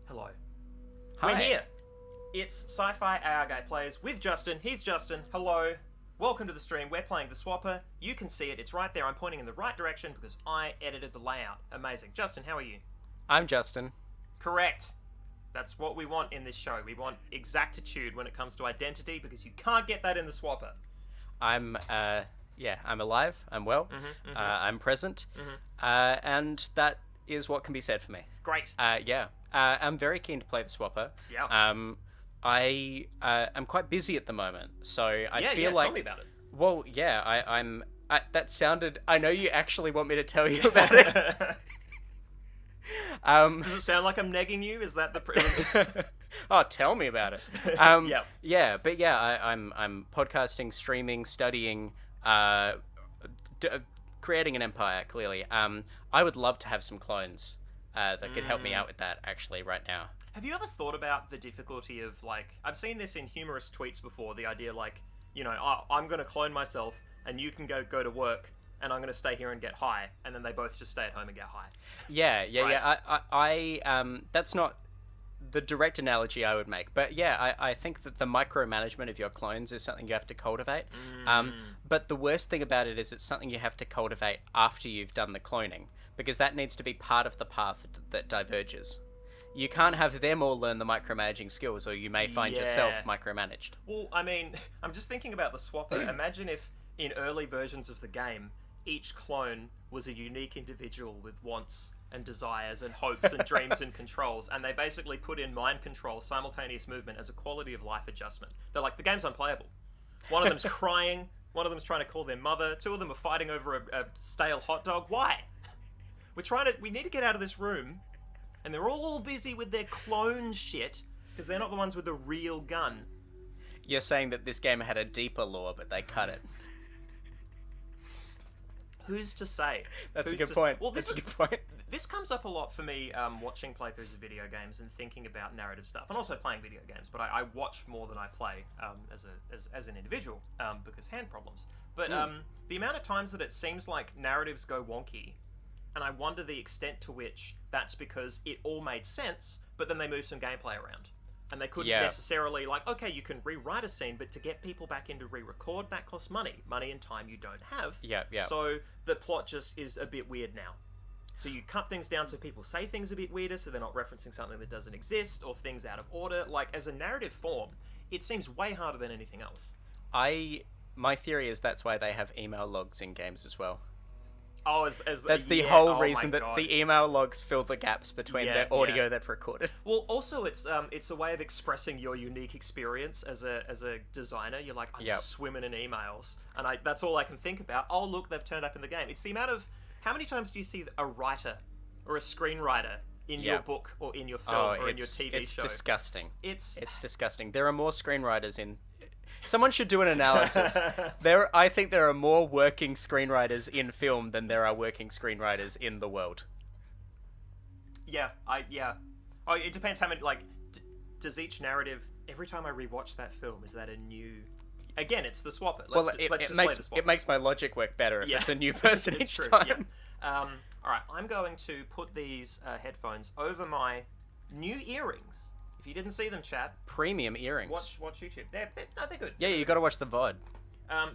Hello. Hi. We're here. It's SciFiAIguy plays with Justin. He's Justin. Hello. Welcome to the stream. We're playing the Swapper. You can see it. It's right there. I'm pointing in the right direction because I edited the layout. Amazing. Justin, how are you? I'm Justin. Correct. That's what we want in this show. We want exactitude when it comes to identity because you can't get that in the Swapper. I'm alive. I'm well. I'm present. And that is what can be said for me. Great. I'm very keen to play the Swapper. Yeah. I am quite busy at the moment, so I feel like. Tell me about it. Well, yeah, I'm. That sounded. I know you actually want me to tell you about it. Does it sound like I'm negging you? Is that the? Oh, tell me about it. I'm podcasting, streaming, studying, creating an empire. Clearly, I would love to have some clones that could help me out with that. Actually, right now. Have you ever thought about the difficulty of, like, I've seen this in humorous tweets before, the idea, like, you know, oh, I'm going to clone myself, and you can go to work, and I'm going to stay here and get high, and then they both just stay at home and get high. Yeah. That's not the direct analogy I would make, but yeah, I think that the micromanagement of your clones is something you have to cultivate. But the worst thing about it is it's something you have to cultivate after you've done the cloning, because that needs to be part of the path that diverges. You can't have them all learn the micromanaging skills, or you may find yourself micromanaged. Well, I mean, I'm just thinking about the Swapper. Imagine if, in early versions of the game, each clone was a unique individual with wants and desires and hopes and dreams and controls, and they basically put in mind control, simultaneous movement as a quality of life adjustment. They're like, the game's unplayable. One of them's crying, one of them's trying to call their mother, two of them are fighting over a stale hot dog. Why? We need to get out of this room. And they're all busy with their clone shit, because they're not the ones with the real gun. You're saying that this game had a deeper lore, but they cut it. Who's to say? That's a good point. Well, That's a good point. This comes up a lot for me watching playthroughs of video games and thinking about narrative stuff, and also playing video games, but I watch more than I play as an individual, because hand problems. But the amount of times that it seems like narratives go wonky, and I wonder the extent to which that's because it all made sense, but then they moved some gameplay around. And they couldn't necessarily, like, okay, you can rewrite a scene, but to get people back in to re-record, that costs money. Money and time you don't have. Yeah. So the plot just is a bit weird now. So you cut things down so people say things a bit weirder, so they're not referencing something that doesn't exist, or things out of order. Like, as a narrative form, it seems way harder than anything else. My theory is that's why they have email logs in games as well. Oh, that's the whole reason that the email logs fill the gaps between the audio they've recorded. Well, also it's a way of expressing your unique experience as a designer. You're like, I'm just swimming in emails, and that's all I can think about. Oh, look, they've turned up in the game. It's the amount of how many times do you see a writer or a screenwriter in your book or in your film or in your TV show? It's disgusting. It's disgusting. There are more screenwriters in. Someone should do an analysis. I think there are more working screenwriters in film than there are working screenwriters in the world. Yeah. Oh, it depends how many. Like, does each narrative? Every time I rewatch that film, is that a new? Again, it's the Swapper. It makes my logic work better if it's a new person each time. Yeah. All right, I'm going to put these headphones over my new earrings. If you didn't see them, chat. Premium earrings. Watch YouTube. They're good. Yeah, you got to watch the VOD.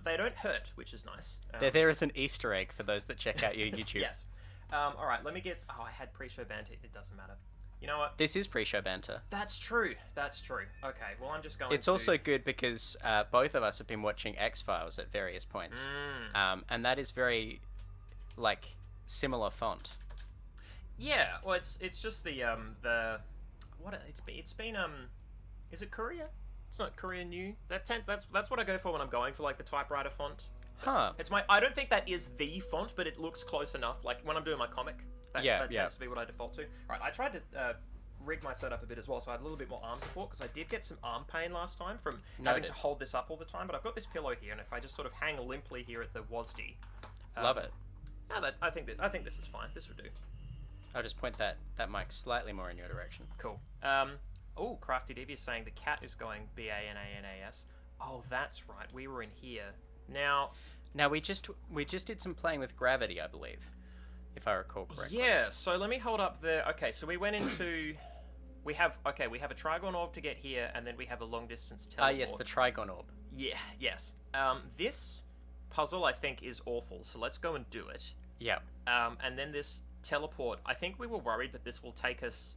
They don't hurt, which is nice. They're there as an Easter egg for those that check out your YouTube. Yes. All right, let me get. Oh, I had pre-show banter. It doesn't matter. You know what? This is pre-show banter. That's true. Okay, well, I'm just going. It's also good because both of us have been watching X-Files at various points, and that is very, like, similar font. Yeah. Well, it's just the what it's been is it Courier? It's not Courier New. That's what I go for when I'm going for, like, the typewriter font. Huh. I don't think that is the font, but it looks close enough. Like when I'm doing my comic, that tends to be what I default to. Right, I tried to rig my setup a bit as well, so I had a little bit more arm support because I did get some arm pain last time from having to hold this up all the time. But I've got this pillow here, and if I just sort of hang limply here at the WASD, love it. Yeah, I think this is fine. This would do. I'll just point that mic slightly more in your direction. Cool. Oh, Crafty Div is saying the cat is going BANANAS. Oh, that's right. We were in here. Now we just did some playing with gravity, I believe, if I recall correctly. Yeah. So let me hold up the. Okay, so we went into We have a Trigon orb to get here, and then we have a long distance teleport. Yes, the Trigon orb. Yeah, yes. This puzzle I think is awful, so let's go and do it. Yeah. And then this teleport, I think we were worried that this will take us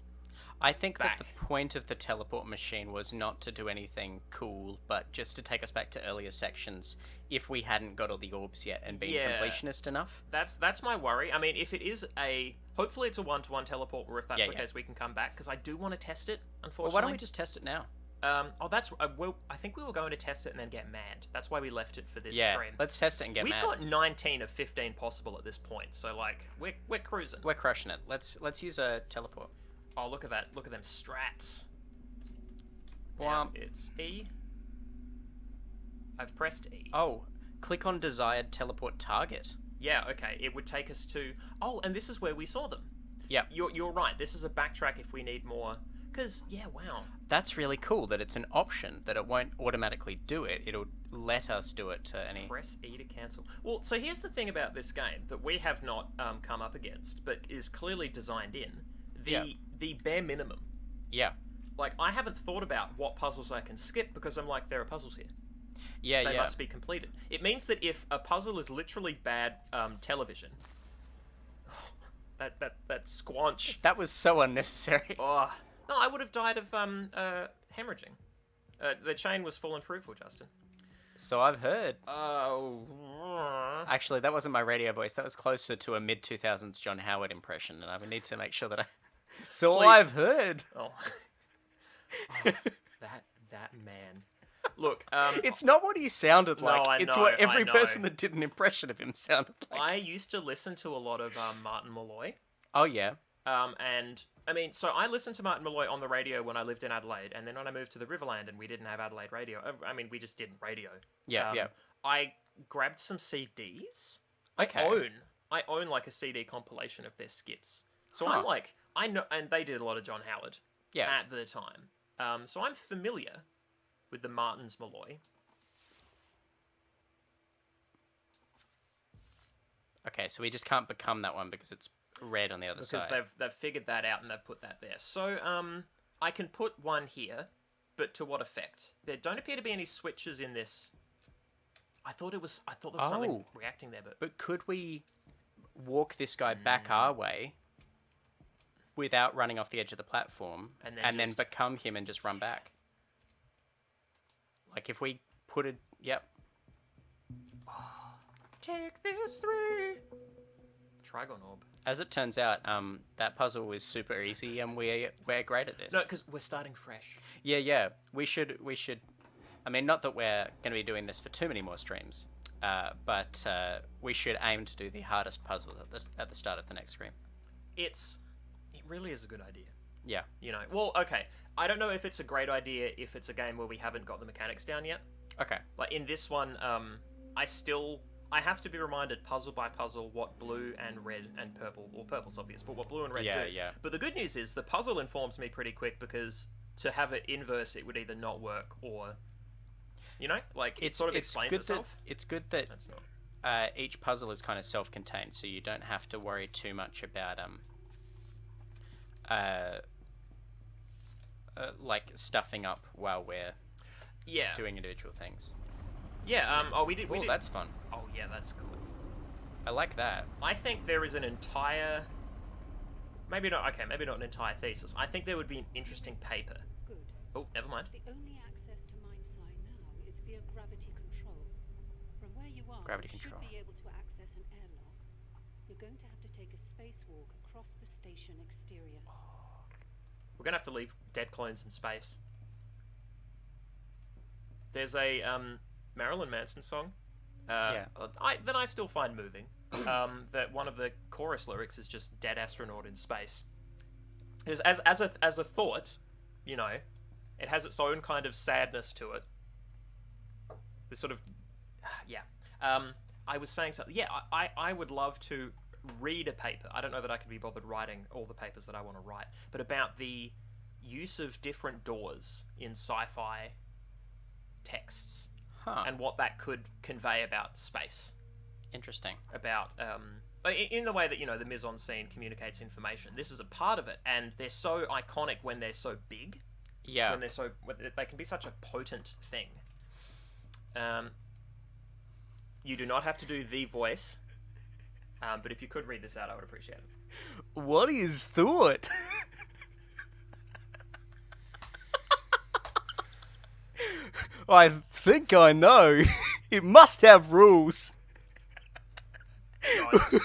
I think back. that the point of the teleport machine was not to do anything cool, but just to take us back to earlier sections if we hadn't got all the orbs yet and been completionist enough. That's my worry. I mean, if it is hopefully it's a one-to-one teleport, or if that's the case, we can come back, because I do want to test it, unfortunately. Well, why don't we just test it now? I think we were going to test it and then get mad. That's why we left it for this stream. Let's test it and get mad. We've got 19 of 15 possible at this point, so like we're cruising. We're crushing it. Let's use a teleport. Oh, look at that! Look at them strats. Now it's E. I've pressed E. Oh, click on desired teleport target. Yeah, okay. It would take us to. Oh, and this is where we saw them. Yeah. You're right. This is a backtrack if we need more. Because wow. That's really cool that it's an option, that it won't automatically do it. It'll let us do it to any... Press E to cancel. Well, so here's the thing about this game that we have not come up against, but is clearly designed in. The bare minimum. Yeah. Like, I haven't thought about what puzzles I can skip because I'm like, there are puzzles here. Yeah, They must be completed. It means that if a puzzle is literally bad television... that squanch. That was so unnecessary. Oh... No, I would have died of hemorrhaging. The chain was full and fruitful, Justin. So I've heard. Oh. Actually, that wasn't my radio voice. That was closer to a mid-2000s John Howard impression, and I would need to make sure that I... So Please. I've heard. Oh. That man. Look, it's not what he sounded like. I it's know, what every I know. person that did an impression of him sounded like. I used to listen to a lot of Martin Malloy. Oh, yeah. And I mean, so I listened to Martin Malloy on the radio when I lived in Adelaide, and then when I moved to the Riverland and we didn't have Adelaide radio, I mean, we just didn't radio. Yeah. I grabbed some CDs. Okay. I own like a CD compilation of their skits. So I'm like, I know, and they did a lot of John Howard. Yeah. At the time. So I'm familiar with the Martins Malloy. Okay, so we just can't become that one because it's red on the other side. Because they've figured that out and they've put that there. So I can put one here, but to what effect? There don't appear to be any switches in this. I thought there was something reacting there, But could we walk this guy back our way without running off the edge of the platform and then become him and just run back? Like if we put it... Yep. Take this 3. Trigon orb. As it turns out, that puzzle is super easy, and we're great at this. No, because we're starting fresh. Yeah. We should. I mean, not that we're going to be doing this for too many more streams, but we should aim to do the hardest puzzles at the start of the next stream. It really is a good idea. Yeah. You know. Well, okay. I don't know if it's a great idea if it's a game where we haven't got the mechanics down yet. Okay. Like in this one, I have to be reminded puzzle by puzzle what blue and red and purple, or purple's obvious, but what blue and red do. Yeah. But the good news is the puzzle informs me pretty quick, because to have it inverse, it would either not work or, you know, like it sort of explains itself. It's good that That's not. Each puzzle is kind of self-contained, so you don't have to worry too much about like stuffing up while we're doing individual things. Yeah. We did. That's fun. Oh yeah, that's cool. I like that. I think there is an entire, maybe not an entire thesis. I think there would be an interesting paper. Good. Oh, never mind. The only access to Mindfly now is via gravity control. From where you are, Gravity you control. should be able to access an airlock. You're going to have to take a spacewalk across the station exterior. We're gonna have to leave dead clones in space. There's a Marilyn Manson song. That I still find moving. That one of the chorus lyrics is just "dead astronaut in space." As a thought, you know, it has its own kind of sadness to it. This sort of, I was saying something. Yeah, I would love to read a paper. I don't know that I could be bothered writing all the papers that I want to write, but about the use of different doors in sci-fi texts. And what that could convey about space. Interesting. About in the way that, the mise-en-scene communicates information. This is a part of it, and they're so iconic when they're so big. Yeah. When they can be such a potent thing. You do not have to do the voice, but if you could read this out, I would appreciate it. What is thought? I think I know. It must have rules. God.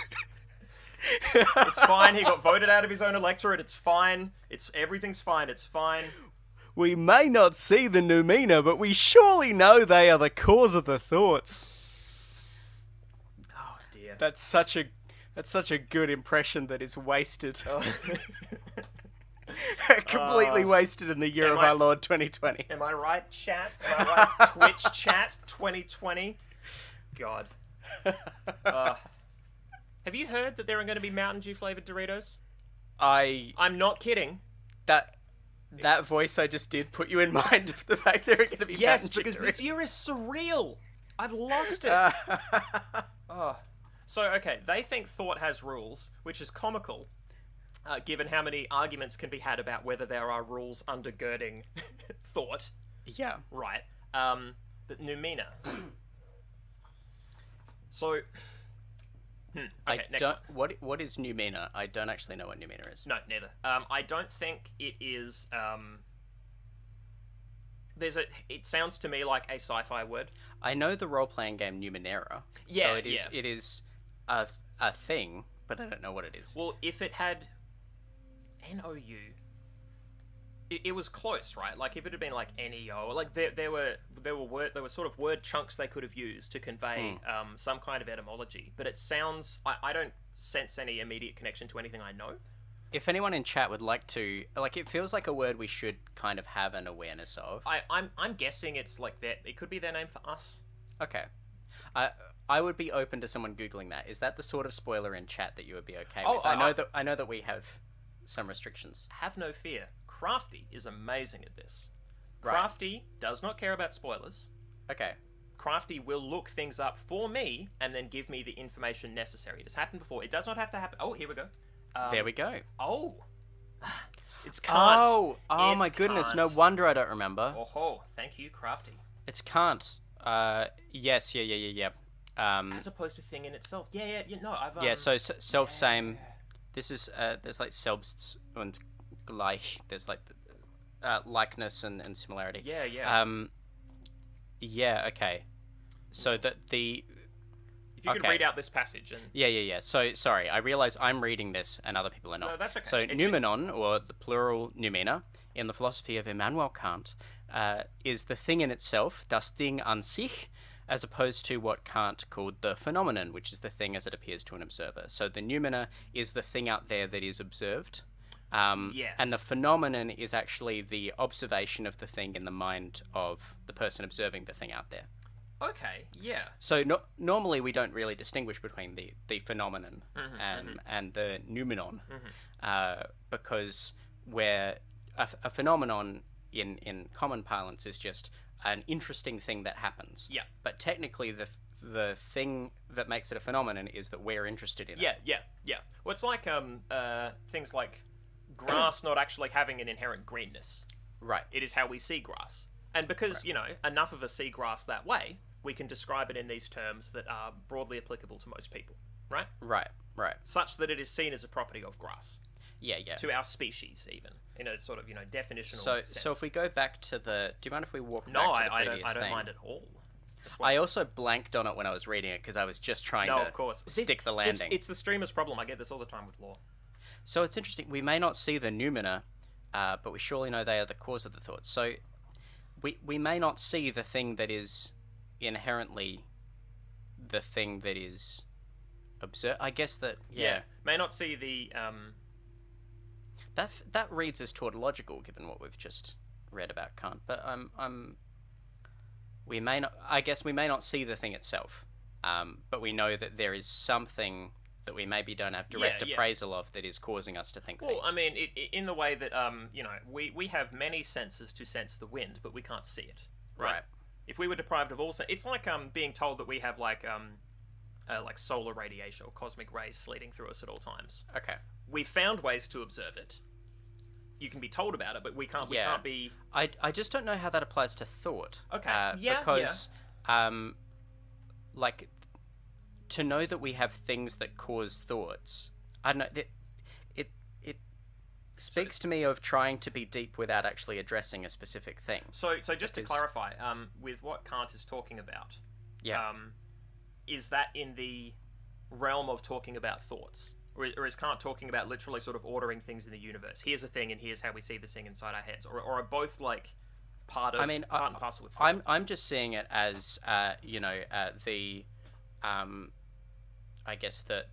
It's fine. He got voted out of his own electorate. It's fine. Everything's fine. It's fine. We may not see the noumena, but we surely know they are the cause of the thoughts. Oh dear. That's such a good impression that is wasted. Oh. Completely wasted in the year of our Lord 2020. Am I right, chat? Am I right, Twitch chat 2020? God. Have you heard that there are going to be Mountain Dew flavored Doritos? I'm not kidding. That voice I just did put you in mind of the fact there are going to be Yes, Mountain Dew because Doritos. this year is surreal. I've lost it. Oh. So, okay, they think thought has rules, which is comical, given how many arguments can be had about whether there are rules undergirding thought. Yeah. Right. But noumena. So... Okay, next one. What is noumena? I don't actually know what noumena is. No, neither. I don't think it is... It sounds to me like a sci-fi word. I know the role-playing game Numenera. Yeah, so it is a thing, but I don't know what it is. Well, if it had N-O-U, it was close, right? Like if it had been like N-E-O, like there were sort of word chunks they could have used to convey some kind of etymology. But it sounds, I don't sense any immediate connection to anything I know. If anyone in chat would like to, like, it feels like a word we should kind of have an awareness of. I'm guessing it's like that. It could be their name for us. Okay. I would be open to someone Googling that. Is that the sort of spoiler in chat that you would be okay with? I know that we have some restrictions. Have no fear. Crafty is amazing at this. Right. Crafty does not care about spoilers. Okay. Crafty will look things up for me and then give me the information necessary. It has happened before. It does not have to happen. Oh, here we go. There we go. Oh. It's can't. Oh It's my goodness. can't. No wonder I don't remember. Oh, thank you, Crafty. It's can't. Yes, yeah. As opposed to thing in itself. Yeah, no, I've... Yeah, so self-same. Yeah. This is, there's like selbst und gleich. There's like likeness and similarity. Yeah. Yeah, okay. So the... If you could read out this passage and... Yeah. So, sorry, I realise I'm reading this and other people are not. No, that's okay. So, noumenon, or the plural noumena, in the philosophy of Immanuel Kant, is the thing in itself, das Ding an sich, as opposed to what Kant called the phenomenon, which is the thing as it appears to an observer. So, the noumena is the thing out there that is observed. Yes. And the phenomenon is actually the observation of the thing in the mind of the person observing the thing out there. Okay, yeah. So normally we don't really distinguish between the phenomenon and the noumenon, because where a phenomenon in common parlance is just an interesting thing that happens. Yeah. But technically the thing that makes it a phenomenon is that we're interested in it. Yeah. Well, it's like things like grass not actually having an inherent greenness. Right. It is how we see grass. And because, enough of us see grass that way, we can describe it in these terms that are broadly applicable to most people, right? Right. Such that it is seen as a property of grass. Yeah. To our species, even, in a sort of, definitional sense. So if we go back to the... Do you mind if we walk back to the previous thing? No, I don't mind at all. I also blanked on it when I was reading it because I was just trying to stick the landing. It's the streamer's problem. I get this all the time with law. So it's interesting. We may not see the noumena, but we surely know they are the cause of the thoughts. So we may not see the thing that is inherently the thing that is observed. I guess that may not see the that reads as tautological given what we've just read about Kant. But we may not. I guess we may not see the thing itself, but we know that there is something that we maybe don't have direct appraisal of that is causing us to think things. Well, I mean, in the way that we have many senses to sense the wind, but we can't see it. Right. If we were deprived of all sense, it's like being told that we have like like solar radiation or cosmic rays sleeting through us at all times. Okay. We found ways to observe it. You can be told about it, but we can't. We Yeah. can't be. I just don't know how that applies to thought. Okay. Because, like, to know that we have things that cause thoughts, I don't know. It speaks to me of trying to be deep without actually addressing a specific thing. So just to clarify, with what Kant is talking about, Yeah. Is that in the realm of talking about thoughts? Or is Kant talking about literally sort of ordering things in the universe? Here's a thing, and here's how we see this thing inside our heads. Or are both like part of part and parcel with thought? I'm just seeing it as the I guess the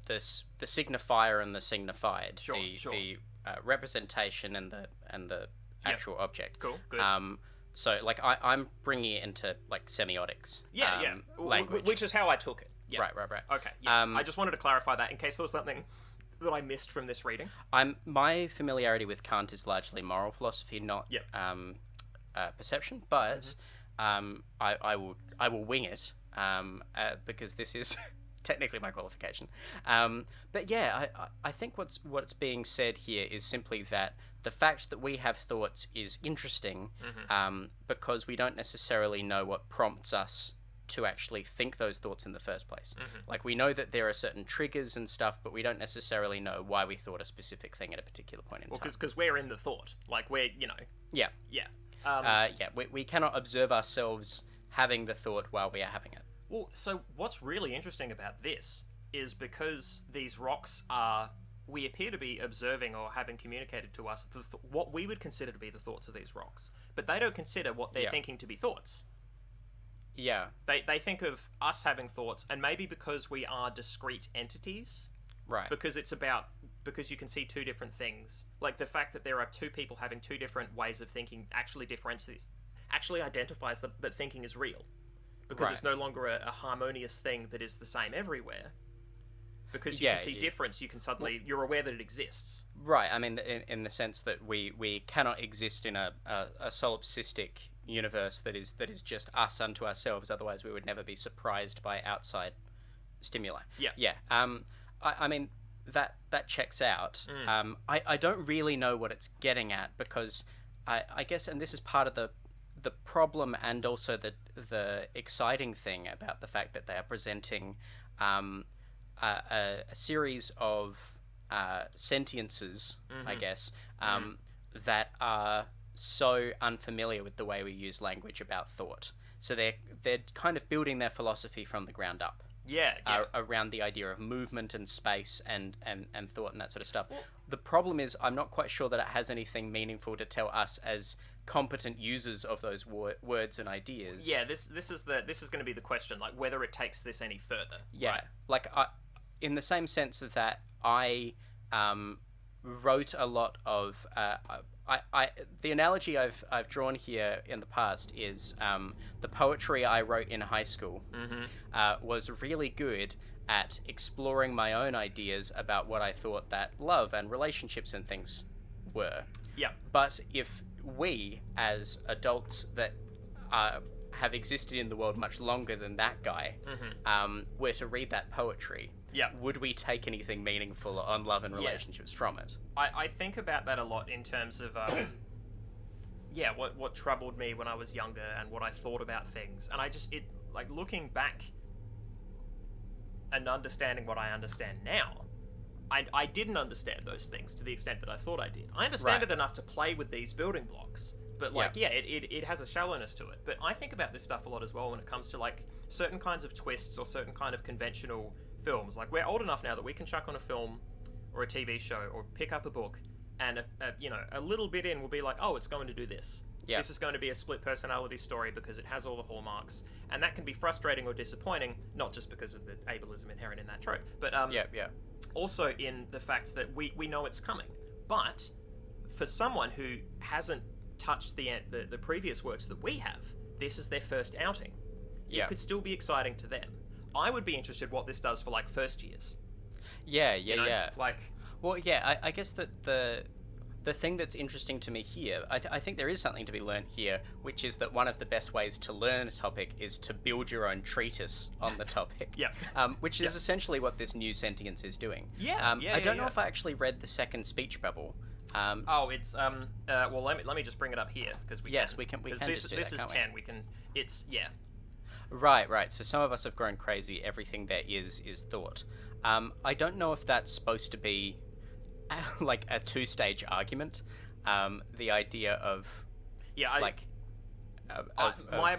signifier and the signified, the representation and the actual object. Cool, good. So like I'm bringing it into like semiotics. Language, which is how I took it. Yeah. Right. Okay. Yeah. I just wanted to clarify that in case there was something that I missed from this reading. My familiarity with Kant is largely moral philosophy, not perception. But I will wing it because this is technically my qualification. But yeah, I think what's being said here is simply that the fact that we have thoughts is interesting because we don't necessarily know what prompts us to actually think those thoughts in the first place. Like, we know that there are certain triggers and stuff, but we don't necessarily know why we thought a specific thing at a particular point in time. Because we're in the thought. Like, we're, Yeah. We cannot observe ourselves having the thought while we are having it. Well, so what's really interesting about this is because these rocks we appear to be observing or having communicated to us what we would consider to be the thoughts of these rocks, but they don't consider what they're thinking to be thoughts. Yeah. They think of us having thoughts, and maybe because we are discrete entities, right? Because you can see two different things. Like, the fact that there are two people having two different ways of thinking actually identifies that thinking is real. Because it's no longer a harmonious thing that is the same everywhere. Because you can see difference, you can suddenly, you're aware that it exists. Right, I mean, in the sense that we cannot exist in a solipsistic universe that is just us unto ourselves, otherwise we would never be surprised by outside stimuli. I mean, that checks out. I don't really know what it's getting at, because I guess, and this is part of the problem and also the exciting thing about the fact that they are presenting a series of sentiences, I guess, that are so unfamiliar with the way we use language about thought. So they're kind of building their philosophy from the ground up. Around the idea of movement and space and thought and that sort of stuff. Well, the problem is, I'm not quite sure that it has anything meaningful to tell us as competent users of those words and ideas. Yeah, this is going to be the question, like whether it takes this any further. Yeah, right? Like in the same sense that I wrote a lot of the analogy I've drawn here in the past is the poetry I wrote in high school was really good at exploring my own ideas about what I thought that love and relationships and things were. Yeah. But if we, as adults that have existed in the world much longer than that guy, were to read that poetry, would we take anything meaningful on love and relationships from it? I think about that a lot in terms of what troubled me when I was younger and what I thought about things. And like looking back and understanding what I understand now, I didn't understand those things to the extent that I thought I did. I understand it enough to play with these building blocks, but it has a shallowness to it. But I think about this stuff a lot as well when it comes to like certain kinds of twists or certain kind of conventional films. Like, we're old enough now that we can chuck on a film or a TV show or pick up a book, and a little bit in we'll be like, oh, it's going to do this. Yeah. This is going to be a split personality story because it has all the hallmarks, and that can be frustrating or disappointing, not just because of the ableism inherent in that trope, but also in the fact that we know it's coming. But for someone who hasn't touched the previous works that we have, this is their first outing. It could still be exciting to them. I would be interested what this does for like first years. Yeah. Like, well, I guess that the the thing that's interesting to me here, I think there is something to be learnt here, which is that one of the best ways to learn a topic is to build your own treatise on the topic. Yeah. Which is essentially what this new sentience is doing. Yeah. I don't know if I actually read the second speech bubble. It's well, let me just bring it up here because we Yes, can. we can Because just do this that, is can't we? 10. We can. It's yeah. Right. So some of us have grown crazy. Everything there is thought. I don't know if that's supposed to be like a two-stage argument. The idea of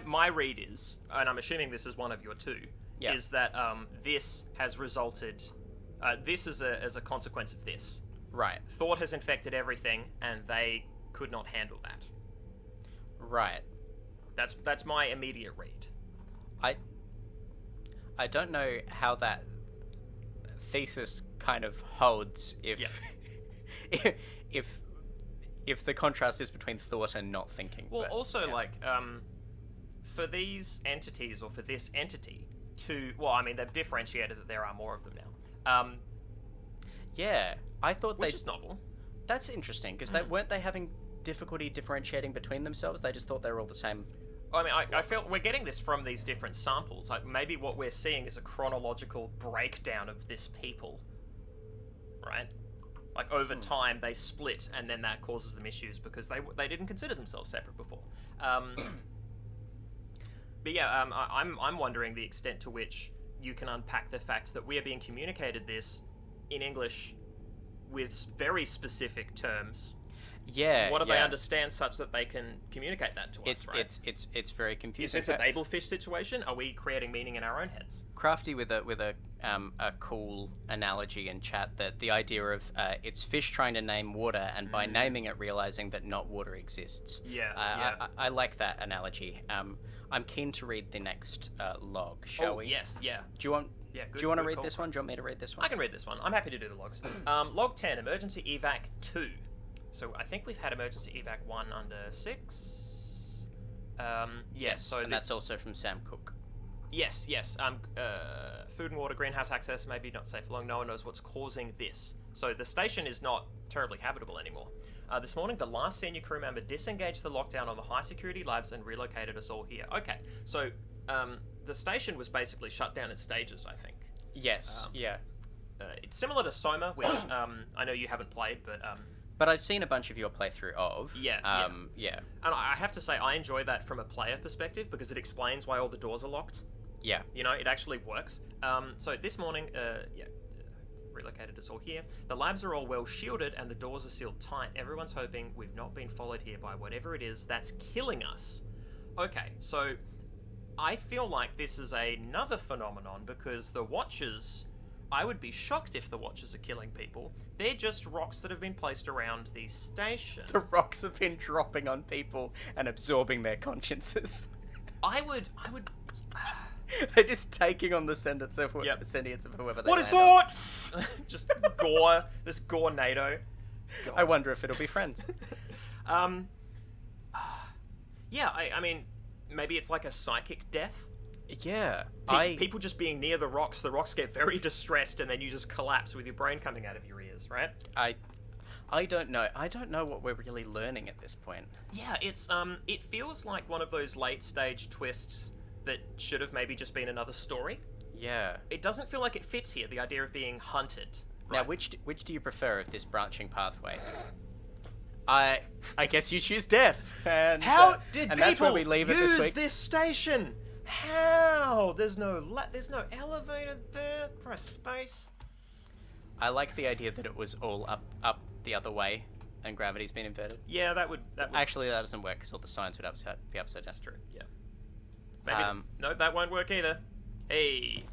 my read is, and I'm assuming this is one of your two, is that this has resulted. This is as a consequence of this. Right. Thought has infected everything, and they could not handle that. Right. That's my immediate read. I don't know how that thesis kind of holds if if the contrast is between thought and not thinking. Well, but, also yeah. For these entities or for this entity they've differentiated that there are more of them now. Yeah, I thought which is novel. That's interesting because weren't they having difficulty differentiating between themselves? They just thought they were all the same. I mean, I felt we're getting this from these different samples. Like maybe what we're seeing is a chronological breakdown of this people, right? Like over time they split, and then that causes them issues because they didn't consider themselves separate before. But yeah, I'm wondering the extent to which you can unpack the fact that we are being communicated this in English with very specific terms. Yeah. What do they understand such that they can communicate that to us, right? It's very confusing. Is this a Babelfish situation? Are we creating meaning in our own heads? Crafty with a cool analogy in chat that the idea of it's fish trying to name water and by naming it realizing that not water exists. Yeah. I like that analogy. I'm keen to read the next log. Shall we? Yes. Yeah. Do you want? Yeah. Do you want to read this one? Do you want me to read this one? I can read this one. I'm happy to do the logs. Log 10, emergency evac 2. So I think we've had emergency evac 1 under 6. Yes. So and that's also from Sam Cook. Yes. Food and water, greenhouse access, maybe not safe for long. No one knows what's causing this. So the station is not terribly habitable anymore. This morning, the last senior crew member disengaged the lockdown on the high security labs and relocated us all here. Okay, so the station was basically shut down in stages, I think. Yes. It's similar to Soma, which I know you haven't played, but I've seen a bunch of your playthrough of. Yeah. And I have to say, I enjoy that from a player perspective because it explains why all the doors are locked. Yeah. You know, it actually works. So this morning, relocated us all here. The labs are all well shielded and the doors are sealed tight. Everyone's hoping we've not been followed here by whatever it is that's killing us. Okay, so I feel like this is another phenomenon because the Watchers, I would be shocked if the Watchers are killing people. They're just rocks that have been placed around the station. The rocks have been dropping on people and absorbing their consciences. I would They're just taking on the sentience of whoever they What is thought? Just gore. This gore NATO. God. I wonder if it'll be friends. Yeah, I mean, maybe it's like a psychic death. Yeah. People just being near the rocks get very distressed and then you just collapse with your brain coming out of your ears, right? I don't know. I don't know what we're really learning at this point. Yeah, it's it feels like one of those late stage twists that should have maybe just been another story. Yeah. It doesn't feel like it fits here, the idea of being hunted. Right? Now, which do you prefer of this branching pathway? I guess you choose death. And how did and people that's where we leave it this week. this station? How? There's no elevator there for a space. I like the idea that it was all up the other way, and gravity's been inverted. Yeah, that would. Actually, that doesn't work because all the signs would be upside down. That's true. Yeah. Maybe. No, that won't work either. Hey.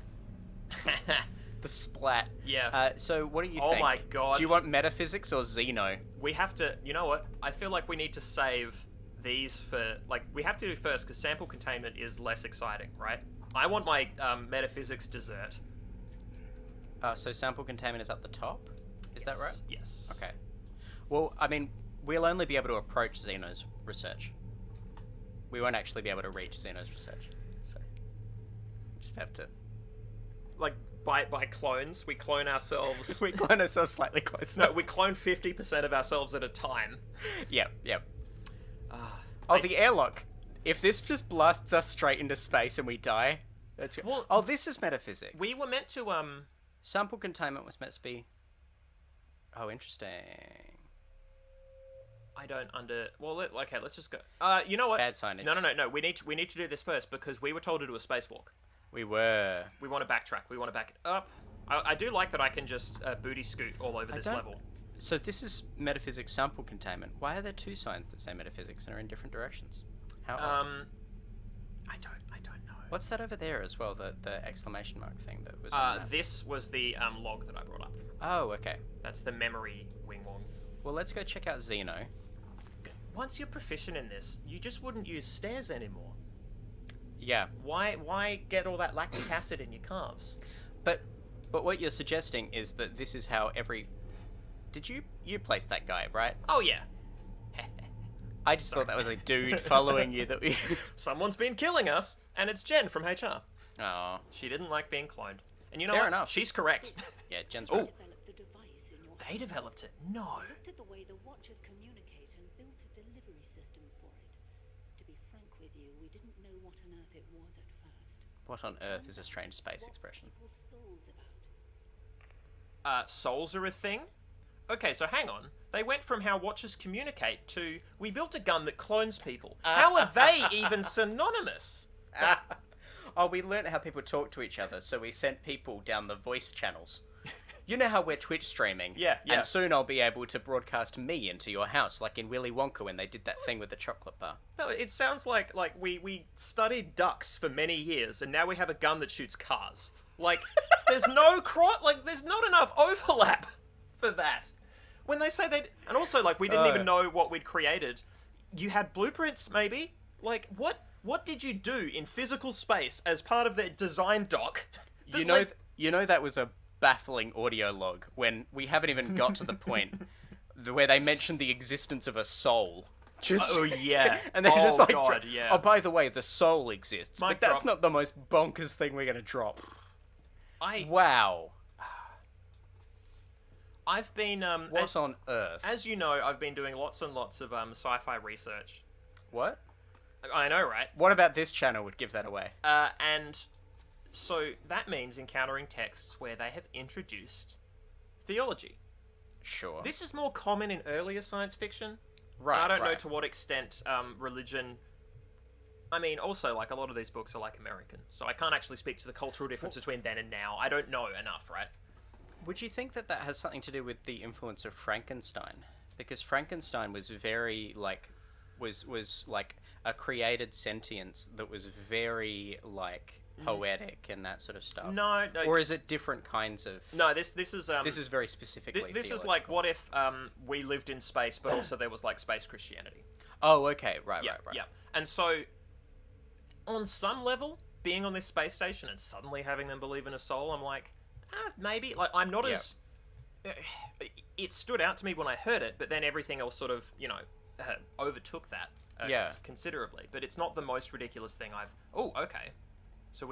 The splat. Yeah. So what do you think? Oh my god. Do you want metaphysics or Xeno? We have to. You know what? I feel like we need to save these for we have to do first because sample containment is less exciting, right? I want my metaphysics dessert. So sample containment is at the top. Is that right? Yes. Okay. Well, I mean, we'll only be able to approach Xeno's research. We won't actually be able to reach Xeno's research. So, we just have to. by clones, we clone ourselves. We clone ourselves slightly closer. No, we clone 50% of ourselves at a time. Yep. I- The airlock. If this just blasts us straight into space and we die, that's good. Well, This is metaphysics. We were meant to Sample containment was meant to be... Oh, interesting. I don't okay, let's just go. You know what? Bad signage. No. We need to do this first because we were told to do a spacewalk. We were. We want to backtrack. We want to back it up. I do like that I can just booty scoot all over this level. So this is metaphysics sample containment. Why are there two signs that say metaphysics and are in different directions? How odd. I don't know. What's that over there as well? The exclamation mark thing that was on that? This was the log that I brought up. Oh, okay. That's the memory wing-wong. Well, let's go check out Xeno. Once you're proficient in this, you just wouldn't use stairs anymore. Yeah. Why get all that lactic acid in your calves? But what you're suggesting is that this is how every... Did you place that guy, right? Oh yeah. I just thought that was a dude following you that we... Someone's been killing us, and it's Jen from HR. Oh. She didn't like being cloned. And you know Fair what? enough. She's correct. Yeah, Jen's right. Developed the device in your They developed it. No. looked at the way the watchers communicate and built a delivery system for it. To be frank with you, we didn't know what on earth it was at first. What on earth is a strange space expression? What were people's souls about? Souls are a thing? Okay, so hang on. They went from how watchers communicate to we built a gun that clones people. How are they even synonymous? Oh, we learnt how people talk to each other, so we sent people down the voice channels. You know how we're Twitch streaming? Yeah. And soon I'll be able to broadcast me into your house, like in Willy Wonka when they did that thing with the chocolate bar. No, it sounds like we studied ducks for many years, and now we have a gun that shoots cars. Like, there's no there's not enough overlap for that. When they say they... And also, like, we didn't even know what we'd created. You had blueprints, maybe? Like, what did you do in physical space as part of the design doc? You know that was a baffling audio log when we haven't even got to the point where they mentioned the existence of a soul. Oh, yeah. And they're just like, God, yeah. Oh, by the way, the soul exists. Mic but that's drop. not the most bonkers thing we're going to drop. I Wow. I've been What on earth? as you know, I've been doing lots and lots of sci-fi research. What? I know, right? What about this channel would give that away? And so that means encountering texts where they have introduced theology. Sure. This is more common in earlier science fiction. Right. I don't know right. to what extent religion. I mean, also, like, a lot of these books are, like, American, so I can't actually speak to the cultural difference between then and now. I don't know enough, right? Would you think that has something to do with the influence of Frankenstein? Because Frankenstein was very, like, was like a created sentience that was very, like, poetic and that sort of stuff. No. Or is it different kinds of... No, this is This is very specifically this is like, what if we lived in space, but also there was, like, space Christianity? Oh, okay. Right. Yeah. And so, on some level, being on this space station and suddenly having them believe in a soul, I'm like, maybe. Like, I'm not as... It stood out to me when I heard it, but then everything else sort of, overtook that considerably. But it's not the most ridiculous thing I've... Oh, okay. So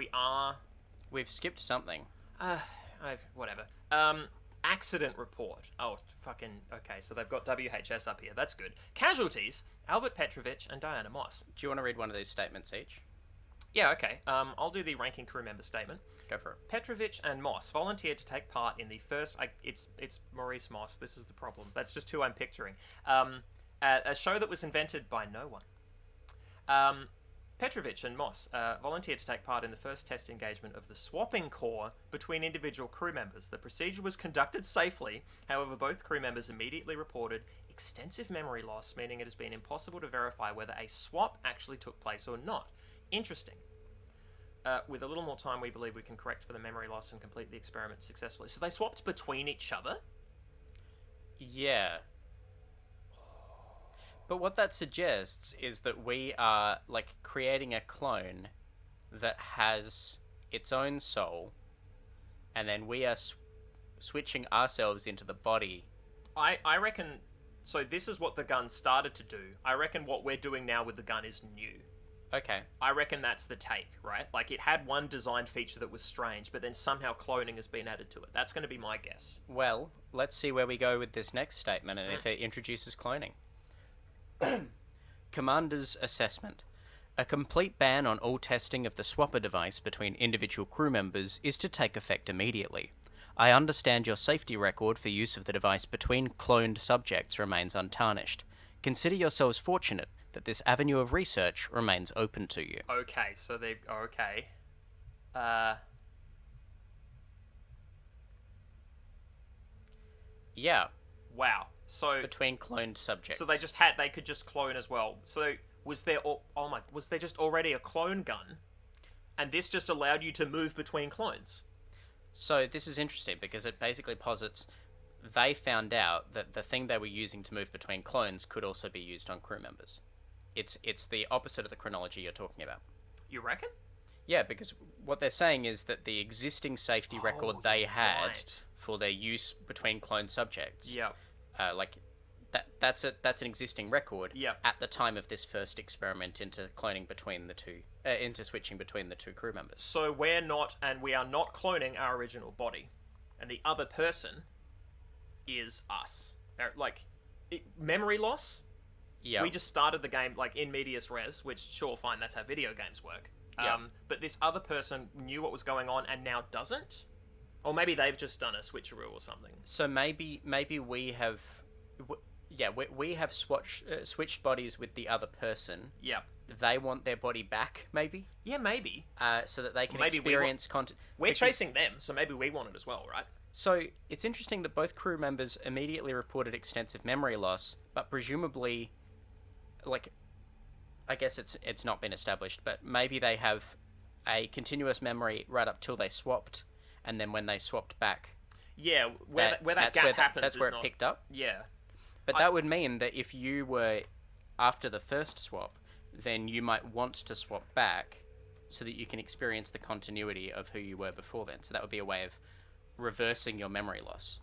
We've skipped something. whatever. Accident report. Oh, fucking... Okay, so they've got WHS up here. That's good. Casualties, Albert Petrovich and Diana Moss. Do you want to read one of these statements each? Yeah, okay. I'll do the ranking crew member statement. Go for it. Petrovich and Moss volunteered to take part in the first... it's Maurice Moss. This is the problem. That's just who I'm picturing. A show that was invented by no one. Petrovich and Moss volunteered to take part in the first test engagement of the swapping core between individual crew members. The procedure was conducted safely. However, both crew members immediately reported extensive memory loss, meaning it has been impossible to verify whether a swap actually took place or not. Interesting. With a little more time, we believe we can correct for the memory loss and complete the experiment successfully. So they swapped between each other? Yeah. But what that suggests is that we are, like, creating a clone that has its own soul, and then we are switching ourselves into the body. I reckon... So this is what the gun started to do. I reckon what we're doing now with the gun is new. Okay. I reckon that's the take, right? Like, it had one design feature that was strange, but then somehow cloning has been added to it. That's going to be my guess. Well, let's see where we go with this next statement and if it introduces cloning. Commander's assessment. A complete ban on all testing of the swapper device between individual crew members is to take effect immediately. I understand your safety record for use of the device between cloned subjects remains untarnished. Consider yourselves fortunate that this avenue of research remains open to you. Okay, so they... Okay. Yeah, Wow. So... between cloned subjects. So they could just clone as well. So was there was there just already a clone gun, and this just allowed you to move between clones? So this is interesting because it basically posits they found out that the thing they were using to move between clones could also be used on crew members. It's the opposite of the chronology you're talking about. You reckon? Yeah, because what they're saying is that the existing safety record they had right. for their use between cloned subjects, Yeah. like that's an existing record Yeah. at the time of this first experiment into cloning between the two, into switching between the two crew members. So we are not cloning our original body, and the other person is us. Memory loss. Yeah. We just started the game like in medias res, which sure, fine, that's how video games work. Yeah. But this other person knew what was going on and now doesn't, or maybe they've just done a switcheroo or something. So maybe we have, we have switched bodies with the other person. Yeah. They want their body back, maybe. Yeah, maybe. So that they can Maybe experience content. We're chasing them, so maybe we want it as well, right? So it's interesting that both crew members immediately reported extensive memory loss, but presumably, like, I guess it's not been established, but maybe they have a continuous memory right up till they swapped, and then when they swapped back, Yeah, where that gap happens. That's where is it not... picked up. Yeah. But that would mean that if you were after the first swap, then you might want to swap back so that you can experience the continuity of who you were before then. So that would be a way of reversing your memory loss,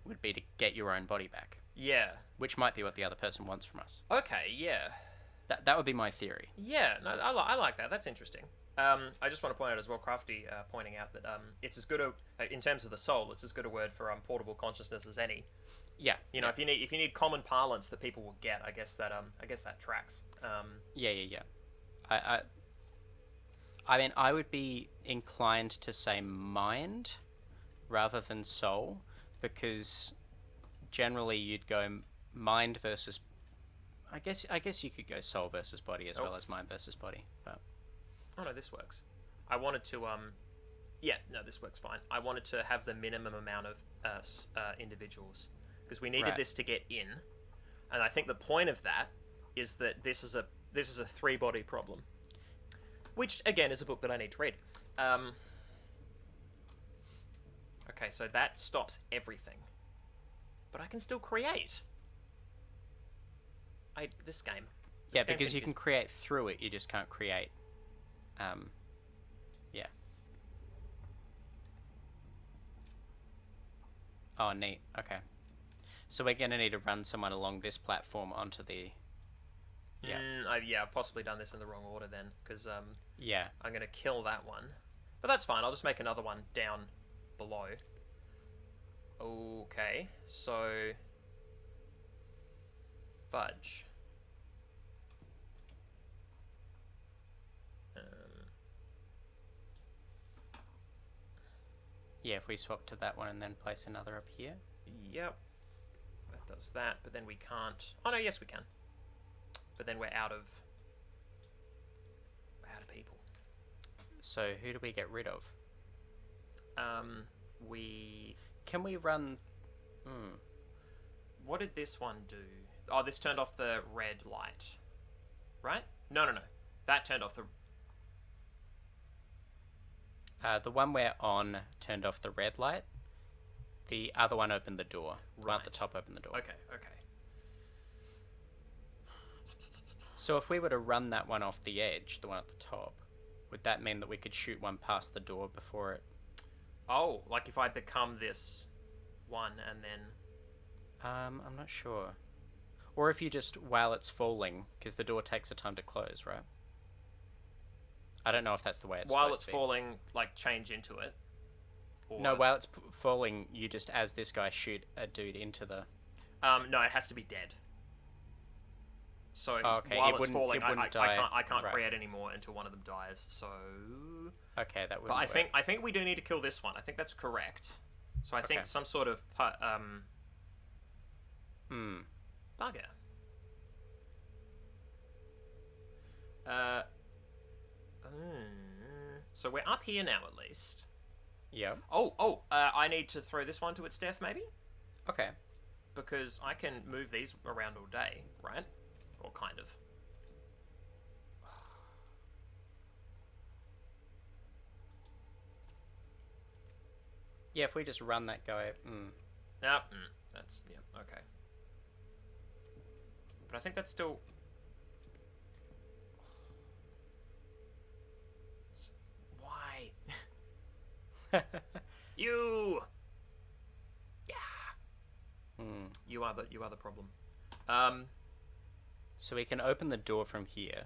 would be to get your own body back, Yeah. which might be what the other person wants from us. Okay. Yeah. That would be my theory. Yeah. No, I like that. That's interesting. I just want to point out as well, Crafty pointing out that it's as good in terms of the soul, it's as good a word for portable consciousness as any. Yeah. You know, if you need common parlance that people will get, I guess that tracks. Yeah. I mean, I would be inclined to say mind rather than soul, because generally you'd go mind versus. I guess you could go soul versus body as well as mind versus body, but. Oh no, this works. I wanted to yeah, no, this works fine. I wanted to have the minimum amount of individuals because we needed this to get in, and I think the point of that is that this is a 3-body problem, which again is a book that I need to read. Okay, so that stops everything, but I can still create. This game. Yeah, because you can create through it, you just can't create. Yeah. Oh, neat. Okay. So we're going to need to run someone along this platform onto the... Yeah. I've possibly done this in the wrong order then, because yeah. I'm going to kill that one. But that's fine, I'll just make another one down below. Okay, so... Fudge. Yeah, if we swap to that one and then place another up here. Yep. That does that, but then we can't... Oh, no, yes, we can. But then we're out of people. So, who do we get rid of? Can we run... What did this one do? Oh, this turned off the red light. Right? No. That turned off the... The one we're on turned off the red light. The other one opened the door. The one at the top opened the door. Okay. So if we were to run that one off the edge, the one at the top, would that mean that we could shoot one past the door before it... Oh, like if I become this one and then... I'm not sure. Or if you just, while it's falling, because the door takes a time to close, right? I don't know if that's the way it's While supposed it's to be. falling, like, change into it. Or... No, while it's falling, you just, as this guy, shoot a dude into the... No, it has to be dead. So okay. while It it's wouldn't- falling, it wouldn't die. I can't Right. create any more until one of them dies. So, Okay, that would. but I think we do need to kill this one. I think that's correct. So I think Okay. some sort of bugger. So we're up here now, at least. Yeah. I need to throw this one to its death, maybe? Okay. Because I can move these around all day, right? Or kind of. Yeah, if we just run that guy... Nope. That's... Yeah, okay. But I think that's still... Why? You! Yeah! You are the problem. So we can open the door from here.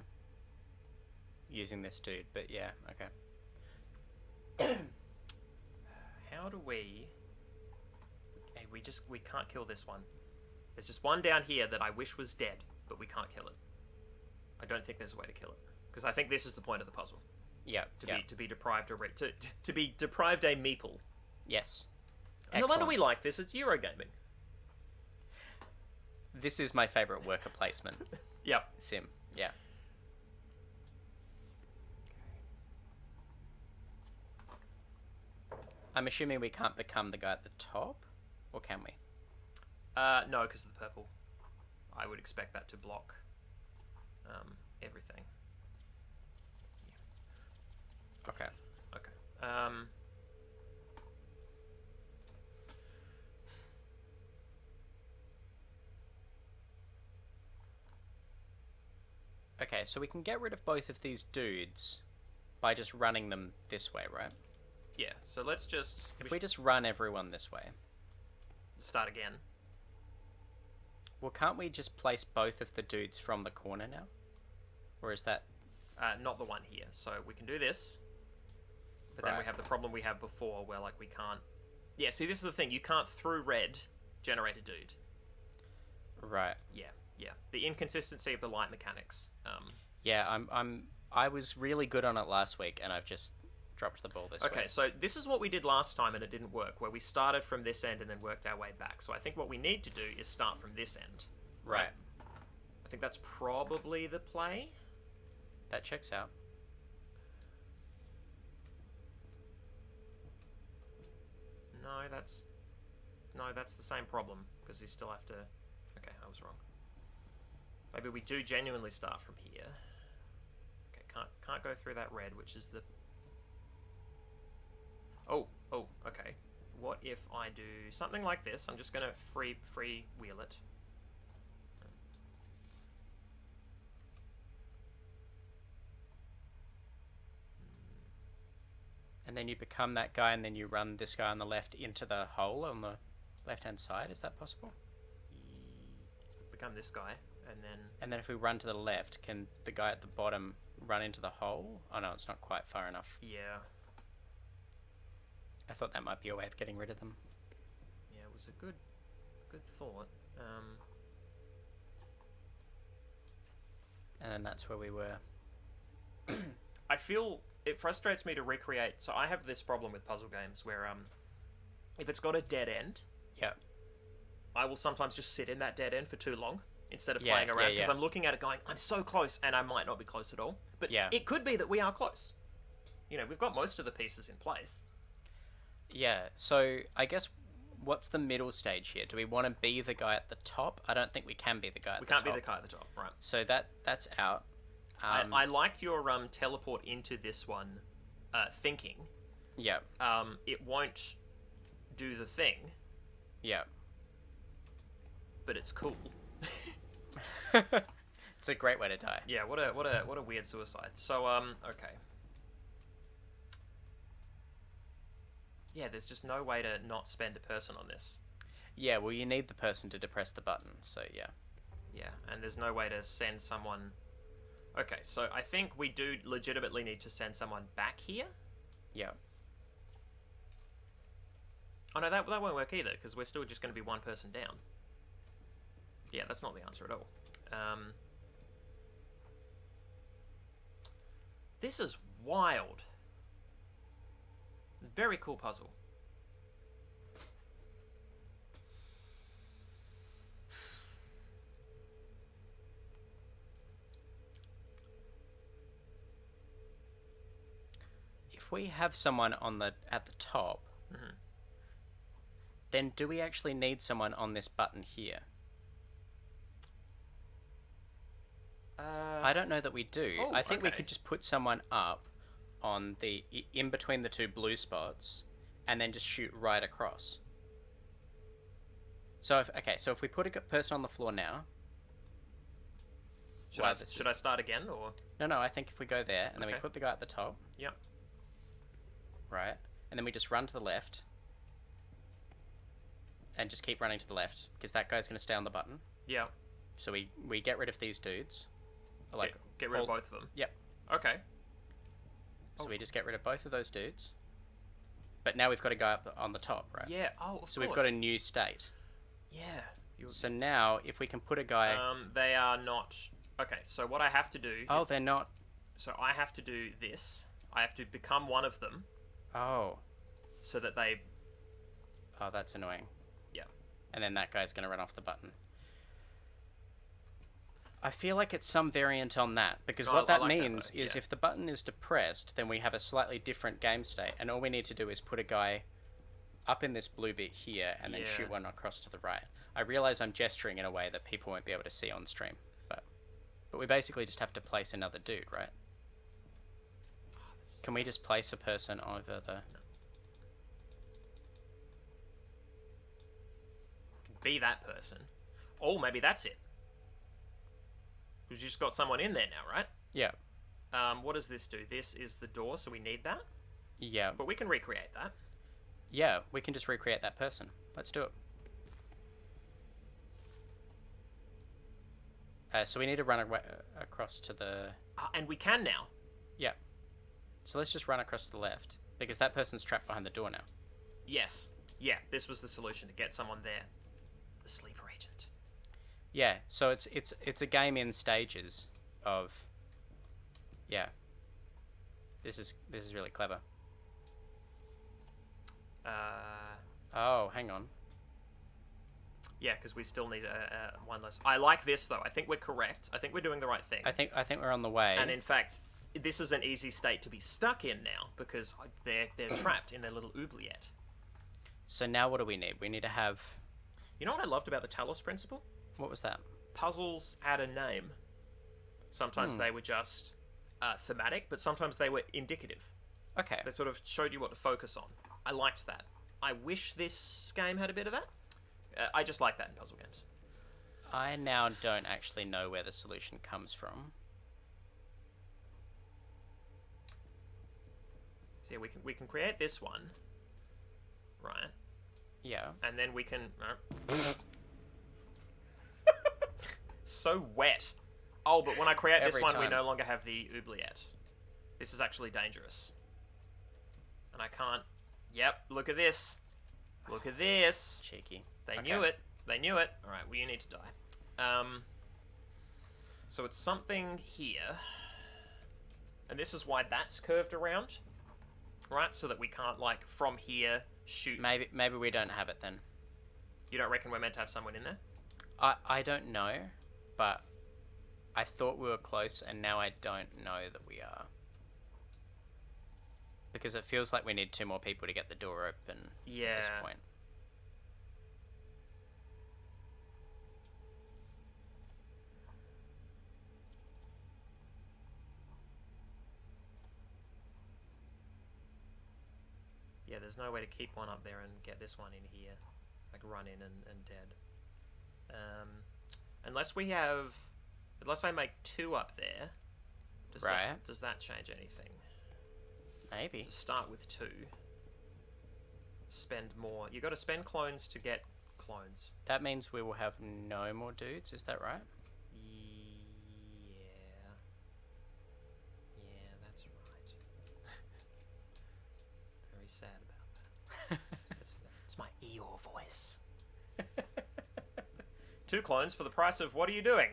Using this dude, but yeah, okay. How do we... Hey, we can't kill this one. There's just one down here that I wish was dead, but we can't kill it. I don't think there's a way to kill it. Because I think this is the point of the puzzle. Yeah, To be deprived to be deprived a meeple. Yes. No wonder we like this, it's Eurogaming. This is my favourite worker placement Yep. sim, yeah. I'm assuming we can't become the guy at the top? Or can we? No, because of the purple. I would expect that to block everything. Okay. Okay. Okay, so we can get rid of both of these dudes by just running them this way, right? Yeah, so let's just... If we just run everyone this way. Start again. Well, can't we just place both of the dudes from the corner now? Or is that... Not the one here. So we can do this. But then we Right. have the problem we had before where, like, we can't... Yeah, see, this is the thing. You can't, through red, generate a dude. Right. Yeah. The inconsistency of the light mechanics. Yeah, I was really good on it last week, and I've just dropped the ball this Okay, week. so this is what we did last time and it didn't work, where we started from this end and then worked our way back. So I think what we need to do is start from this end. Right. I think that's probably the play. That checks out. No, that's the same problem, because you still have to... Okay, I was wrong. Maybe we do genuinely start from here. Okay, can't go through that red, which is the... Oh, okay. What if I do something like this? I'm just gonna free wheel it. And then you become that guy, and then you run this guy on the left into the hole on the left-hand side. Is that possible? Become this guy, and then... And then if we run to the left, can the guy at the bottom run into the hole? Oh no, it's not quite far enough. Yeah. I thought that might be a way of getting rid of them. Yeah, it was a good thought. And then that's where we were. I feel it frustrates me to recreate. So I have this problem with puzzle games where if it's got a dead end, Yeah. I will sometimes just sit in that dead end for too long instead of Yeah, playing around, yeah, because yeah. I'm looking at it going, I'm so close, and I might not be close at all. But Yeah. it could be that we are close. You know, we've got most of the pieces in place. Yeah, so I guess what's the middle stage here? Do we want to be the guy at the top? I don't think we can be the guy at We the can't top. be the guy at the top, right? So that's out. I like your teleport into this one thinking. Yeah, It won't do the thing, yeah. but it's cool. It's a great way to die. Yeah, what a weird suicide. So okay. Yeah, there's just no way to not spend a person on this. Yeah, well, you need the person to depress the button, so yeah. Yeah, and there's no way to send someone... Okay, so I think we do legitimately need to send someone back here. Yeah. Oh no, that won't work either, because we're still just going to be one person down. Yeah, that's not the answer at all. This is wild. Very cool puzzle. If we have someone at the top, then do we actually need someone on this button here? I don't know that we do. Oh, I think we okay. could just put someone up on the in between the two blue spots, and then just shoot right across. So if we put a person on the floor now, Should I start again, or? No, I think if we go there and then we put the guy at the top. Yep. Right, and then we just run to the left, and just keep running to the left because that guy's going to stay on the button. Yeah. So we get rid of these dudes. Like get rid of both of them. Yep. Okay. So we just get rid of both of those dudes. But now we've got a guy up on the top, right? Yeah. Oh, of course. So we've got a new state. Yeah. So now, if we can put a guy... They are not... Okay, so what I have to do... Oh, they're not... So I have to do this. I have to become one of them. Oh. So that they... Oh, that's annoying. Yeah. And then that guy's going to run off the button. I feel like it's some variant on that, because what that means is if the button is depressed, then we have a slightly different game state, and all we need to do is put a guy up in this blue bit here, and then shoot one across to the right. I realize I'm gesturing in a way that people won't be able to see on stream, but we basically just have to place another dude, right? Can we just place a person over the... Be that person. Oh, maybe that's it. We've just got someone in there now, right? Yeah. What does this do? This is the door, so we need that? Yeah. But we can recreate that. Yeah, we can just recreate that person. Let's do it. So we need to run across to the... And we can now. Yeah. So let's just run across to the left, because that person's trapped behind the door now. Yes. Yeah, this was the solution, to get someone there. The sleeper agent. Yeah, so it's a game in stages of... Yeah. This is really clever. Oh, hang on. Yeah, because we still need one less. I like this though. I think we're correct. I think we're doing the right thing. I think we're on the way. And in fact, this is an easy state to be stuck in now because they're trapped in their little oubliette. So now what do we need? We need to have... You know what I loved about the Talos principle? What was that? Puzzles had a name. Sometimes they were just thematic, but sometimes they were indicative. Okay. They sort of showed you what to focus on. I liked that. I wish this game had a bit of that. I just like that in puzzle games. I now don't actually know where the solution comes from. So yeah, we can create this one, right? Yeah. And then we can... So wet. Oh, but when I create this one, we no longer have the oubliette. This is actually dangerous. And I can't... Yep, look at this. Look at this. Cheeky. They knew it. They knew it. Alright, well, you need to die. So it's something here. And this is why that's curved around. Right, so that we can't, like, from here, shoot. Maybe we don't have it then. You don't reckon we're meant to have someone in there? I don't know, but I thought we were close, and now I don't know that we are. Because it feels like we need 2 more people to get the door open at this point. Yeah, there's no way to keep one up there and get this one in here. Like, run in and dead. Unless we have... Unless I make 2 up there. Does that change anything? Maybe. Just start with 2. Spend more. You got to spend clones to get clones. That means we will have no more dudes, is that right? Yeah. sad about that. It's my Eeyore voice. 2 clones for the price of what are you doing?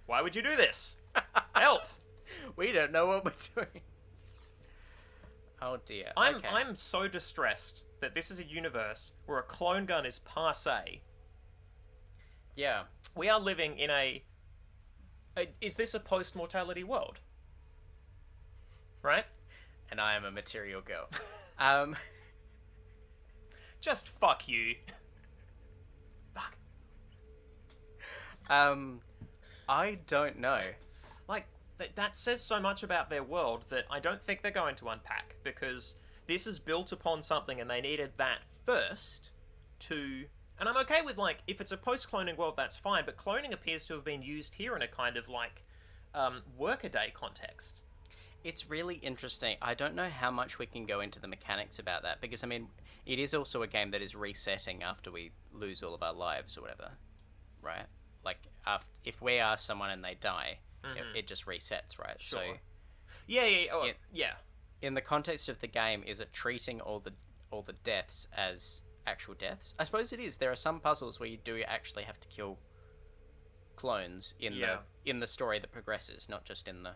Why would you do this? Help! We don't know what we're doing. Oh dear. Okay. I'm so distressed that this is a universe where a clone gun is passe. Yeah. We are living in is this a post-mortality world? Right? And I am a material girl. Just fuck you. Fuck. I don't know. Like, that says so much about their world that I don't think they're going to unpack, because this is built upon something and they needed that first to... And I'm okay with, like, if it's a post-cloning world, that's fine, but cloning appears to have been used here in a kind of, like, workaday context. It's really interesting. I don't know how much we can go into the mechanics about that, because, I mean, it is also a game that is resetting after we lose all of our lives or whatever, right? Like, if we are someone and they die, it just resets, right? Sure. So, yeah. in the context of the game, is it treating all the deaths as actual deaths? I suppose it is. There are some puzzles where you do actually have to kill clones in the story that progresses, not just in the...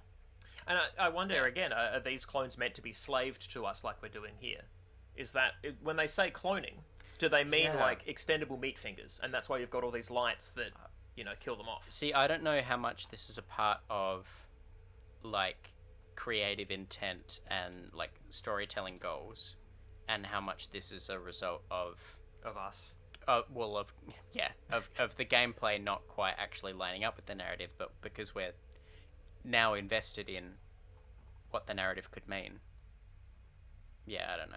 And I wonder, again, are these clones meant to be slaved to us like we're doing here? When they say cloning, do they mean, like, extendable meat fingers? And that's why you've got all these lights that, kill them off. See, I don't know how much this is a part of, like, creative intent and, like, storytelling goals, and how much this is a result of us. Of the gameplay not quite actually lining up with the narrative, but because we're now invested in what the narrative could mean. Yeah, I don't know.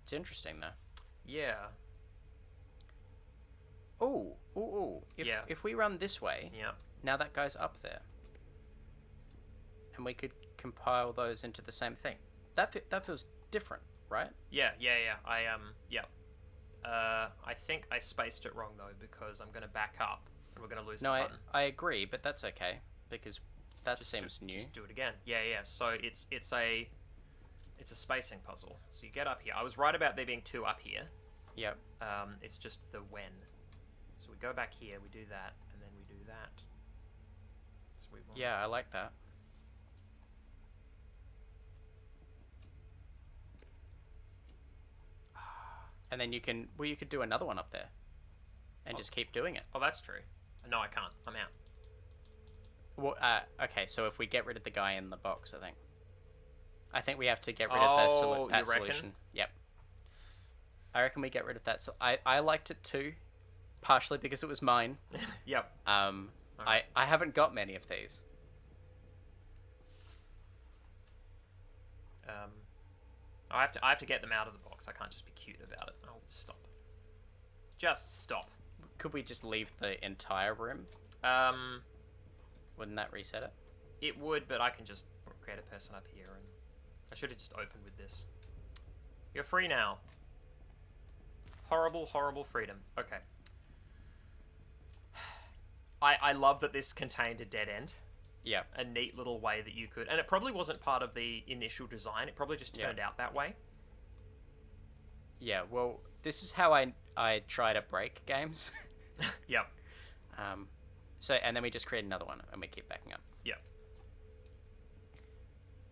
It's interesting, though. Yeah. Ooh. If we run this way, now that guy's up there. And we could compile those into the same thing. That feels different, right? Yeah. I think I spaced it wrong, though, because I'm going to back up. We're going to lose the button. I agree, but that's okay, because that seems new. Just do it again. Yeah. So it's a spacing puzzle. So you get up here. I was right about there being 2 up here. Yep. It's just the when. So we go back here, we do that, and then we do that. So we want... Yeah, I like that. And then you could do another one up there. And just keep doing it. Oh, that's true. No, I can't. I'm out. Well, okay, so if we get rid of the guy in the box, I think we have to get rid of that solution. Yep. I reckon we get rid of that. I liked it too, partially because it was mine. Yep. I haven't got many of these. I have to get them out of the box. I can't just be cute about it. Oh, stop. Just stop. Could we just leave the entire room? Wouldn't that reset it? It would, but I can just create a person up here, and I should have just opened with this. You're free now. Horrible, horrible freedom. Okay. I love that this contained a dead end. Yeah. A neat little way that you could... And it probably wasn't part of the initial design. It probably just turned out that way. Yeah, well, this is how I try to break games. Yep. And then we just create another one, and we keep backing up. Yep.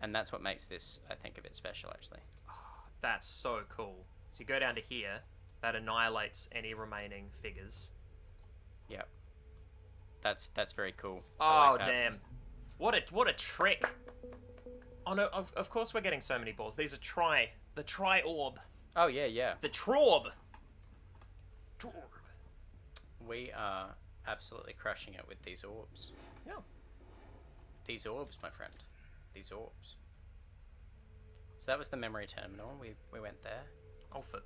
And that's what makes this, I think, a bit special, actually. Oh, that's so cool. So you go down to here, that annihilates any remaining figures. Yep. That's very cool. Oh, like damn. What a trick. Oh no, of course we're getting so many balls. These are the tri-orb. Oh yeah. The Trorb. We are absolutely crushing it with these orbs. Yeah. These orbs, my friend. These orbs. So that was the memory terminal. We went there. Alfred.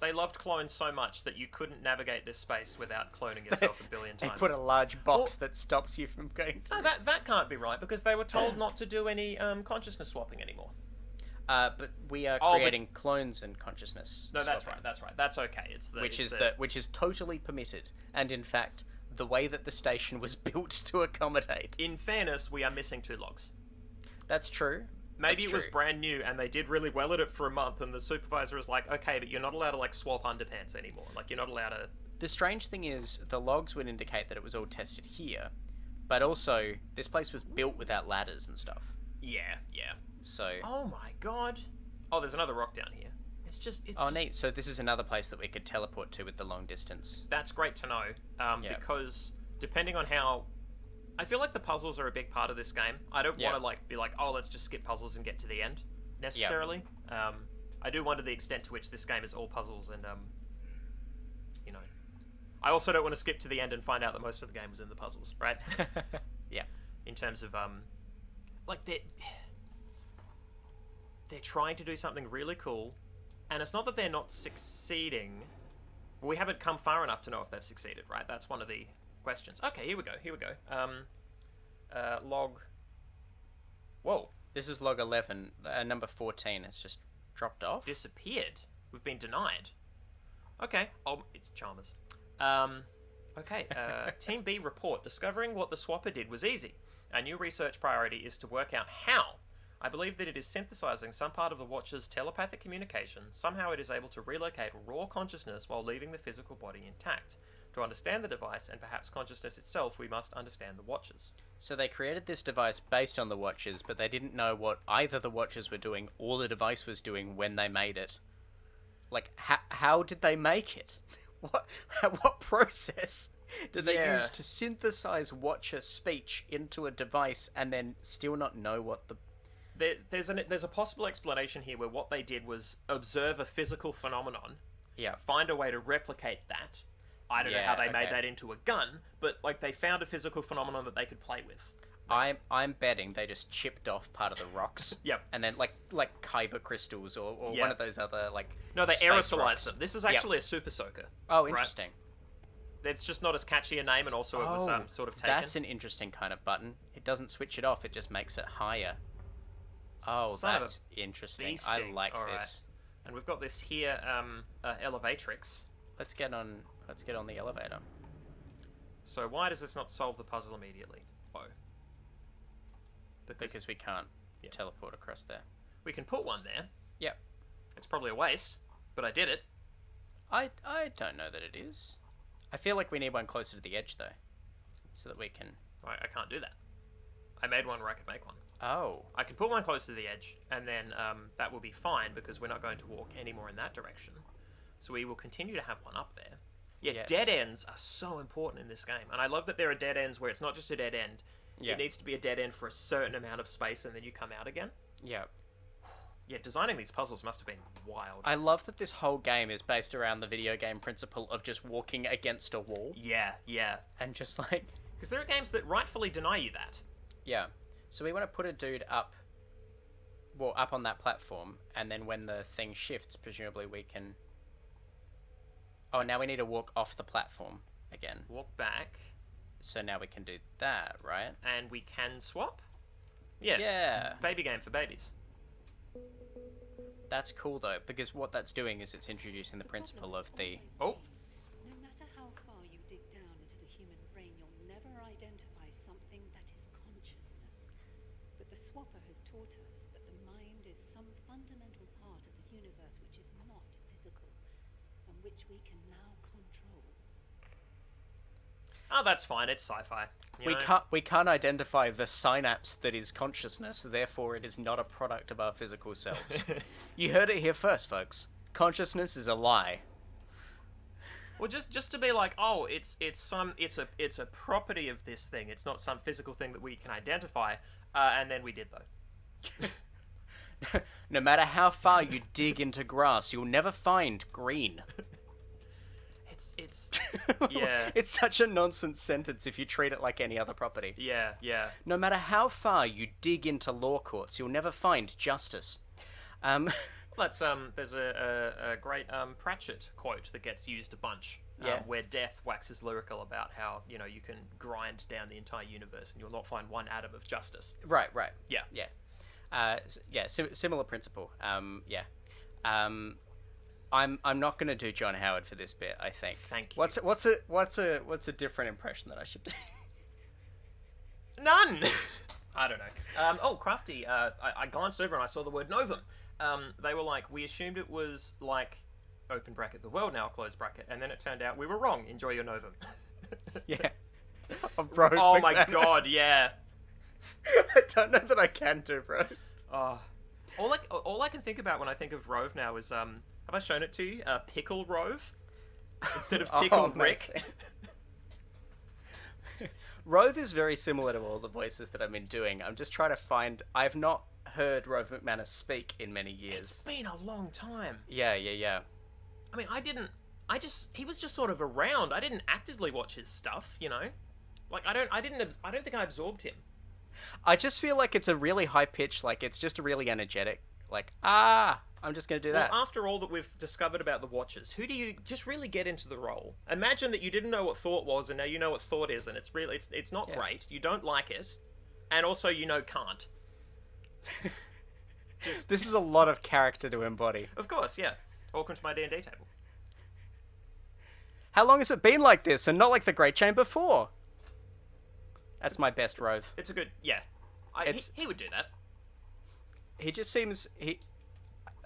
They loved clones so much that you couldn't navigate this space without cloning yourself a billion times. They put a large box that stops you from going through. No, that can't be right, because they were told not to do any consciousness swapping anymore. But we are creating clones and consciousness. No, that's right. That's okay. Which is totally permitted, and in fact, the way that the station was built to accommodate. In fairness, we are missing 2 logs. That's true. Maybe That's it was true. brand new and they did really well at it for a month, and the supervisor was like, okay, but you're not allowed to like swap underpants anymore. Like, you're not allowed to. The strange thing is, the logs would indicate that it was all tested here, but also this place was built without ladders and stuff. Yeah, yeah. So. Oh my god. Oh, there's another rock down here. It's just. Neat. So this is another place that we could teleport to with the long distance. That's great to know. Because depending on how. I feel like the puzzles are a big part of this game. I don't want to like be like, oh, let's just skip puzzles and get to the end necessarily. I do wonder the extent to which this game is all puzzles, and you know, I also don't want to skip to the end and find out that most of the game was in the puzzles, right? Yeah. In terms of like they're trying to do something really cool, and it's not that they're not succeeding. We haven't come far enough to know if they've succeeded, right? That's one of the questions. Okay, here we go. Log. Whoa. This is log 11. Number 14 has just dropped off. Disappeared. We've been denied. Okay. Oh, it's Chalmers. Okay. Team B report. Discovering what the swapper did was easy. Our new research priority is to work out how. I believe that it is synthesizing some part of the Watcher's telepathic communication. Somehow it is able to relocate raw consciousness while leaving the physical body intact. To understand the device, and perhaps consciousness itself, we must understand the Watchers. So they created this device based on the Watchers, but they didn't know what either the Watchers were doing or the device was doing when they made it. Like, how did they make it? What process did they use to synthesize Watcher speech into a device and then still not know what the... There's a possible explanation here where what they did was observe a physical phenomenon, find a way to replicate that. I don't know how they made that into a gun, but like they found a physical phenomenon that they could play with. I'm betting they just chipped off part of the rocks. Yep. And then like kyber crystals or one of those other like... No, they space aerosolized rocks. them. This is actually a super soaker. Oh, interesting. Right? It's just not as catchy a name, and also it was sort of taken. That's an interesting kind of button. It doesn't switch it off, it just makes it higher. Oh, that's interesting. I like this. Right. And we've got this here, elevatrix. Let's get on the elevator. So why does this not solve the puzzle immediately? Oh. Because we can't teleport across there. We can put one there. Yep. It's probably a waste, but I did it. I don't know that it is. I feel like we need one closer to the edge, though. So that we can... I can't do that. I made one where I could make one. Oh. I can put one close to the edge, and then that will be fine, because we're not going to walk any more in that direction. So we will continue to have one up there. Yeah, dead ends are so important in this game. And I love that there are dead ends where it's not just a dead end. Yeah. It needs to be a dead end for a certain amount of space, and then you come out again. Yeah. Yeah, designing these puzzles must have been wild. I love that this whole game is based around the video game principle of just walking against a wall. Yeah, yeah. And just like... Because there are games that rightfully deny you that. Yeah. So we want to put a dude up on that platform, and then when the thing shifts, presumably we can... Oh, now we need to walk off the platform again. Walk back. So now we can do that, right? And we can swap? Yeah. Yeah. Baby game for babies. That's cool, though, because what that's doing is it's introducing the principle of the... Oh. No matter how far you dig down into the human brain, you'll never identify something that is consciousness. But the swapper has taught us that the mind is some fundamental part of the universe which is not physical, and which we can now control. Oh, that's fine. It's sci-fi. We can't identify the synapse that is consciousness, therefore it is not a product of our physical selves. You heard it here first, folks. Consciousness is a lie. Well, just to be like, oh, it's a property of this thing. It's not some physical thing that we can identify. And then we did though. No matter how far you dig into grass, you'll never find green. It's yeah. It's such a nonsense sentence if you treat it like any other property. Yeah, yeah. No matter how far you dig into law courts, you'll never find justice. There's a great Pratchett quote that gets used a bunch. Where Death waxes lyrical about how, you can grind down the entire universe and you'll not find one atom of justice. Right. Yeah. Similar principle. I'm not going to do John Howard for this bit, I think. Thank you. What's a different impression that I should do? None. I don't know. Oh, Crafty. I glanced over and I saw the word novum. They were like, we assumed it was like open bracket the world now close bracket, and then it turned out we were wrong. Enjoy your novum. Yeah. Bro. Oh my god, yeah. I don't know that I can do, bro. All I can think about when I think of Rove now is have I shown it to you? Pickle Rove instead of Pickle Rick. Rove is very similar to all the voices that I've been doing. I'm just trying to find. I've not heard Rove McManus speak in many years. It's been a long time. Yeah. I mean, he was just sort of around. I didn't actively watch his stuff, you know. Like I don't think I absorbed him. I just feel like it's a really high pitch. Like it's just really energetic. Like I'm just gonna do that. Well, after all that we've discovered about the Watchers, who do you just really get into the role? Imagine that you didn't know what thought was, and now you know what thought is, and it's really it's not great. You don't like it, and also you know can't. This is a lot of character to embody. Of course, yeah. Welcome to my D&D table. How long has it been like this, and not like the Great Chamber 4? That's my best Rove. It's a good, yeah. He would do that. He just seems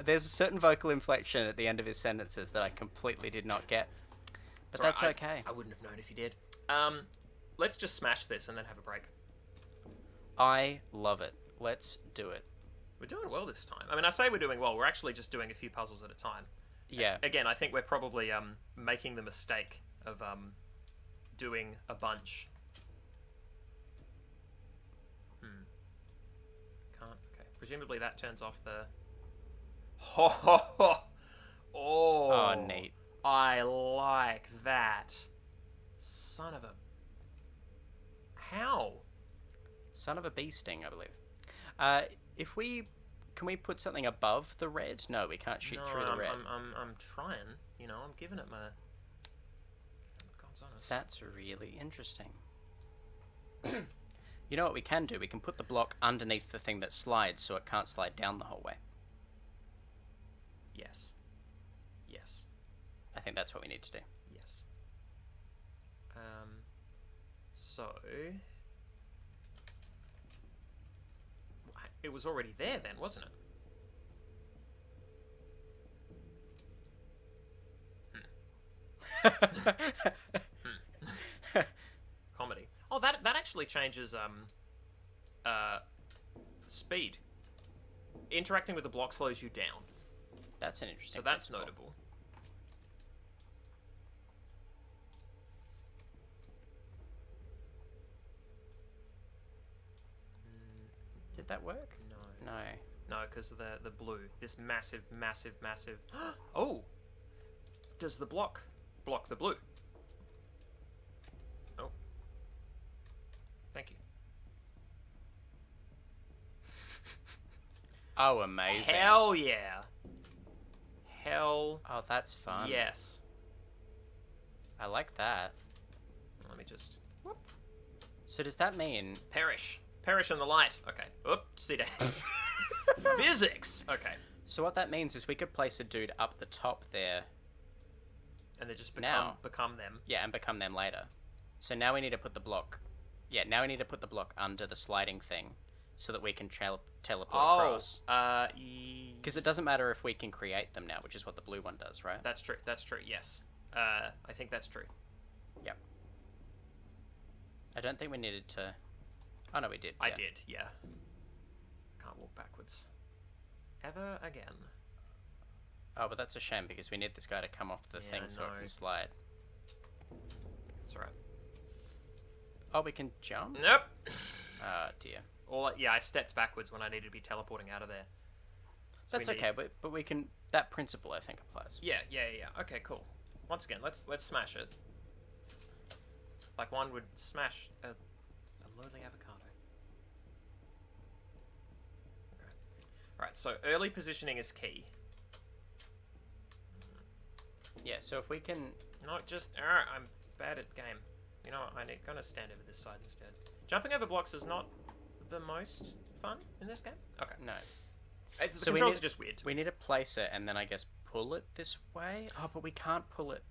there's a certain vocal inflection at the end of his sentences that I completely did not get, but that's okay. I wouldn't have known if you did. Let's just smash this and then have a break. I love it. Let's do it. We're doing well this time. I mean, I say we're doing well. We're actually just doing a few puzzles at a time. Yeah. Again, I think we're probably making the mistake of doing a bunch. Can't. Okay. Presumably that turns off the. Oh, neat. I like that. Son of a. How? Son of a bee sting, I believe. Can we put something above the red? No, we can't shoot through the red. I'm trying. You know, I'm giving it my. God's honest. That's really interesting. You know what we can do? We can put the block underneath the thing that slides, so it can't slide down the whole way. Yes. I think that's what we need to do. Yes. So. It was already there then, wasn't it? Comedy. Oh, that actually changes speed. Interacting with the block slows you down. That's an interesting. So that's principle. notable. Did that work? No, because of the blue. This massive. Oh, does the block the blue? Oh, thank you. Oh, amazing! Hell yeah! Hell. Oh, that's fun. Yes. I like that. Let me just. Whoop. So does that mean Perish in the light. Okay. Oopsie down. Physics. Okay. So what that means is we could place a dude up the top there. And they just Now. become them. Yeah, and become them later. So now we need to put the block. Yeah, now we need to put the block under the sliding thing, so that we can teleport across. Because it doesn't matter if we can create them now, which is what the blue one does, right? That's true. Yes. I think that's true. Yep. I don't think we needed to. Oh no, we did. I yeah. did. Yeah. Can't walk backwards. Ever again. Oh, but that's a shame because we need this guy to come off the thing so it can slide. That's alright. Oh, we can jump? Nope. Oh dear. I stepped backwards when I needed to be teleporting out of there. So That's okay, but we can. That principle I think applies. Yeah. Okay, cool. Once again, let's smash it. Like one would smash a lowly avocado. Okay. Right. So early positioning is key. Yeah. So if we can. Not just. I'm bad at game. You know what? I'm gonna stand over this side instead. Jumping over blocks is not the most fun in this game. Okay. No. The controls are just weird. We need to place it and then I guess pull it this way. Oh, but we can't pull it.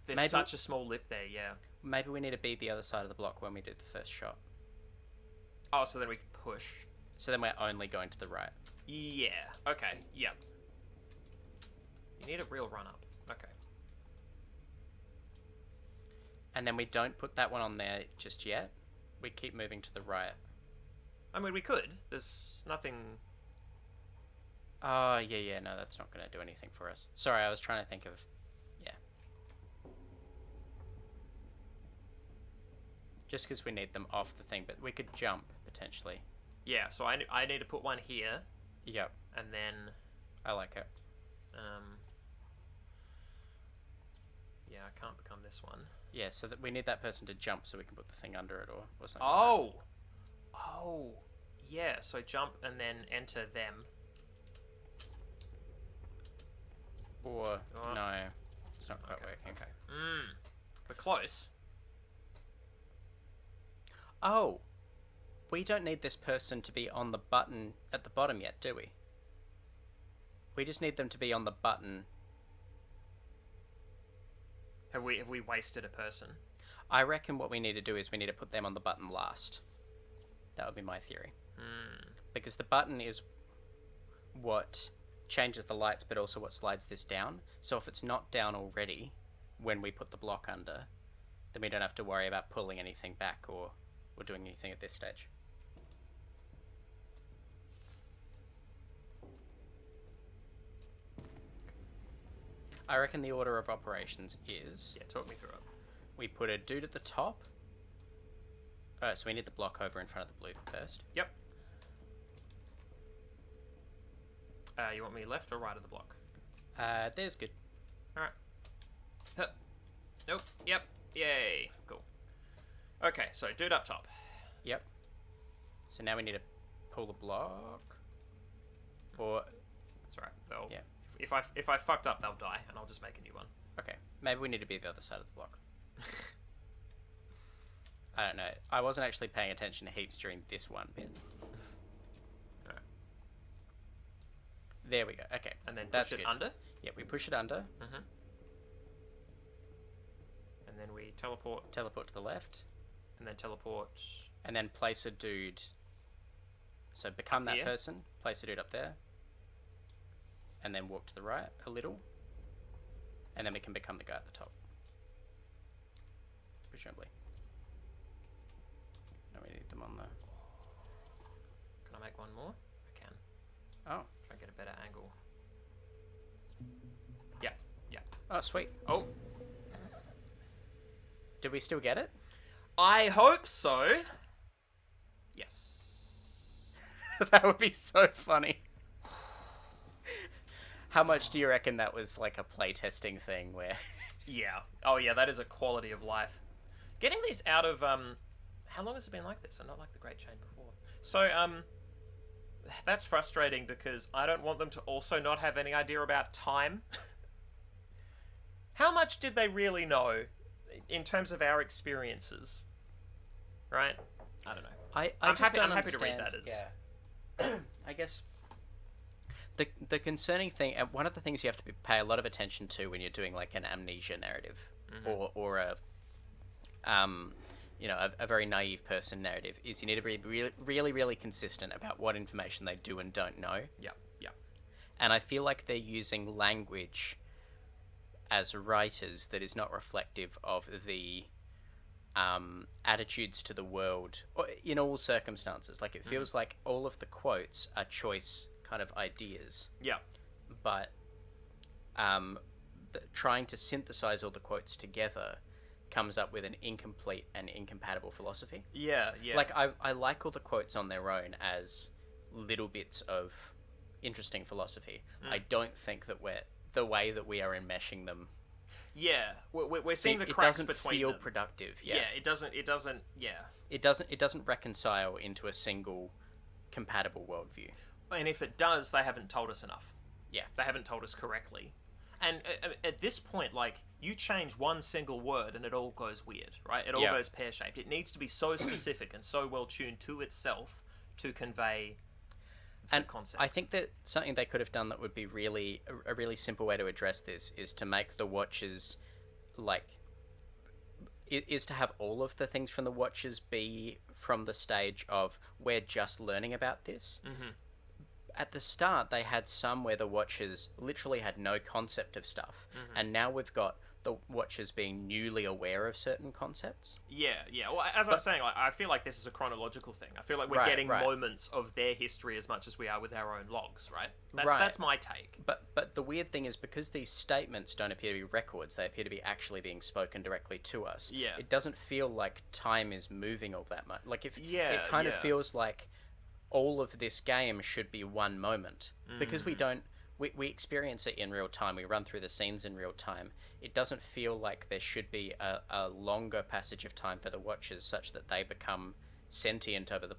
There's such a small lip there. Yeah. Maybe we need to be the other side of the block when we do the first shot. Oh, so then we push. So then we're only going to the right. Yeah. Okay. Yep. You need a real run up. Okay. And then we don't put that one on there just yet. We keep moving to the right. I mean, we could. There's nothing... Oh, yeah, no, that's not going to do anything for us. Sorry, I was trying to think of... Yeah. Just because we need them off the thing, but we could jump, potentially. Yeah, so I need to put one here. Yep. And then... I like it. Yeah, I can't become this one. Yeah, so that we need that person to jump so we can put the thing under it or something. Oh! Oh! Yeah, so jump and then enter them. Or, no, it's not quite working. Okay. We're close. Oh! We don't need this person to be on the button at the bottom yet, do we? We just need them to be on the button. Have we wasted a person? I reckon what we need to do is we need to put them on the button last. That would be my theory. Because the button is what changes the lights, but also what slides this down. So if it's not down already when we put the block under, then we don't have to worry about pulling anything back or doing anything at this stage. I reckon the order of operations is... Yeah, talk me through it. We put a dude at the top. So we need the block over in front of the blue first. Yep. You want me left or right of the block? There's good. Alright. Huh. Nope. Yep. Yay. Cool. Okay, so dude up top. Yep. So now we need to pull the block. Or... That's alright. They'll... Yeah. If I fucked up, they'll die, and I'll just make a new one. Okay. Maybe we need to be the other side of the block. I don't know. I wasn't actually paying attention to heaps during this one bit. Alright. There we go. Okay. And then that's push it good. under. Yeah, we push it under. And then we teleport. Teleport to the left. And then teleport. And then place a dude. So become that here. person. Place a dude up there. And then walk to the right a little. And then we can become the guy at the top. Presumably. No, we need them on the... Can I make one more? I can. Oh. Try and get a better angle. Yeah. Yeah. Oh, sweet. Oh. Did we still get it? I hope so. Yes. That would be so funny. How much do you reckon that was like a playtesting thing where... Yeah. Oh, yeah, that is a quality of life. Getting these out of, how long has it been like this? And not like the Great Chain before. So, that's frustrating because I don't want them to also not have any idea about time. How much did they really know in terms of our experiences? Right? I don't know. I'm happy to read that as... Yeah. I guess... The concerning thing, and one of the things you have to pay a lot of attention to when you're doing like an amnesia narrative, or a a very naive person narrative, is you need to be really consistent about what information they do and don't know. Yeah, yeah. And I feel like they're using language as writers that is not reflective of the attitudes to the world, or in all circumstances. Like it feels like all of the quotes are choice kind of ideas. Yeah. But trying to synthesize all the quotes together comes up with an incomplete and incompatible philosophy. Yeah, yeah. Like, I like all the quotes on their own as little bits of interesting philosophy. I don't think that the way that we are enmeshing them... Yeah, we're seeing the cracks between them. It doesn't feel productive. Yeah, it doesn't, yeah. It doesn't reconcile into a single compatible worldview. And if it does, they haven't told us enough. Yeah. They haven't told us correctly. And at this point, like, you change one single word and it all goes weird, right? It all goes pear-shaped. It needs to be so specific and so well-tuned to itself to convey the concept. I think that something they could have done that would be a really simple way to address this is to make the watchers, like, is to have all of the things from the Watchers be from the stage of we're just learning about this. Mm-hmm. At the start, they had some where the Watchers literally had no concept of stuff, and now we've got the Watchers being newly aware of certain concepts. Yeah. Well, as I was saying, I feel like this is a chronological thing. I feel like we're getting moments of their history as much as we are with our own logs, right? That's my take. But the weird thing is, because these statements don't appear to be records, they appear to be actually being spoken directly to us. Yeah. It doesn't feel like time is moving all that much. Like, it kind of yeah. feels like all of this game should be one moment, because we don't. We experience it in real time. We run through the scenes in real time. It doesn't feel like there should be a longer passage of time for the Watchers, such that they become sentient over the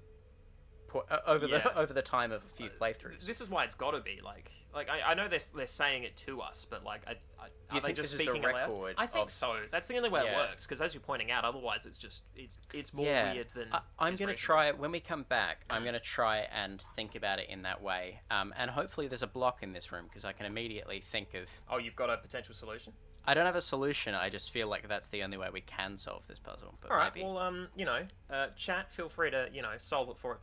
time of a few playthroughs. This is why it's got to be like I know they're saying it to us, but like are they just speaking aloud? I think so. That's the only way it works, because as you're pointing out, otherwise it's more weird than. I'm going to try it when we come back. I'm going to try and think about it in that way, and hopefully there's a block in this room, because I can immediately think of. Oh, you've got a potential solution? I don't have a solution. I just feel like that's the only way we can solve this puzzle. But all right. maybe. Well, chat. Feel free to solve it for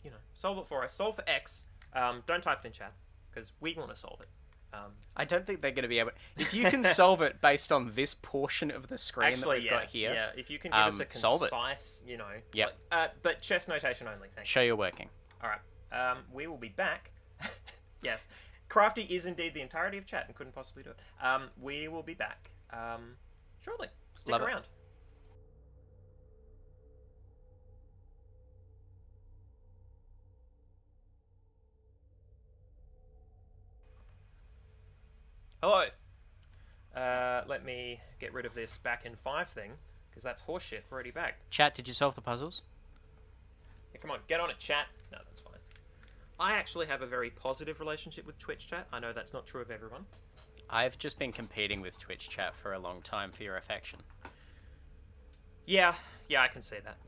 it. Solve it for us. Solve for X. Don't type it in chat, because we want to solve it. I don't think they're going to be able. If you can solve it based on this portion of the screen that we've got here, if you can give us a concise, Yep. But chess notation only. Thank you. Show you're working. All right. We will be back. Yes, Crafty is indeed the entirety of chat and couldn't possibly do it. We will be back shortly. Stick Love it. around. Hello. Let me get rid of this back in 5 thing, because that's horseshit. We're already back. Chat, did you solve the puzzles? Yeah, come on, get on it, chat. No, that's fine. I actually have a very positive relationship with Twitch chat. I know that's not true of everyone. I've just been competing with Twitch chat for a long time for your affection. Yeah, I can see that.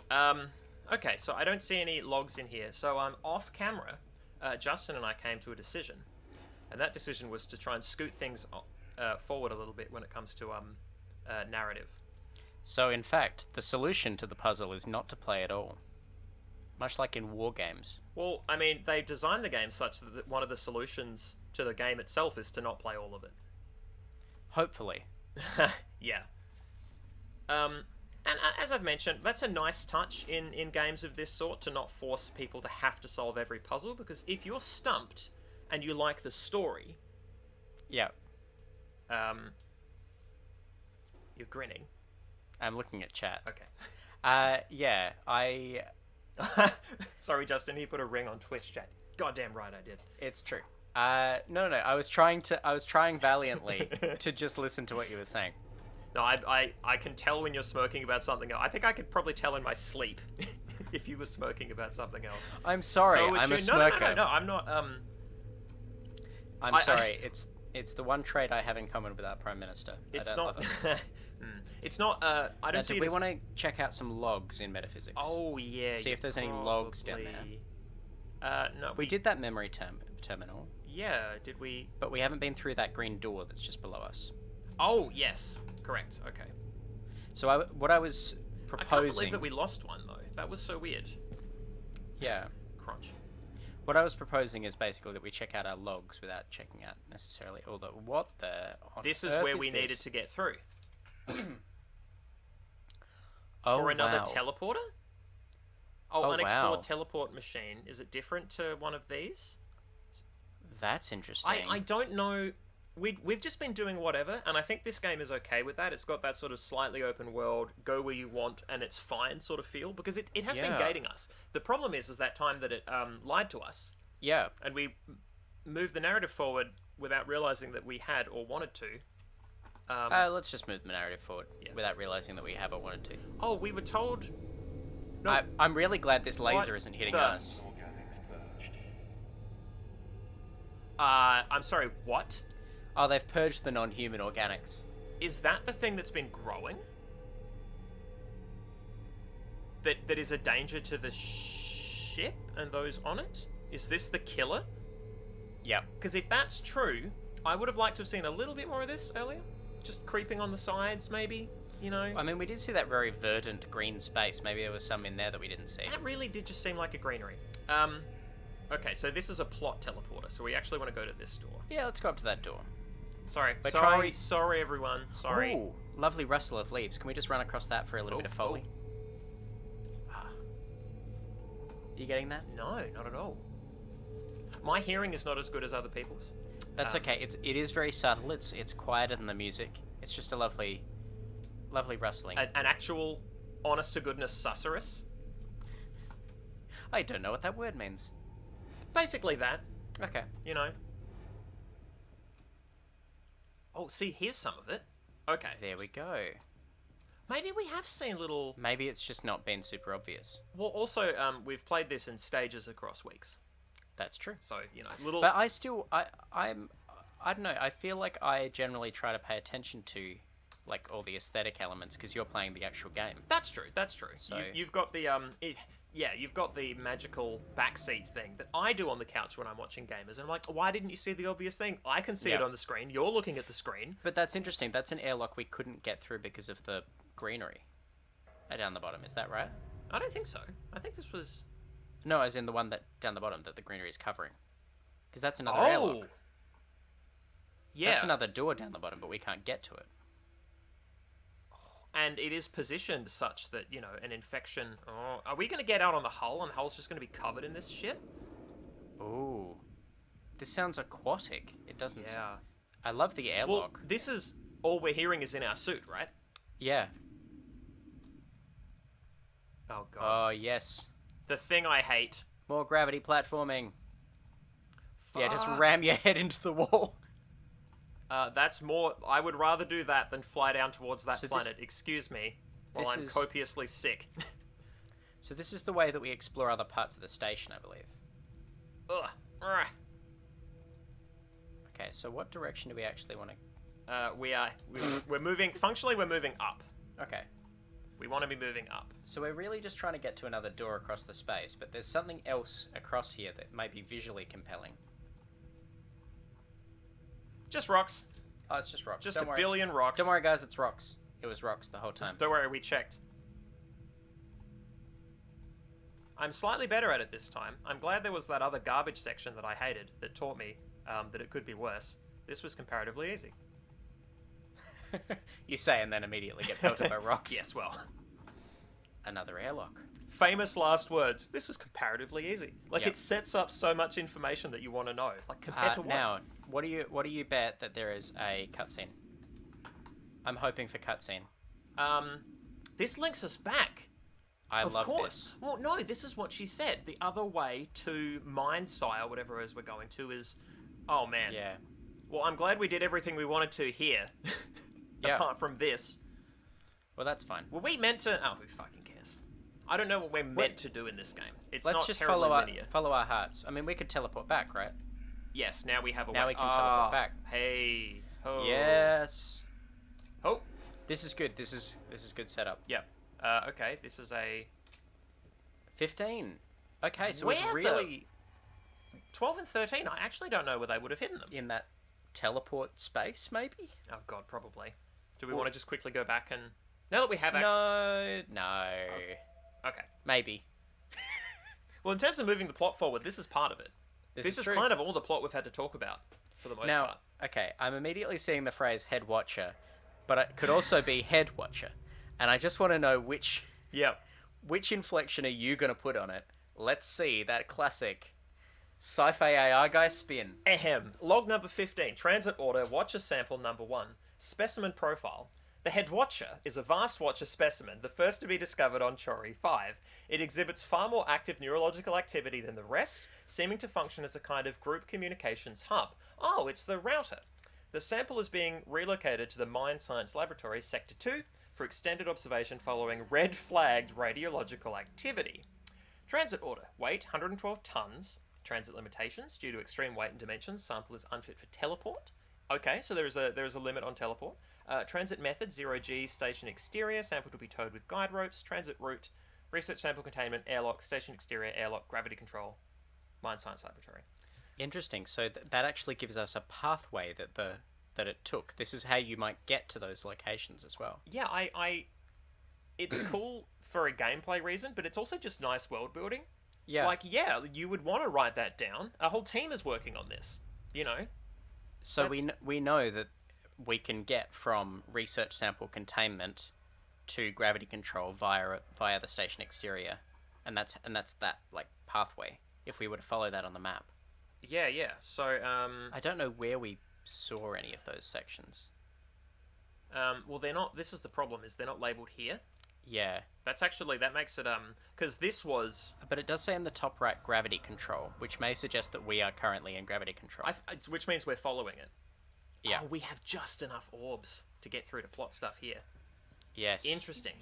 Okay, so I don't see any logs in here. So off camera, Justin and I came to a decision. And that decision was to try and scoot things forward a little bit when it comes to narrative. So, in fact, the solution to the puzzle is not to play at all. Much like in war games. Well, I mean, they designed the game such that one of the solutions to the game itself is to not play all of it. Hopefully. Yeah. And as I've mentioned, that's a nice touch in games of this sort, to not force people to have to solve every puzzle, because if you're stumped and you like the story, yeah, you're grinning. I'm looking at chat. Okay. Yeah, I. Sorry, Justin. He put a ring on Twitch chat. Goddamn right, I did. It's true. No. I was trying valiantly to just listen to what you were saying. No, I can tell when you're smoking about something else. I think I could probably tell in my sleep if you were smoking about something else. I'm sorry. So I'm a smoker. No. I'm not. I'm sorry. It's the one trait I have in common with our Prime Minister. It's not. It's not. I don't see. Do we want to check out some logs in metaphysics? Oh yeah. See if there's any logs down there. No. We did that memory terminal. Yeah. Did we? But we haven't been through that green door that's just below us. Oh yes. Correct. Okay. So what I was proposing. I can't believe that we lost one though. That was so weird. Yeah. Crunch. What I was proposing is basically that we check out our logs without checking out necessarily all the what the. This is where we needed to get through. Oh, for another wow. teleporter? Oh, unexplored wow. teleport machine. Is it different to one of these? That's interesting. I don't know. We've just been doing whatever, and I think this game is okay with that. It's got that sort of slightly open world, go where you want, and it's fine sort of feel, because it has been gating us. The problem is that time that it lied to us. Yeah. And we moved the narrative forward without realizing that we had or wanted to. Let's just move the narrative forward without realizing that we have or wanted to. Oh, we were told... No. I'm really glad this laser isn't hitting us. I'm sorry, what? Oh, they've purged the non-human organics. Is that the thing that's been growing? That is a danger to the ship and those on it? Is this the killer? Yep. Because if that's true, I would have liked to have seen a little bit more of this earlier. Just creeping on the sides, maybe. You know? I mean, we did see that very verdant green space. Maybe there was some in there that we didn't see. That really did just seem like a greenery. Okay, so this is a plot teleporter, so we actually want to go to this door. Yeah, let's go up to that door. Sorry, We're sorry everyone, sorry. Ooh, lovely rustle of leaves. Can we just run across that for a little bit of foley? Ah. You getting that? No, not at all. My hearing is not as good as other people's. That's okay. It is very subtle. It's quieter than the music. It's just a lovely rustling. An actual, honest to goodness susurrus. I don't know what that word means. Basically that, Okay. you know. Oh, see, here's some of it. Okay. There we go. Maybe we have seen little... Maybe it's just not been super obvious. Well, also, we've played this in stages across weeks. That's true. So, you know, little... But I don't know. I feel like I generally try to pay attention to, like, all the aesthetic elements because you're playing the actual game. That's true. That's true. So- You've got the you've got the magical backseat thing that I do on the couch when I'm watching gamers. And I'm like, why didn't you see the obvious thing? I can see it Yeah. on the screen. You're looking at the screen. But that's interesting. That's an airlock we couldn't get through because of the greenery down the bottom. Is that right? I don't think so. I think this was... No, as in the one that down the bottom that the greenery is covering. Because that's another Oh! airlock. Yeah. That's another door down the bottom, but we can't get to it. And it is positioned such that, you know, an infection... Oh, are we going to get out on the hull and the hull's just going to be covered in this shit? Ooh. This sounds aquatic. It doesn't Yeah. sound... I love the airlock. Well, this is... All we're hearing is in our suit, right? Yeah. Oh, God. Oh, yes. The thing I hate. More gravity platforming. Yeah, just Fuck. ram your head into the wall. That's more... I would rather do that than fly down towards that So this- planet. Excuse me. While this I'm is- copiously sick. So this is the way that we explore other parts of the station, I believe. Ugh. Ugh. Okay, so what direction do we actually want to... We're moving... Functionally, we're moving up. Okay. We want to be moving up. So we're really just trying to get to another door across the space, but there's something else across here that might be visually compelling. Just rocks. Oh, it's just rocks. Just Don't a worry. billion rocks. Don't worry, guys, it's rocks. It was rocks the whole time. Don't worry, we checked. I'm slightly better at it this time. I'm glad there was that other garbage section that I hated that taught me that it could be worse. This was comparatively easy. You say and then immediately get pelted by rocks. Yes, well. Another airlock. Famous last words. This was comparatively easy. Like, Yep. it sets up so much information that you want to know. Like, compared to what? Now, what do you bet that there is a cutscene? I'm hoping for cutscene. This links us back. I Of love course. this. Well, no, this is what she said. The other way to Mind Sci or whatever it is we're going to is... Oh, man. Yeah. Well, I'm glad we did everything we wanted to here. Yeah. Apart from this. Well, that's fine. Were we meant to... Oh, who fucking cares? I don't know what we're meant to do in this game. It's Let's not just terribly linear. follow our hearts. I mean, we could teleport back, right? Yes, now we have a Now way. we can teleport back. Hey. Oh. Yes. Oh. This is good. This is good setup. Yep. Okay, this is a... 15. Okay, so Where it's the- really 12 and 13. I actually don't know where they would have hidden them. in that teleport space, maybe? Oh, God, probably. Do we want to just quickly go back and... Now that we have access... No. Okay. Maybe. Well, in terms of moving the plot forward, this is part of it. This is true. kind of all the plot we've had to talk about, for the most Now, part. okay, I'm immediately seeing the phrase head watcher, but it could also be head watcher. And I just want to know which Yep. inflection are you going to put on it? Let's see that classic SciFiAIguy spin. Ahem. Log number 15. Transit order. Watcher sample number 1. Specimen profile. The head watcher is a vast watcher specimen, the first to be discovered on Chori 5. It exhibits far more active neurological activity than the rest, seeming to function as a kind of group communications hub. Oh, it's the router. The sample is being relocated to the Mind Science Laboratory, Sector 2, for extended observation following red-flagged radiological activity. Transit order. Weight, 112 tons. Transit limitations. Due to extreme weight and dimensions, sample is unfit for teleport. Okay, so there is a limit on teleport. Transit method, 0G, station exterior. Sample to be towed with guide ropes. Transit route, research sample containment, airlock, station exterior, airlock, gravity control, Mind Science Laboratory. Interesting. So that actually gives us a pathway that the that it took. This is how you might get to those locations as well. Yeah, it's cool for a gameplay reason, but it's also just nice world building. Yeah. Like, yeah, you would want to write that down. A whole team is working on this, you know? So we know that we can get from research sample containment to gravity control via the station exterior, and that's that like pathway. If we were to follow that on the map. Yeah. So I don't know where we saw any of those sections. well, they're not. This is the problem: is they're not labeled here. Yeah. That makes it because this was. But it does say in the top right gravity control, which may suggest that we are currently in gravity control. Which means we're following it. Yeah. Oh, we have just enough orbs to get through to plot stuff here. Yes. Interesting.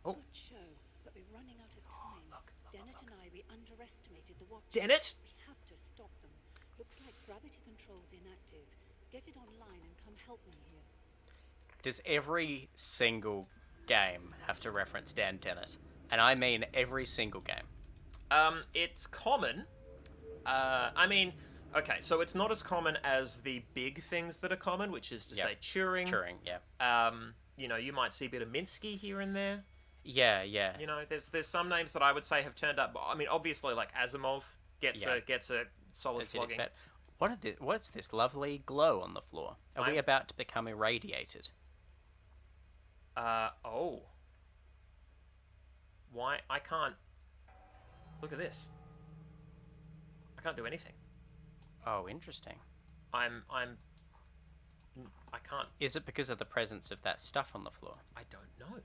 Oh. Good show, but we're running out of time. Look. Dennett and I, we underestimated the Watchers. Dennett? We have to stop them. Looks like gravity control's inactive. Get it online and come help me here. Does every single game have to reference Dan Dennett? And I mean every single game. It's common. I mean, okay, so it's not as common as the big things that are common, which is to say Turing. Turing, yeah. You know, you might see a bit of Minsky here and there. Yeah. You know, there's some names that I would say have turned up. I mean, obviously, like Asimov gets a solid flogging. What's this lovely glow on the floor? Are we about to become irradiated? Oh. Why? I can't. Look at this. I can't do anything. Oh, interesting. I can't. Is it because of the presence of that stuff on the floor? I don't know.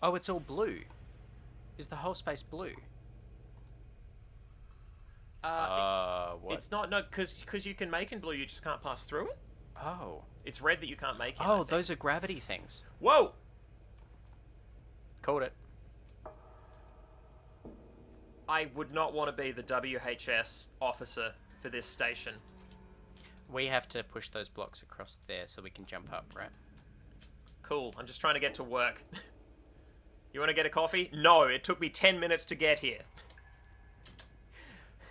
Oh, it's all blue. Is the whole space blue? What? It's not, no, because you can make in blue, you just can't pass through it. Oh. It's red that you can't make in. Oh, those are gravity things. Whoa! Called it. I would not want to be the WHS officer for this station. We have to push those blocks across there so we can jump up, right? Cool, I'm just trying to get to work. You want to get a coffee? No, it took me 10 minutes to get here.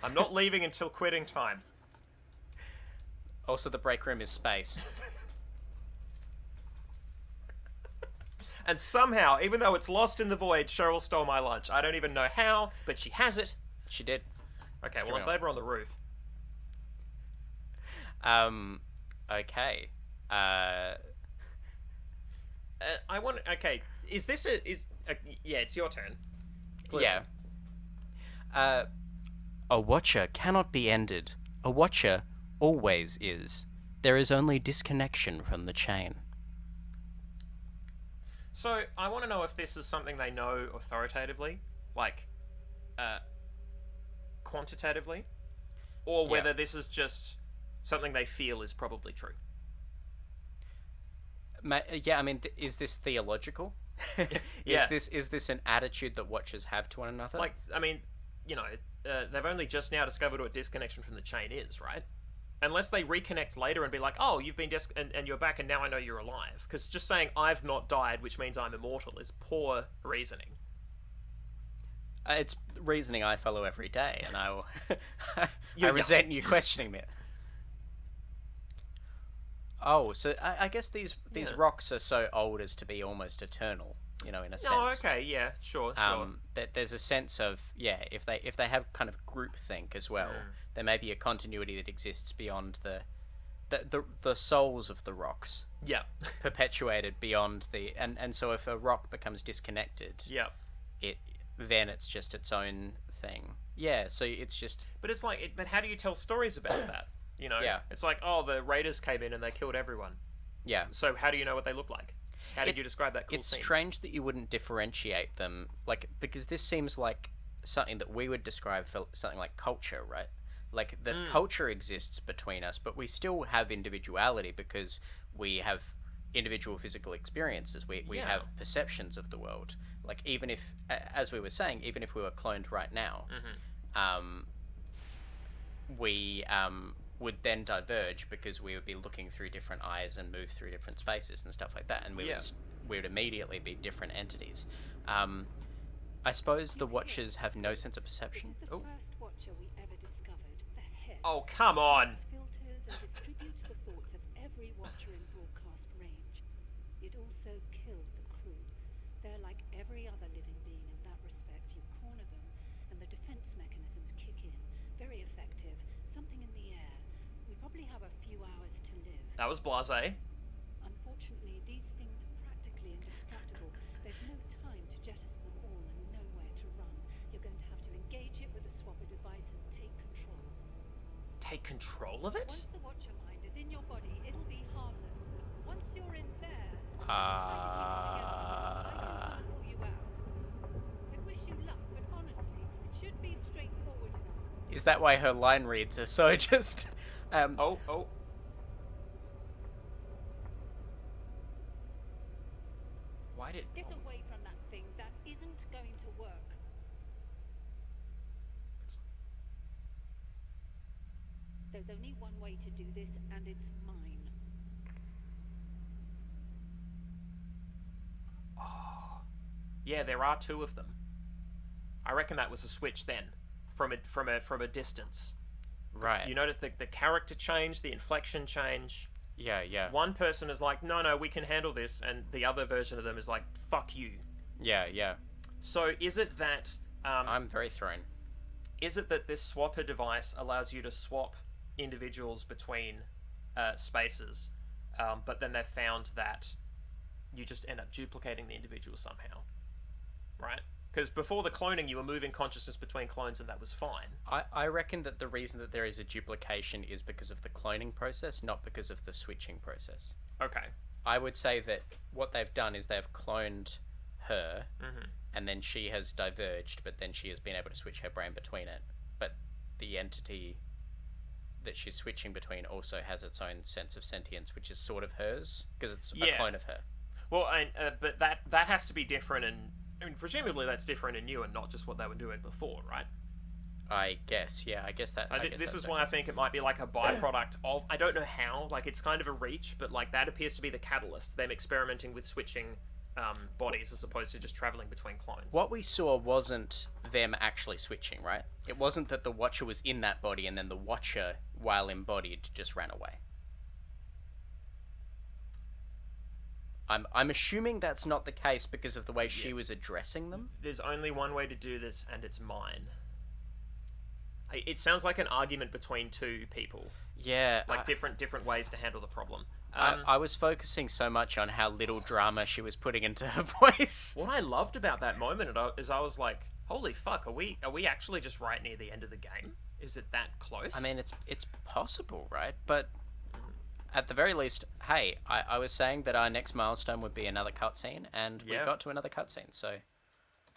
I'm not leaving until quitting time. Also, the break room is space. And somehow, even though it's lost in the void, Cheryl stole my lunch. I don't even know how, but she has it. She did. Okay, well, I'm glad we're on the roof. Okay. I want. Okay, is this yeah, it's your turn. Clearly. Yeah. A watcher cannot be ended. A watcher always is. There is only disconnection from the chain. So, I want to know if this is something they know authoritatively, like, quantitatively, or whether this is just something they feel is probably true. Yeah, I mean, is this theological? Yeah. Is this an attitude that watchers have to one another? Like, I mean, you know, they've only just now discovered what disconnection from the chain is, right? Unless they reconnect later and be like, oh, you've been and you're back and now I know you're alive. Because just saying I've not died, which means I'm immortal, is poor reasoning. It's reasoning I follow every day, and I You're resent you questioning me. Oh, so I guess these rocks are so old as to be almost eternal, you know, in a sense. Oh, okay, yeah, sure. That there's a sense of, yeah, if they have kind of groupthink as well, there may be a continuity that exists beyond the souls of the rocks. Yeah. Perpetuated beyond and so if a rock becomes disconnected, Yeah. Then it's just its own thing. Yeah, so it's just. But it's like, but how do you tell stories about that? You know, Yeah. It's like, oh, the raiders came in and they killed everyone. Yeah. So how do you know what they look like? How did you describe that cool It's scene? strange that you wouldn't differentiate them, like, because this seems like something that we would describe for something like culture, right? Like, the culture exists between us, but we still have individuality because we have individual physical experiences. We have perceptions of the world. Like, even if, as we were saying, even if we were cloned right now, we would then diverge because we would be looking through different eyes and move through different spaces and stuff like that, and we would immediately be different entities. I suppose the Watchers have no sense of perception. This is the first Watcher we ever discovered. The head. Oh, come on! Filters and distributes the thoughts That was blasé. Unfortunately, these things are practically indestructible. There's no time to jettison them all and nowhere to run. You're going to have to engage it with the swapper device and take control. Take control of it? Once the Watcher mind is in your body, it'll be harmless. Once you're in there, I can pull you out. I wish you luck, but honestly, it should be straightforward enough. Is that why her line reads are so just... Oh. Why did... Get away from that thing. That isn't going to work. There's only one way to do this, and it's mine. Oh. Yeah, there are two of them. I reckon that was a switch then, from a distance. Right. You notice the character change, the inflection change. Yeah. One person is like, no, we can handle this, and the other version of them is like, fuck you. Yeah. So is it that... I'm very thrown. Is it that this swapper device allows you to swap individuals between spaces, but then they've found that you just end up duplicating the individual somehow, right? Because before the cloning, you were moving consciousness between clones and that was fine. I reckon that the reason that there is a duplication is because of the cloning process, not because of the switching process. Okay. I would say that what they've done is they've cloned her, and then she has diverged, but then she has been able to switch her brain between it. But the entity that she's switching between also has its own sense of sentience, which is sort of hers, because it's a clone of her. Well, but that has to be different, and I mean, presumably that's different in you and not just what they were doing before, right? I guess, yeah. I guess that. This is why I think it might be like a byproduct of... I don't know how. Like, it's kind of a reach, but like that appears to be the catalyst. Them experimenting with switching bodies as opposed to just traveling between clones. What we saw wasn't them actually switching, right? It wasn't that the Watcher was in that body and then the Watcher, while embodied, just ran away. I'm assuming that's not the case because of the way she was addressing them. There's only one way to do this, and it's mine. It sounds like an argument between two people. Yeah. Like different ways to handle the problem. I was focusing so much on how little drama she was putting into her voice. What I loved about that moment is I was like, holy fuck, are we actually just right near the end of the game? Is it that close? I mean, it's possible, right? But at the very least, hey, I was saying that our next milestone would be another cutscene, and we got to another cutscene, so...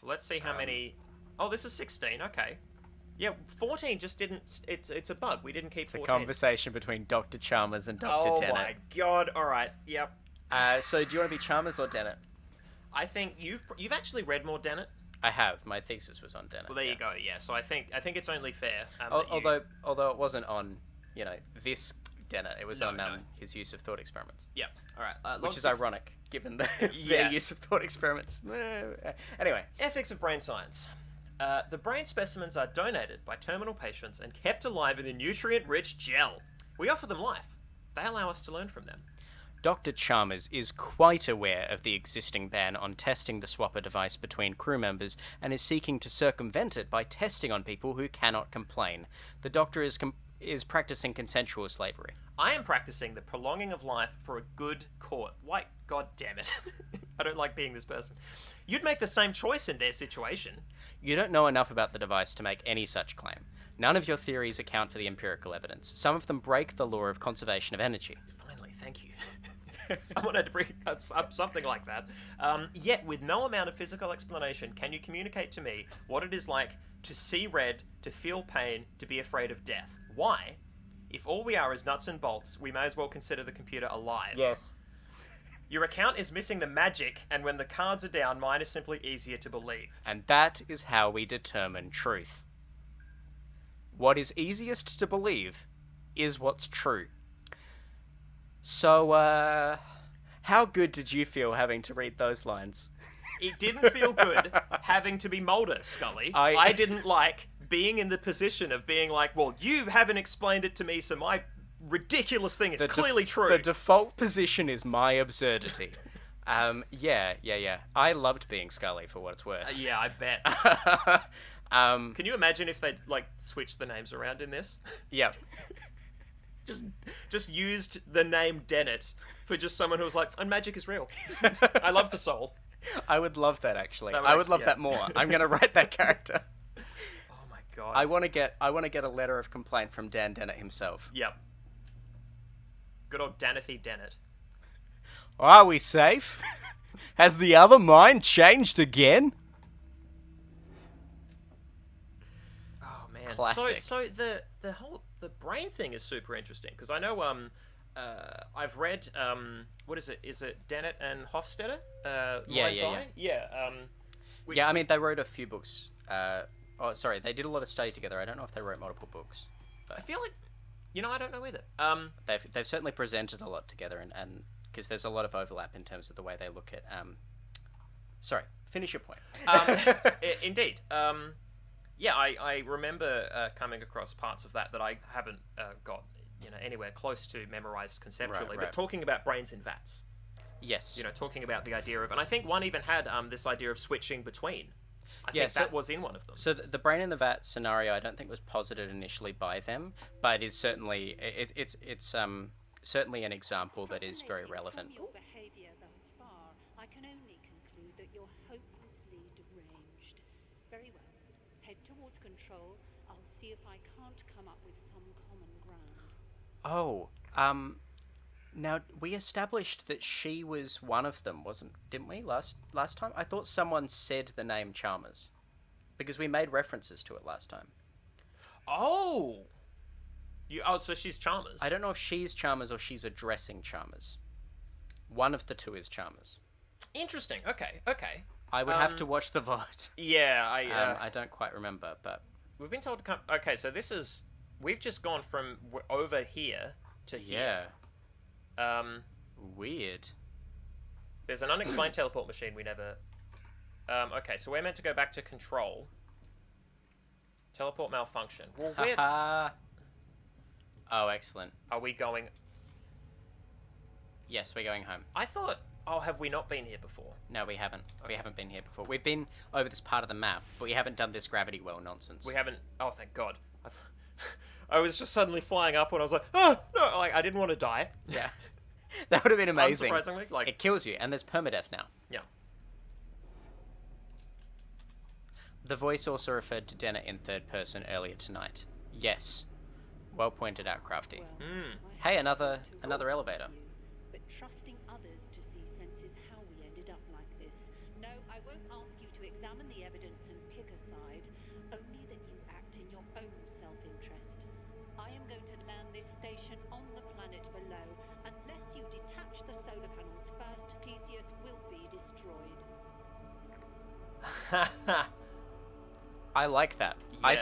Let's see how many... Oh, this is 16, okay. Yeah, 14 just didn't... It's a bug. We didn't keep 14. It's a conversation between Dr. Chalmers and Dr. Dennett. Oh my god, alright, yep. So do you want to be Chalmers or Dennett? I think you've actually read more Dennett. I have. My thesis was on Dennett. Well, there you go, yeah. So I think it's only fair. Although it wasn't on, this Dennett. It was on his use of thought experiments. Yep. Alright. Which is ironic, given their use of thought experiments. Anyway. Ethics of brain science. The brain specimens are donated by terminal patients and kept alive in a nutrient-rich gel. We offer them life. They allow us to learn from them. Dr. Chalmers is quite aware of the existing ban on testing the swapper device between crew members and is seeking to circumvent it by testing on people who cannot complain. The doctor is practicing consensual slavery. I am practicing the prolonging of life for a good cause. Why? God damn it. I don't like being this person. You'd make the same choice in their situation. You don't know enough about the device to make any such claim. None of your theories account for the empirical evidence. Some of them break the law of conservation of energy. Finally, thank you. Someone had to bring up something like that. Yet, with no amount of physical explanation, can you communicate to me what it is like to see red, to feel pain, to be afraid of death? Why? If all we are is nuts and bolts, we may as well consider the computer alive. Yes. Your account is missing the magic, and when the cards are down, mine is simply easier to believe. And that is how we determine truth. What is easiest to believe is what's true. So, how good did you feel having to read those lines? It didn't feel good having to be Mulder, Scully. I didn't like being in the position of being like, well, you haven't explained it to me, so my ridiculous thing is clearly true. The default position is my absurdity. Yeah. I loved being Scully, for what it's worth. Yeah, I bet. Can you imagine if they'd, switched the names around in this? Yeah. just used the name Dennett for just someone who was like, and magic is real. I love the soul. I would love that, actually. That would I would actually- love yeah. that more. I'm going to write that character. Oh my god. I want to get a letter of complaint from Dan Dennett himself. Yep. Good old Danathy Dennett. Are we safe? Has the other mind changed again? Oh man. Classic. So the whole brain thing is super interesting because I know I've read what is it? Is it Dennett and Hofstadter? Mind's Eye? Yeah. Yeah, I mean, they wrote a few books. They did a lot of study together. I don't know if they wrote multiple books. But I feel like, I don't know either. they've certainly presented a lot together, and because there's a lot of overlap in terms of the way they look at. Sorry, finish your point. Indeed. Yeah, I remember coming across parts of that I haven't got anywhere close to memorized conceptually. Right. But talking about brains in vats, Yes. talking about the idea of, and I think one even had this idea of switching between. I Yeah, think so- that was in one of them. So the brain in the vat scenario, I don't think was posited initially by them, but is certainly it's certainly an example that is very relevant. From your behaviour thus far, I can only conclude that you're hopelessly deranged. Very well. Head towards control. I'll see if I can't come up with some common ground. Oh, now we established that she was one of them, didn't we? Last time, I thought someone said the name Chalmers, because we made references to it last time. Oh, so she's Chalmers. I don't know if she's Chalmers or she's addressing Chalmers. One of the two is Chalmers. Interesting. Okay. I would have to watch the VOD. Yeah, I don't quite remember, but we've been told to come. Okay, so we've just gone from over here to here. yeah, weird. There's an unexplained teleport machine we never. Okay, so we're meant to go back to control. Teleport malfunction. Well, where Haha. Oh, excellent. are we going? Yes, we're going home. I thought. Oh, have we not been here before? No, we haven't. We haven't been here before. We've been over this part of the map, but we haven't done this gravity well nonsense. We haven't. Oh, thank God. I was just suddenly flying up when I was like, oh no! Like I didn't want to die. Yeah. That would have been amazing. Unsurprisingly, like It kills you, and there's permadeath now. yeah. The voice also referred to Dennett in third person earlier tonight. Yes. Well pointed out, Crafty. Well, Hmm. I Hey, have another to elevator. you, but trusting others to see sense is how we ended up like this. No, I won't ask you to examine the evidence and pick a side, only that you act in your own self-interest. I am going to land this station on the planet below. Unless you detach the solar panels first, Theseus will be destroyed. I like that. Yeah. I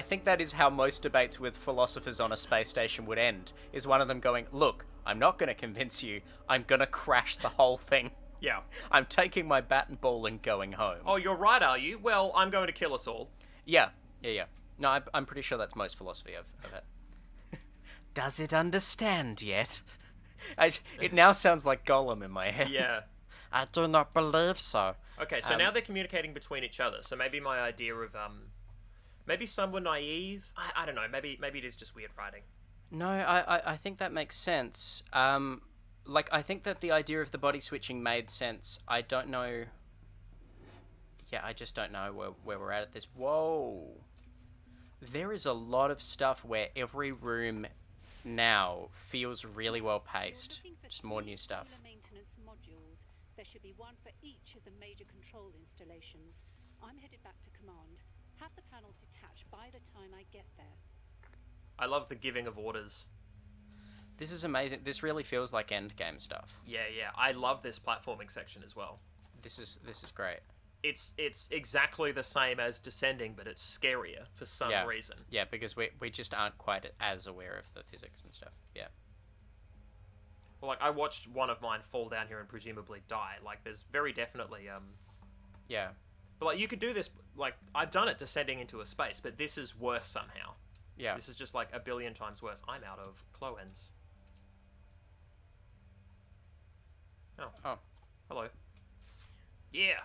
think that is how most debates with philosophers on a space station would end. Is one of them going, "Look, I'm not going to convince you. I'm going to crash the whole thing. Yeah. I'm taking my bat and ball and going home." Oh, you're right, are you? Well, I'm going to kill us all. Yeah. No, I'm pretty sure that's most philosophy of it. Does it understand yet? It now sounds like Gollum in my head. Yeah. I do not believe so. Okay, so now they're communicating between each other. So maybe my idea of maybe some were naive. I don't know. Maybe it is just weird writing. No, I think that makes sense. I think that the idea of the body switching made sense. I don't know. Yeah, I just don't know where we're at this. Whoa. There is a lot of stuff where every room now feels really well paced. Just more new stuff. Solar maintenance modules. There should be one for each of the major control installations. I'm headed back to command. Have the panels detached by the time I get there. I love the giving of orders. This is amazing. This really feels like endgame stuff. Yeah. I love this platforming section as well. This is great. It's exactly the same as Descending, but it's scarier for some reason. Yeah, because we just aren't quite as aware of the physics and stuff. Yeah. Well, like I watched one of mine fall down here and presumably die. Like there's very definitely Yeah. But like you could do this. Like I've done it descending into a space, but this is worse somehow. Yeah. This is just like a billion times worse. I'm out of Cloens. Oh. Hello. Yeah.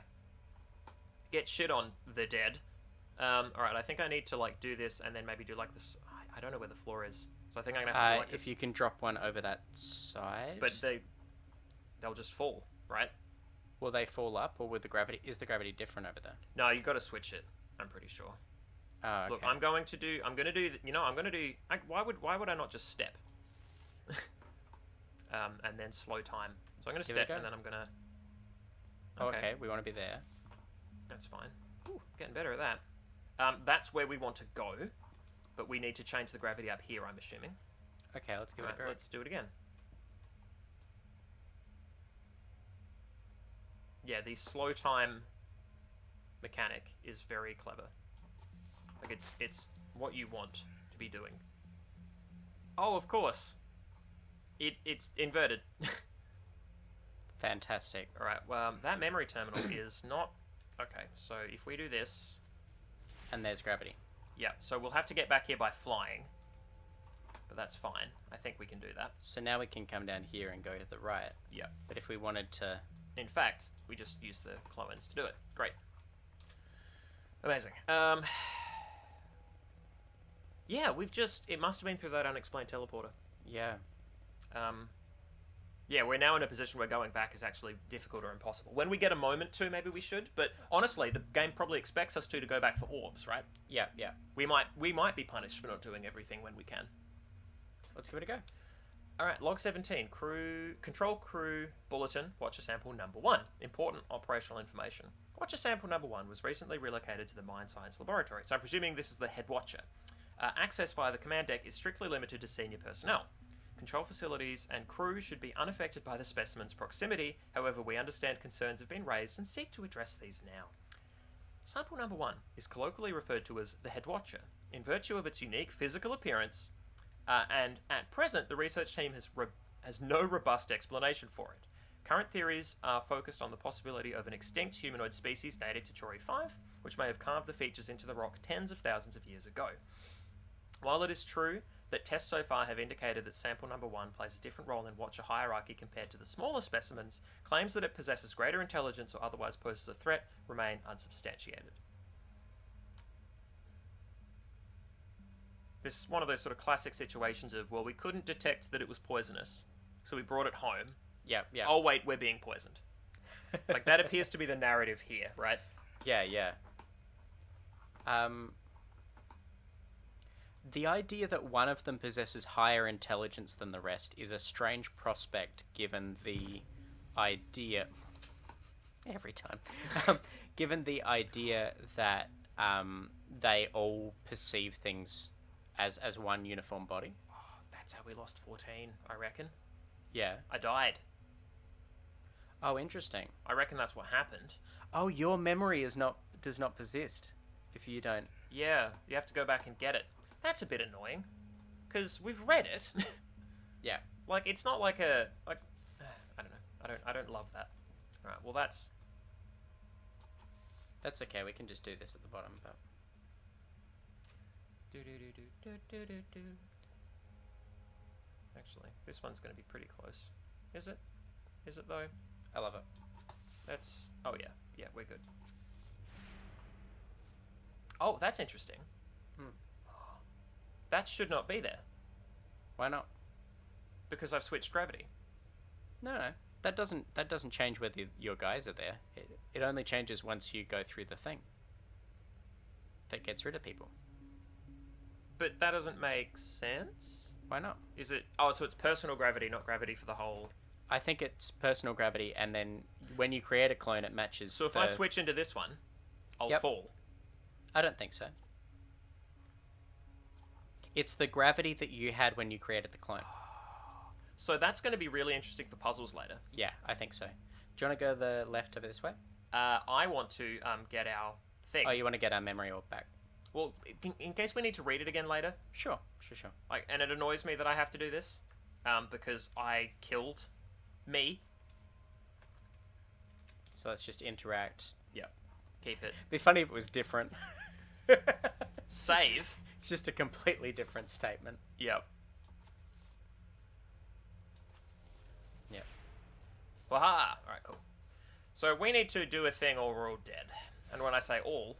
Get shit on, the dead. Alright, I think I need to like do this and then maybe do like this. I don't know where the floor is. So I think I'm gonna have to do like if you can drop one over that side. But they'll just fall, right? Will they fall up, or with the gravity? Is the gravity different over there? No, you've got to switch it. I'm pretty sure. Oh, okay. Look, I'm gonna do. Why would I not just step? And then slow time. So I'm gonna Here we step, go. and then I'm gonna. Okay, we want to be there. That's fine. Ooh, getting better at that. That's where we want to go, but we need to change the gravity up here, I'm assuming. Okay, let's give it a Alright, go. let's do it again. Yeah, the slow time mechanic is very clever. Like, it's what you want to be doing. Oh, of course. It's inverted. Fantastic. Alright, well, that memory terminal is not... Okay, so if we do this... And there's gravity. Yeah, so we'll have to get back here by flying. But that's fine. I think we can do that. So now we can come down here and go to the right. Yeah. But if we wanted to... In fact, we just use the clones to do it. Great. Amazing. Yeah, we've just... It must have been through that unexplained teleporter. Yeah. Yeah, we're now in a position where going back is actually difficult or impossible. When we get a moment to, maybe we should. But honestly, the game probably expects us to go back for orbs, right? Yeah, yeah. We might be punished for not doing everything when we can. Let's give it a go. Alright, log 17. Control crew bulletin, watcher sample number 1. Important operational information. Watcher sample number 1 was recently relocated to the Mine Science Laboratory, so I'm presuming this is the head watcher. Access via the command deck is strictly limited to senior personnel. Control facilities and crew should be unaffected by the specimen's proximity, however we understand concerns have been raised and seek to address these now. Sample number 1 is colloquially referred to as the head watcher, in virtue of its unique physical appearance, and at present the research team has no robust explanation for it. Current theories are focused on the possibility of an extinct humanoid species native to Chori 5, which may have carved the features into the rock tens of thousands of years ago. While it is true that tests so far have indicated that sample number 1 plays a different role in Watcher hierarchy compared to the smaller specimens, claims that it possesses greater intelligence or otherwise poses a threat remain unsubstantiated. This is one of those sort of classic situations of, well, we couldn't detect that it was poisonous, so we brought it home. Yeah, yeah. Oh, wait, we're being poisoned. Like, that appears to be the narrative here, right? Yeah, yeah. The idea that one of them possesses higher intelligence than the rest is a strange prospect given the idea... Every time. Given the idea that they all perceive things as one uniform body. Oh, that's how we lost 14, I reckon. Yeah. I died. Oh, interesting. I reckon that's what happened. Oh, your memory does not persist if you don't. Yeah, you have to go back and get it. That's a bit annoying, because we've read it. Yeah. Like, it's not like I don't know. I don't love that. Right. Well, that's okay. We can just do this at the bottom, but actually, this one's going to be pretty close. Is it? Is it though? I love it. That's... Oh, yeah. Yeah, we're good. Oh, that's interesting. That should not be there. Why not? Because I've switched gravity. No. That doesn't change whether your guys are there. It only changes once you go through the thing. That gets rid of people. But that doesn't make sense. Why not? Is it... Oh, so it's personal gravity, not gravity for the whole... I think it's personal gravity, and then when you create a clone, it matches. So if I switch into this one, I'll fall. I don't think so. It's the gravity that you had when you created the clone. So that's going to be really interesting for puzzles later. Yeah, I think so. Do you want to go the left over this way? I want to get our thing. Oh, you want to get our memory orb back? Well, in case we need to read it again later. Sure. Like, and it annoys me that I have to do this, because I killed me. So let's just interact. Yep. Keep it. It'd be funny if it was different. Save. It's just a completely different statement. Yep. Yep. Waha! Alright, cool. So we need to do a thing or we're all dead. And when I say all,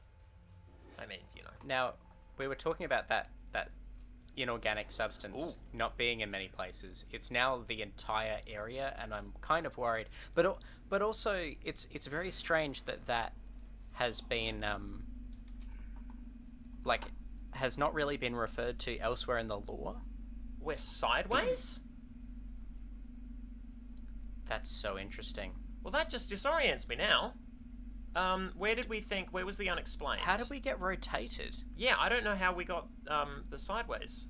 I mean, you know. Now, we were talking about that inorganic substance Ooh. not being in many places. It's now the entire area, and I'm kind of worried. But also, it's very strange that has been like has not really been referred to elsewhere in the lore. We're sideways? That's so interesting. Well, that just disorients me now. Where was the unexplained? How did we get rotated? Yeah, I don't know how we got the sideways.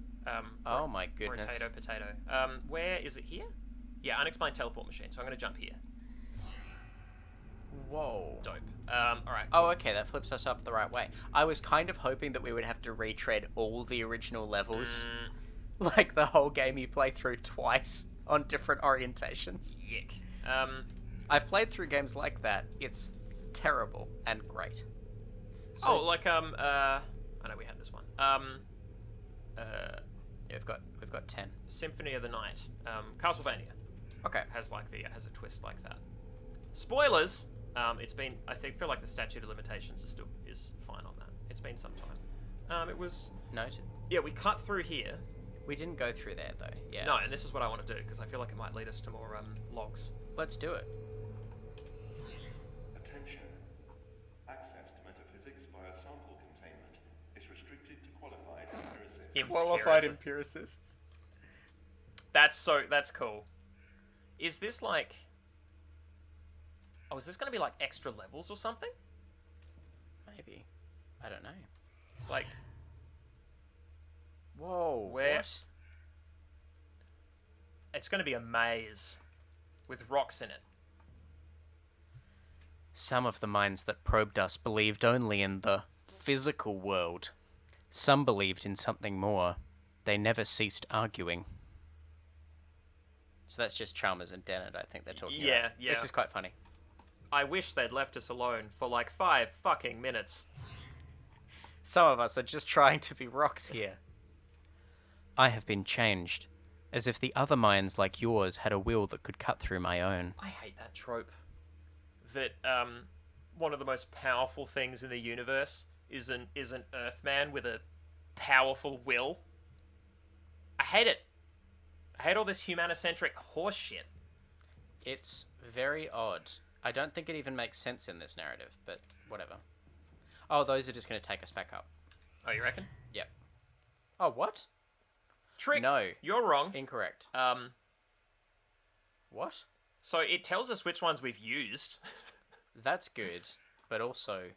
Oh my goodness. Potato. Where is it here? Yeah, unexplained teleport machine. So I'm going to jump here. Whoa. Dope. Alright. Oh, okay, that flips us up the right way. I was kind of hoping that we would have to retread all the original levels. Like the whole game you play through twice on different orientations. Yick. I've played through games like that. It's terrible and great. So, I know we had this one. Yeah, we've got 10. Symphony of the Night. Castlevania Okay. has a twist like that. Spoilers. I feel like the statute of limitations is fine on that. It's been some time. It was Noted. Yeah, we cut through here. We didn't go through there though. Yeah. No, and this is what I want to do because I feel like it might lead us to more logs. Let's do it. Attention. Access to metaphysics via sample containment is restricted to qualified empiricists. Qualified empiricists. That's cool. Is this like... Oh, is this going to be like extra levels or something? Maybe. I don't know. Like... Whoa. Where? What? It's going to be a maze with rocks in it. Some of the minds that probed us believed only in the physical world. Some believed in something more. They never ceased arguing. So that's just Chalmers and Dennett, I think they're talking about. Yeah. This is quite funny. I wish they'd left us alone for like 5 fucking minutes. Some of us are just trying to be rocks here. I have been changed, as if the other minds like yours had a will that could cut through my own. I hate that trope. That one of the most powerful things in the universe is an Earthman with a powerful will. I hate it. I hate all this humanocentric horse shit. It's very odd. I don't think it even makes sense in this narrative, but whatever. Oh, those are just going to take us back up. Oh, you reckon? Yep. Oh, what? Trick. No. You're wrong. Incorrect. What? So it tells us which ones we've used. That's good, but also,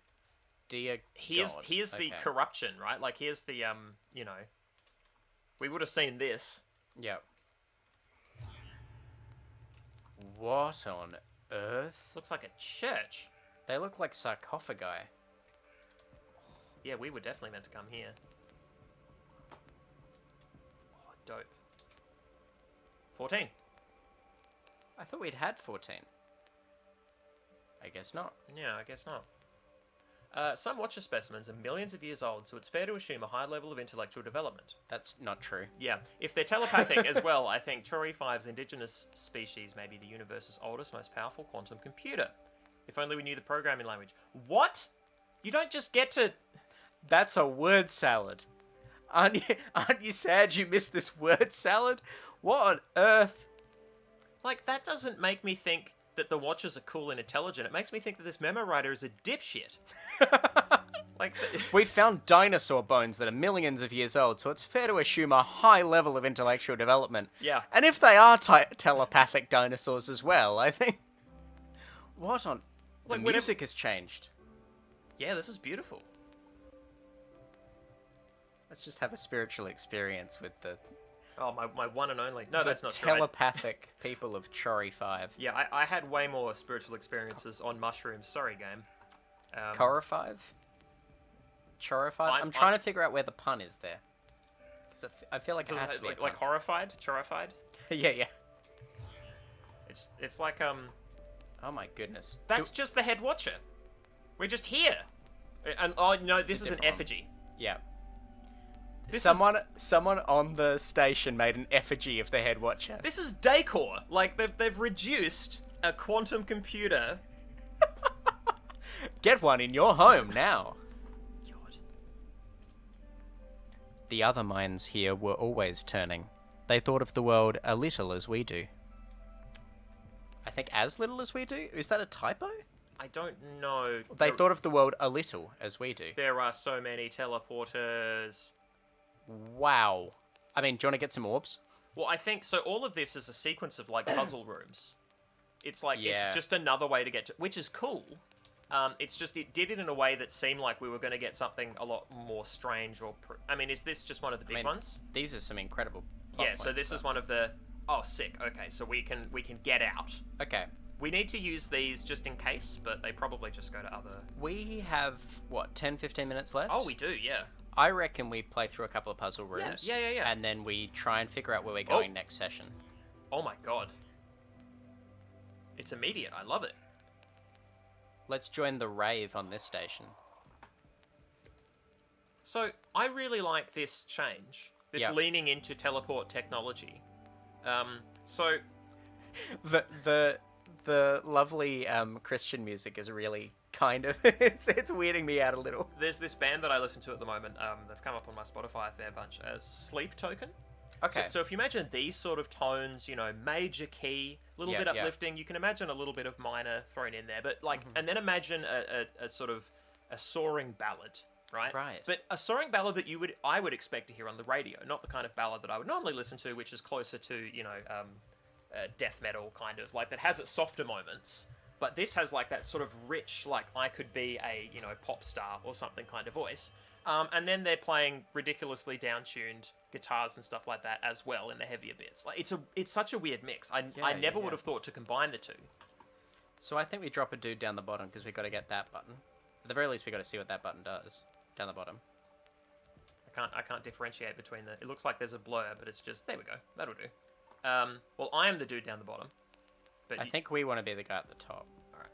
dear Here's God. the Okay. corruption, right? Like here's the we would have seen this. Yep. What on earth? Looks like a church. They look like sarcophagi. Yeah, we were definitely meant to come here. Oh, dope. 14. I thought we'd had 14. I guess not. Yeah, I guess not. Some Watcher specimens are millions of years old, so it's fair to assume a high level of intellectual development. That's not true. Yeah, if they're telepathic as well, I think Chori 5's indigenous species may be the universe's oldest, most powerful quantum computer. If only we knew the programming language. What? You don't just get to... That's a word salad. Aren't you sad you missed this word salad? What on earth? Like, that doesn't make me think that the Watchers are cool and intelligent. It makes me think that this memo writer is a dipshit. Like, We found dinosaur bones that are millions of years old, so it's fair to assume a high level of intellectual development. Yeah. And if they are telepathic dinosaurs as well, I think... What on... The Like, whenever- music has changed. Yeah, this is beautiful. Let's just have a spiritual experience with the... Oh, my one and only. No, the that's not true. telepathic people of Chori 5. Yeah, I had way more spiritual experiences on mushrooms. Sorry, game. Korra 5? Chori 5? I'm trying to figure out where the pun is there. Because I feel like it has to be a like pun. horrified? Chorified? Yeah. It's like, Oh my goodness. That's just the head watcher. We're just here. And, oh, no, this is an different one. effigy. Yeah. This Someone on the station made an effigy of the head watcher. This is decor. Like, they've reduced a quantum computer. Get one in your home now. God. The other minds here were always turning. They thought of the world a little as we do. I think as little as we do? Is that a typo? I don't know. They thought of the world a little as we do. There are so many teleporters. Wow. I mean, do you want to get some orbs? Well, I think so. All of this is a sequence of like puzzle rooms. It's like Yeah. it's just another way to get to, which is cool. It's just it did it in a way that seemed like we were going to get something a lot more strange. I mean, is this just one of the big ones? These are some incredible plot Yeah. So points, this is one of the. Oh, sick. Okay, so we can get out. Okay. We need to use these just in case, but they probably just go to other. We have, what, 10, 15 minutes left? Oh, we do. Yeah. I reckon we play through a couple of puzzle rooms. Yeah. And then we try and figure out where we're going next session. Oh my god. It's immediate. I love it. Let's join the rave on this station. So, I really like this change. This Yeah. leaning into teleport technology. So... The lovely Christian music is really kind of... it's weirding me out a little. There's this band that I listen to at the moment. They've come up on my Spotify a fair bunch as Sleep Token. Okay. So if you imagine these sort of tones, you know, major key, a little bit uplifting, you can imagine a little bit of minor thrown in there. But like, and then imagine a sort of a soaring ballad, right? Right. But a soaring ballad that I would expect to hear on the radio, not the kind of ballad that I would normally listen to, which is closer to, you know, death metal kind of, like that has its softer moments. But this has like that sort of rich, like I could be a, you know, pop star or something kind of voice. And then they're playing ridiculously down-tuned guitars and stuff like that as well in the heavier bits. Like it's such a weird mix. I never would have thought to combine the two. So I think we drop a dude down the bottom because we got to get that button. At the very least, we got to see what that button does down the bottom. I can't differentiate between the. It looks like there's a blur, but it's just there we go. That'll do. Well, I am the dude down the bottom. But I think we want to be the guy at the top. All right.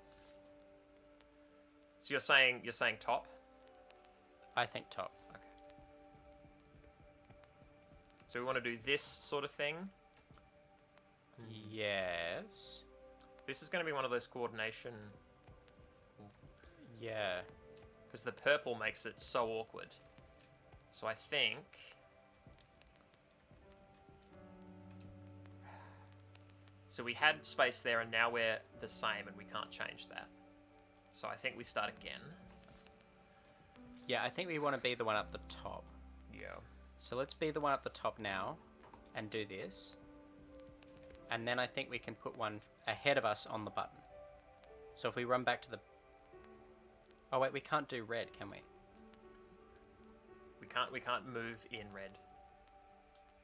So you're saying top? I think top. Okay. So we want to do this sort of thing. Yes. This is going to be one of those coordination. Yeah. Because the purple makes it so awkward. So I think. So we had space there, and now we're the same, and we can't change that. So I think we start again. Yeah, I think we want to be the one at the top. Yeah. So let's be the one at the top now, and do this. And then I think we can put one ahead of us on the button. So if we run back to the... Oh wait, we can't do red, can we? We can't move in red.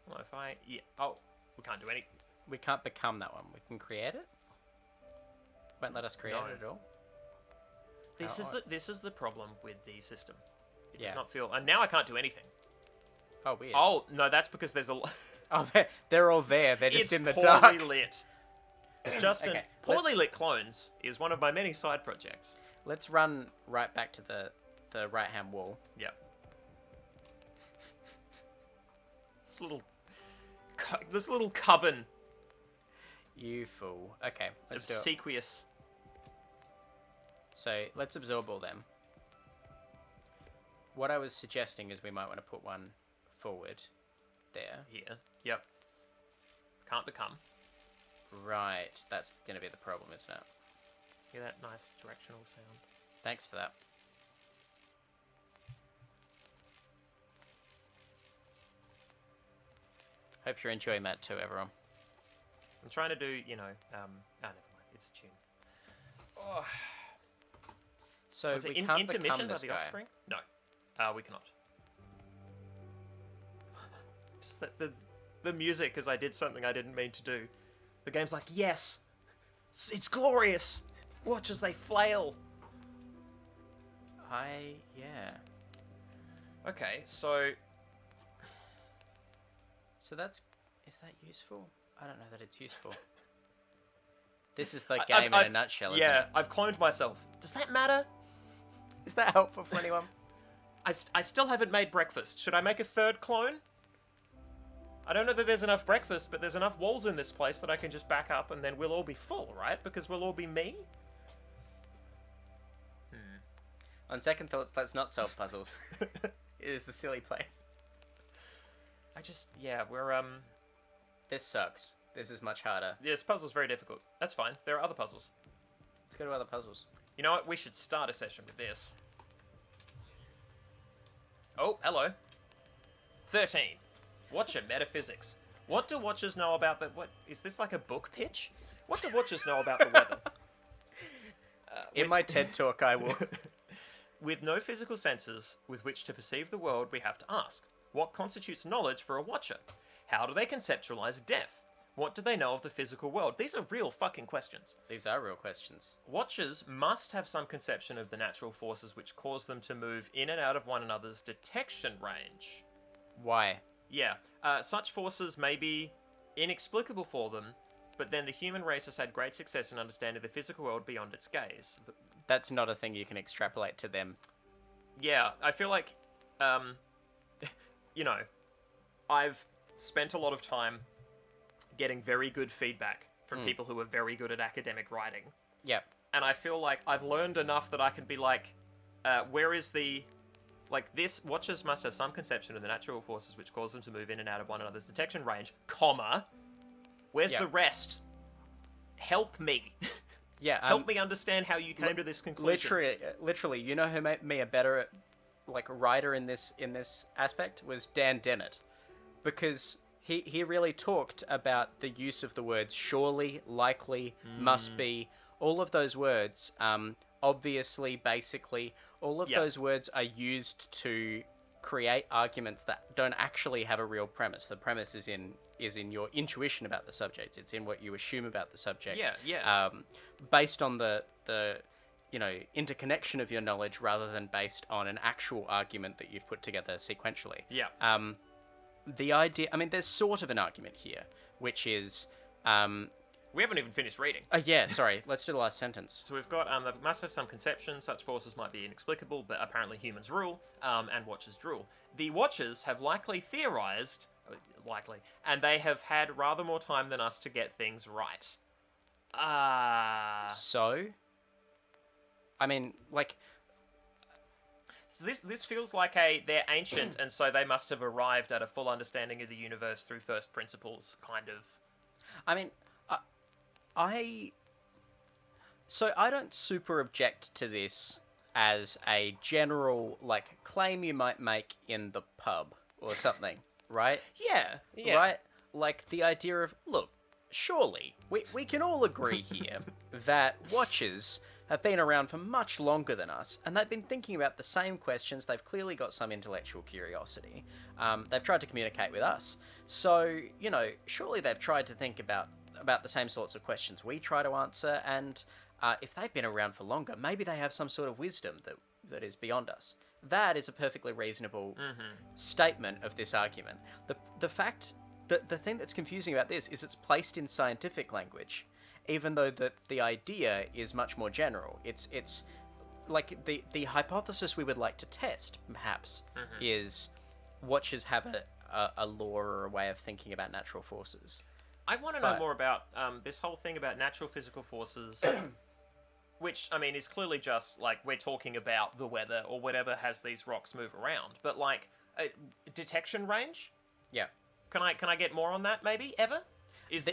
Well, if I... Yeah. Oh, we can't do any... We can't become that one. We can create it? Won't let us create it at all? This is the problem with the system. It does Yeah. not feel... And now I can't do anything. Oh, weird. Oh, no, that's because there's a... Oh, they're all there. They're just in the It's dark. poorly lit. Justin, Okay, poorly lit clones is one of my many side projects. Let's run right back to the right-hand wall. Yep. This little coven You fool. Okay, let's do it. obsequious. So let's absorb all them. What I was suggesting is we might want to put one forward there. Here. Yep. Can't become. Right, that's going to be the problem, isn't it? Hear that nice directional sound? Thanks for that. Hope you're enjoying that too, everyone. I'm trying to do, you know, never mind. It's a tune. Oh. So Was we it can't intermission become by this the guy. offspring? No. We cannot. Just the music as I did something I didn't mean to do. The game's like, yes! It's glorious! Watch as they flail! Yeah. Okay, so... So that's... Is that useful? I don't know that it's useful. This is the I- game in I've- a nutshell, isn't Yeah, it? I've cloned myself. Does that matter? Is that helpful for anyone? I still haven't made breakfast. Should I make a third clone? I don't know that there's enough breakfast, but there's enough walls in this place that I can just back up and then we'll all be full, right? Because we'll all be me? On second thoughts, let's not solve puzzles. It is a silly place. we're This sucks. This is much harder. this puzzle's very difficult. That's fine. There are other puzzles. Let's go to other puzzles. You know what? We should start a session with this. Oh, hello. 13. Watcher metaphysics. What do watchers know about the... What? Is this like a book pitch? What do watchers know about the weather? In my TED talk, I will... With no physical senses with which to perceive the world, we have to ask, what constitutes knowledge for a watcher? How do they conceptualize death? What do they know of the physical world? These are real fucking questions. These are real questions. Watchers must have some conception of the natural forces which cause them to move in and out of one another's detection range. Why? Yeah, such forces may be inexplicable for them, but then the human race has had great success in understanding the physical world beyond its gaze. That's not a thing you can extrapolate to them. Yeah, I feel like, you know, I've spent a lot of time getting very good feedback from people who are very good at academic writing. Yep. And I feel like I've learned enough that I can be like, where is the... Like, this, watchers must have some conception of the natural forces which cause them to move in and out of one another's detection range, comma, where's the rest? Help me. Yeah. Help me understand how you came to this conclusion. Literally, you know who made me a better, like, writer in this aspect was Dan Dennett, because he really talked about the use of the words surely, likely, must be, all of those words, obviously, basically, all of those words are used to create arguments that don't actually have a real premise. The premise is in your intuition about the subject. It's in what you assume about the subject. Yeah. Based on the interconnection of your knowledge rather than based on an actual argument that you've put together sequentially. Yeah. The idea... I mean, there's sort of an argument here, which is... We haven't even finished reading. Yeah, sorry. Let's do the last sentence. So we've got, they must have some conception, such forces might be inexplicable, but apparently humans rule, and watchers drool. The watchers have likely theorized, and they have had rather more time than us to get things right. So? I mean, like... So this feels like they're ancient, and so they must have arrived at a full understanding of the universe through first principles, kind of. I mean... So I don't super object to this as a general, like, claim you might make in the pub or something, right? Yeah. Right? Like, the idea of, look, surely, we can all agree here that watchers have been around for much longer than us, and they've been thinking about the same questions. They've clearly got some intellectual curiosity. They've tried to communicate with us. So, you know, surely they've tried to think about the same sorts of questions we try to answer, and if they've been around for longer, maybe they have some sort of wisdom that is beyond us. That is a perfectly reasonable statement of this argument. The fact that the thing that's confusing about this is it's placed in scientific language, even though the idea is much more general. It's like the hypothesis we would like to test, perhaps, is watchers have a law or a way of thinking about natural forces. I want to know more about this whole thing about natural physical forces, which, I mean, is clearly just, like, we're talking about the weather or whatever has these rocks move around. But, like, detection range? Yeah. Can I get more on that, maybe, ever?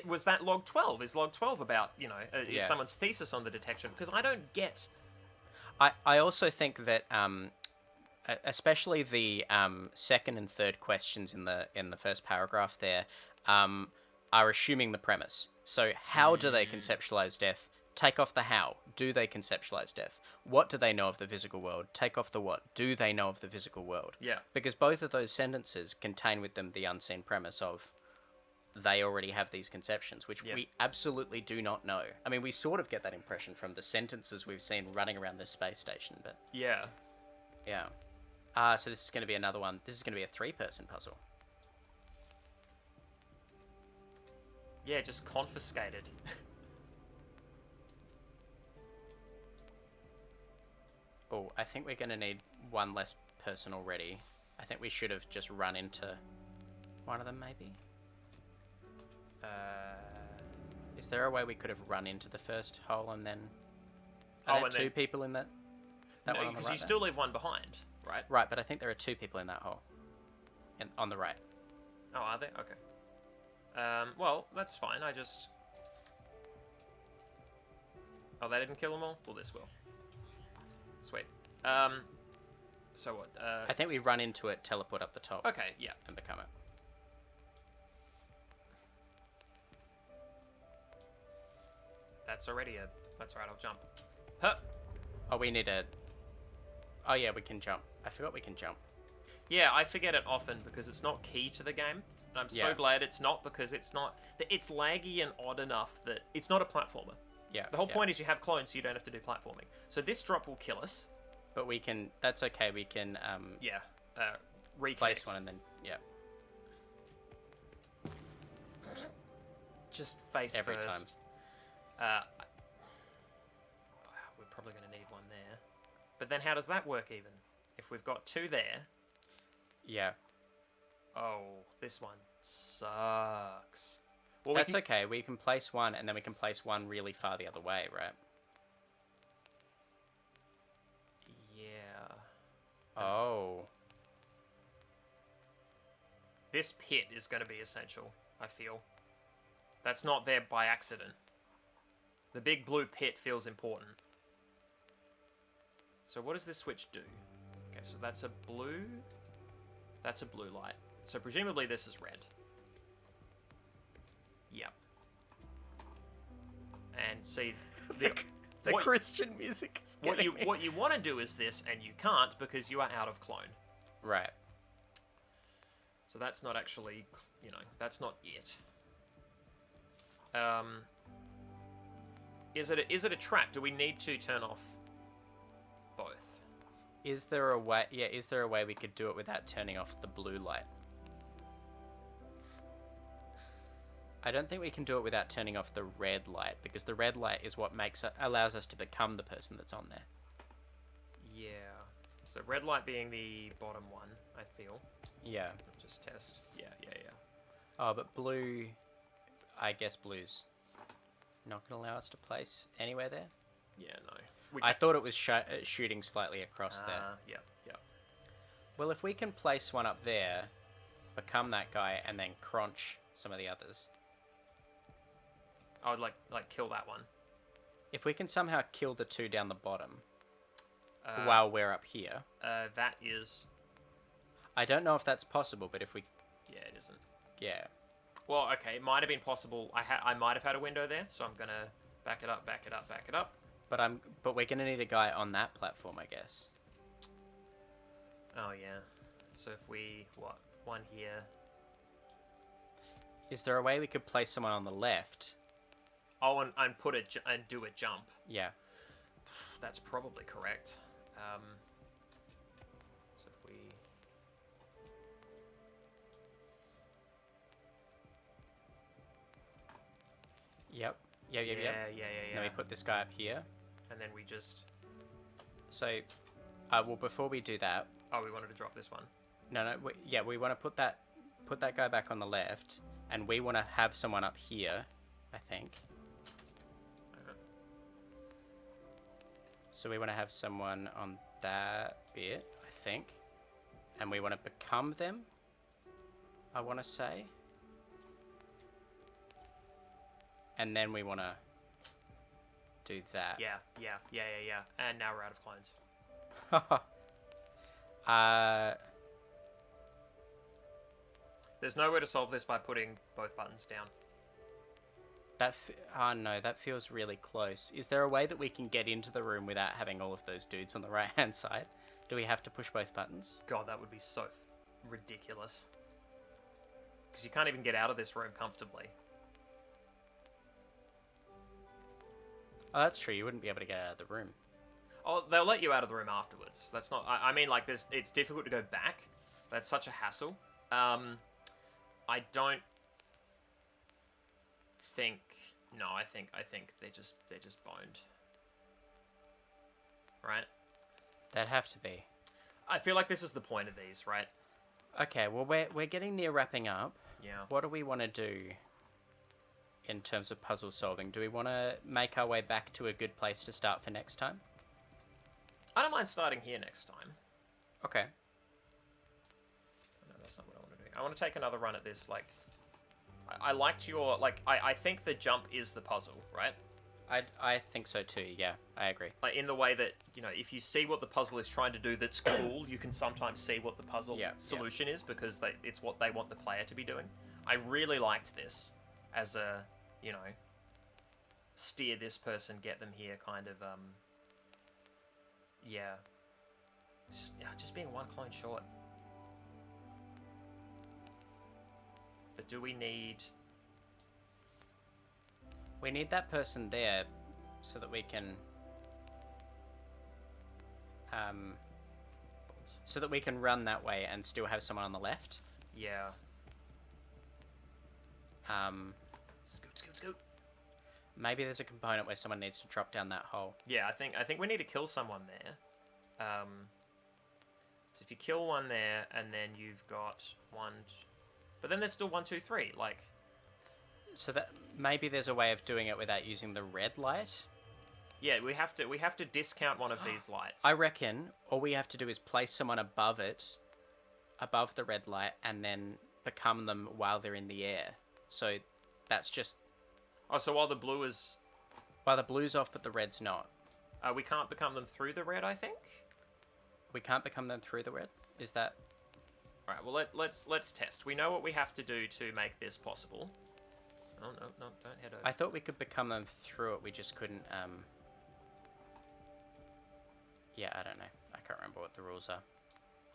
Was that log 12? Is log 12 about, you know, is someone's thesis on the detection? Because I don't get... I also think that, especially the second and third questions in the first paragraph there, are assuming the premise. So how do they conceptualize death? Take off the how. Do they conceptualize death? What do they know of the physical world? Take off the what. Do they know of the physical world? Yeah. Because both of those sentences contain with them the unseen premise of they already have these conceptions, which we absolutely do not know. I mean, we sort of get that impression from the sentences we've seen running around this space station, but... Yeah. Yeah. So this is going to be another one. This is going to be a 3-person puzzle. Yeah, just confiscated. Oh, I think we're going to need one less person already. I think we should have just run into one of them, maybe? Is there a way we could have run into the first hole and then... Are there two people in that No, one on the because right you there? still leave one behind, right? Right, but I think there are 2 people in that hole. On the right. Oh, are they? Okay. Well, that's fine. I just... Oh, they didn't kill them all? Well, this will. Sweet. So what? I think we run into it, teleport up the top. Okay, yeah. And become it. That's already a... That's alright, I'll jump. Huh! Oh, we need a... Oh, yeah, we can jump. I forgot we can jump. Yeah, I forget it often because it's not key to the game. And I'm so glad it's not, because it's not... It's laggy and odd enough that it's not a platformer. Yeah. The whole point is you have clones so you don't have to do platforming. So this drop will kill us. But we can... That's okay, we can... Yeah. Reconnect. Place one and then... Yeah. Just face Every first. time. We're probably going to need one there. But then how does that work even? If we've got two there... Yeah. Oh, this one sucks. Well, That's okay. We can place one, and then we can place one really far the other way, right? Yeah. Oh. This pit is going to be essential, I feel. That's not there by accident. The big blue pit feels important. So what does this switch do? Okay, so that's a blue... That's a blue light. So presumably this is red. Yep. And see... The Christian music is getting me. What you want to do is this, and you can't because you are out of clone. Right. So that's not actually... You know, that's not it. Is it a trap? Do we need to turn off both? Is there a way... Yeah, is there a way we could do it without turning off the blue light? I don't think we can do it without turning off the red light, because the red light is what allows us to become the person that's on there. Yeah. So red light being the bottom one, I feel. Yeah. Just test. Yeah. Oh, but blue... I guess blue's not going to allow us to place anywhere there. Yeah, no. I thought it was shooting slightly across there. Yeah. Well, if we can place one up there, become that guy, and then crunch some of the others. I would like kill that one. If we can somehow kill the two down the bottom while we're up here. That is... I don't know if that's possible, but if we... Yeah, it isn't. Yeah. Well, okay, it might have been possible. I might have had a window there, so I'm gonna back it up. But we're gonna need a guy on that platform, I guess. Oh yeah. So if we one here. Is there a way we could place someone on the left? Oh, and do a jump. Yeah. That's probably correct. So if we... Yep. Yeah. Then we put this guy up here. And then we just... So, well, before we do that... Oh, we wanted to drop this one. No. We want to put that guy back on the left, and we want to have someone up here, I think. Okay. So we want to have someone on that bit, I think. And we want to become them, I want to say. And then we want to do that. Yeah. And now we're out of clones. There's no way to solve this by putting both buttons down. No, that feels really close. Is there a way that we can get into the room without having all of those dudes on the right-hand side? Do we have to push both buttons? God, that would be so ridiculous. Because you can't even get out of this room comfortably. Oh, that's true. You wouldn't be able to get out of the room. Oh, they'll let you out of the room afterwards. That's not... I mean, like, it's difficult to go back. That's such a hassle. I don't think... No, I think they're just boned. Right? They'd have to be. I feel like this is the point of these, right? Okay, well, we're getting near wrapping up. Yeah. What do we want to do in terms of puzzle solving? Do we want to make our way back to a good place to start for next time? I don't mind starting here next time. Okay. No, that's not what I want to do. I want to take another run at this. Like, I liked your like. I think the jump is the puzzle, right? I think so too. Yeah, I agree. Like in the way that if you see what the puzzle is trying to do, that's cool. You can sometimes see what the puzzle solution is because it's what they want the player to be doing. I really liked this as a steer this person, get them here kind of just being one clone short. But do we need... We need that person there so that we can... so that we can run that way and still have someone on the left. Yeah. Scoot. Maybe there's a component where someone needs to drop down that hole. Yeah, I think we need to kill someone there. So if you kill one there, and then you've got one... But then there's still 1, 2, 3, like... So that maybe there's a way of doing it without using the red light? Yeah, we have to discount one of these lights. I reckon all we have to do is place someone above it, above the red light, and then become them while they're in the air. So that's just... Oh, so while the blue is... While the blue's off, but the red's not. We can't become them through the red, I think? We can't become them through the red? Is that... Alright, well, let's test. We know what we have to do to make this possible. Oh, no, don't head over. I thought we could become them through it, we just couldn't, Yeah, I don't know. I can't remember what the rules are.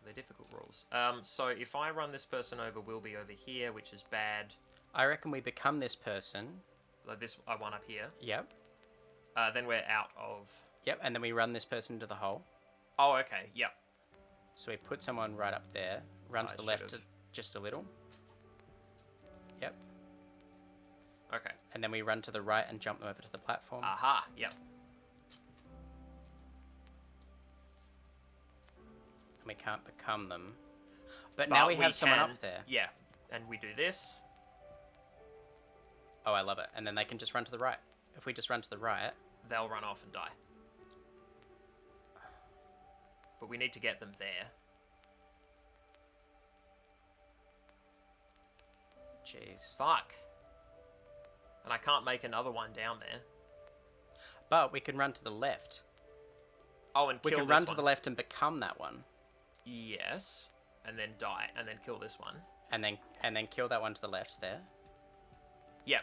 They're difficult rules. So if I run this person over, we'll be over here, which is bad. I reckon we become this person. Like this one up here. Yep. Then we're out of... Yep, and then we run this person into the hole. Oh, okay, yep. So we put someone right up there, run to the left just a little. Yep. Okay. And then we run to the right and jump them over to the platform. Aha, yep. And we can't become them. But now we have someone up there. Yeah, and we do this. Oh, I love it. And then they can just run to the right. If we just run to the right... They'll run off and die. But we need to get them there. Jeez. Fuck. And I can't make another one down there. But we can run to the left. Oh, and kill We can run to the left and become that one. Yes. And then die. And then kill this one. And then kill that one to the left there. Yep.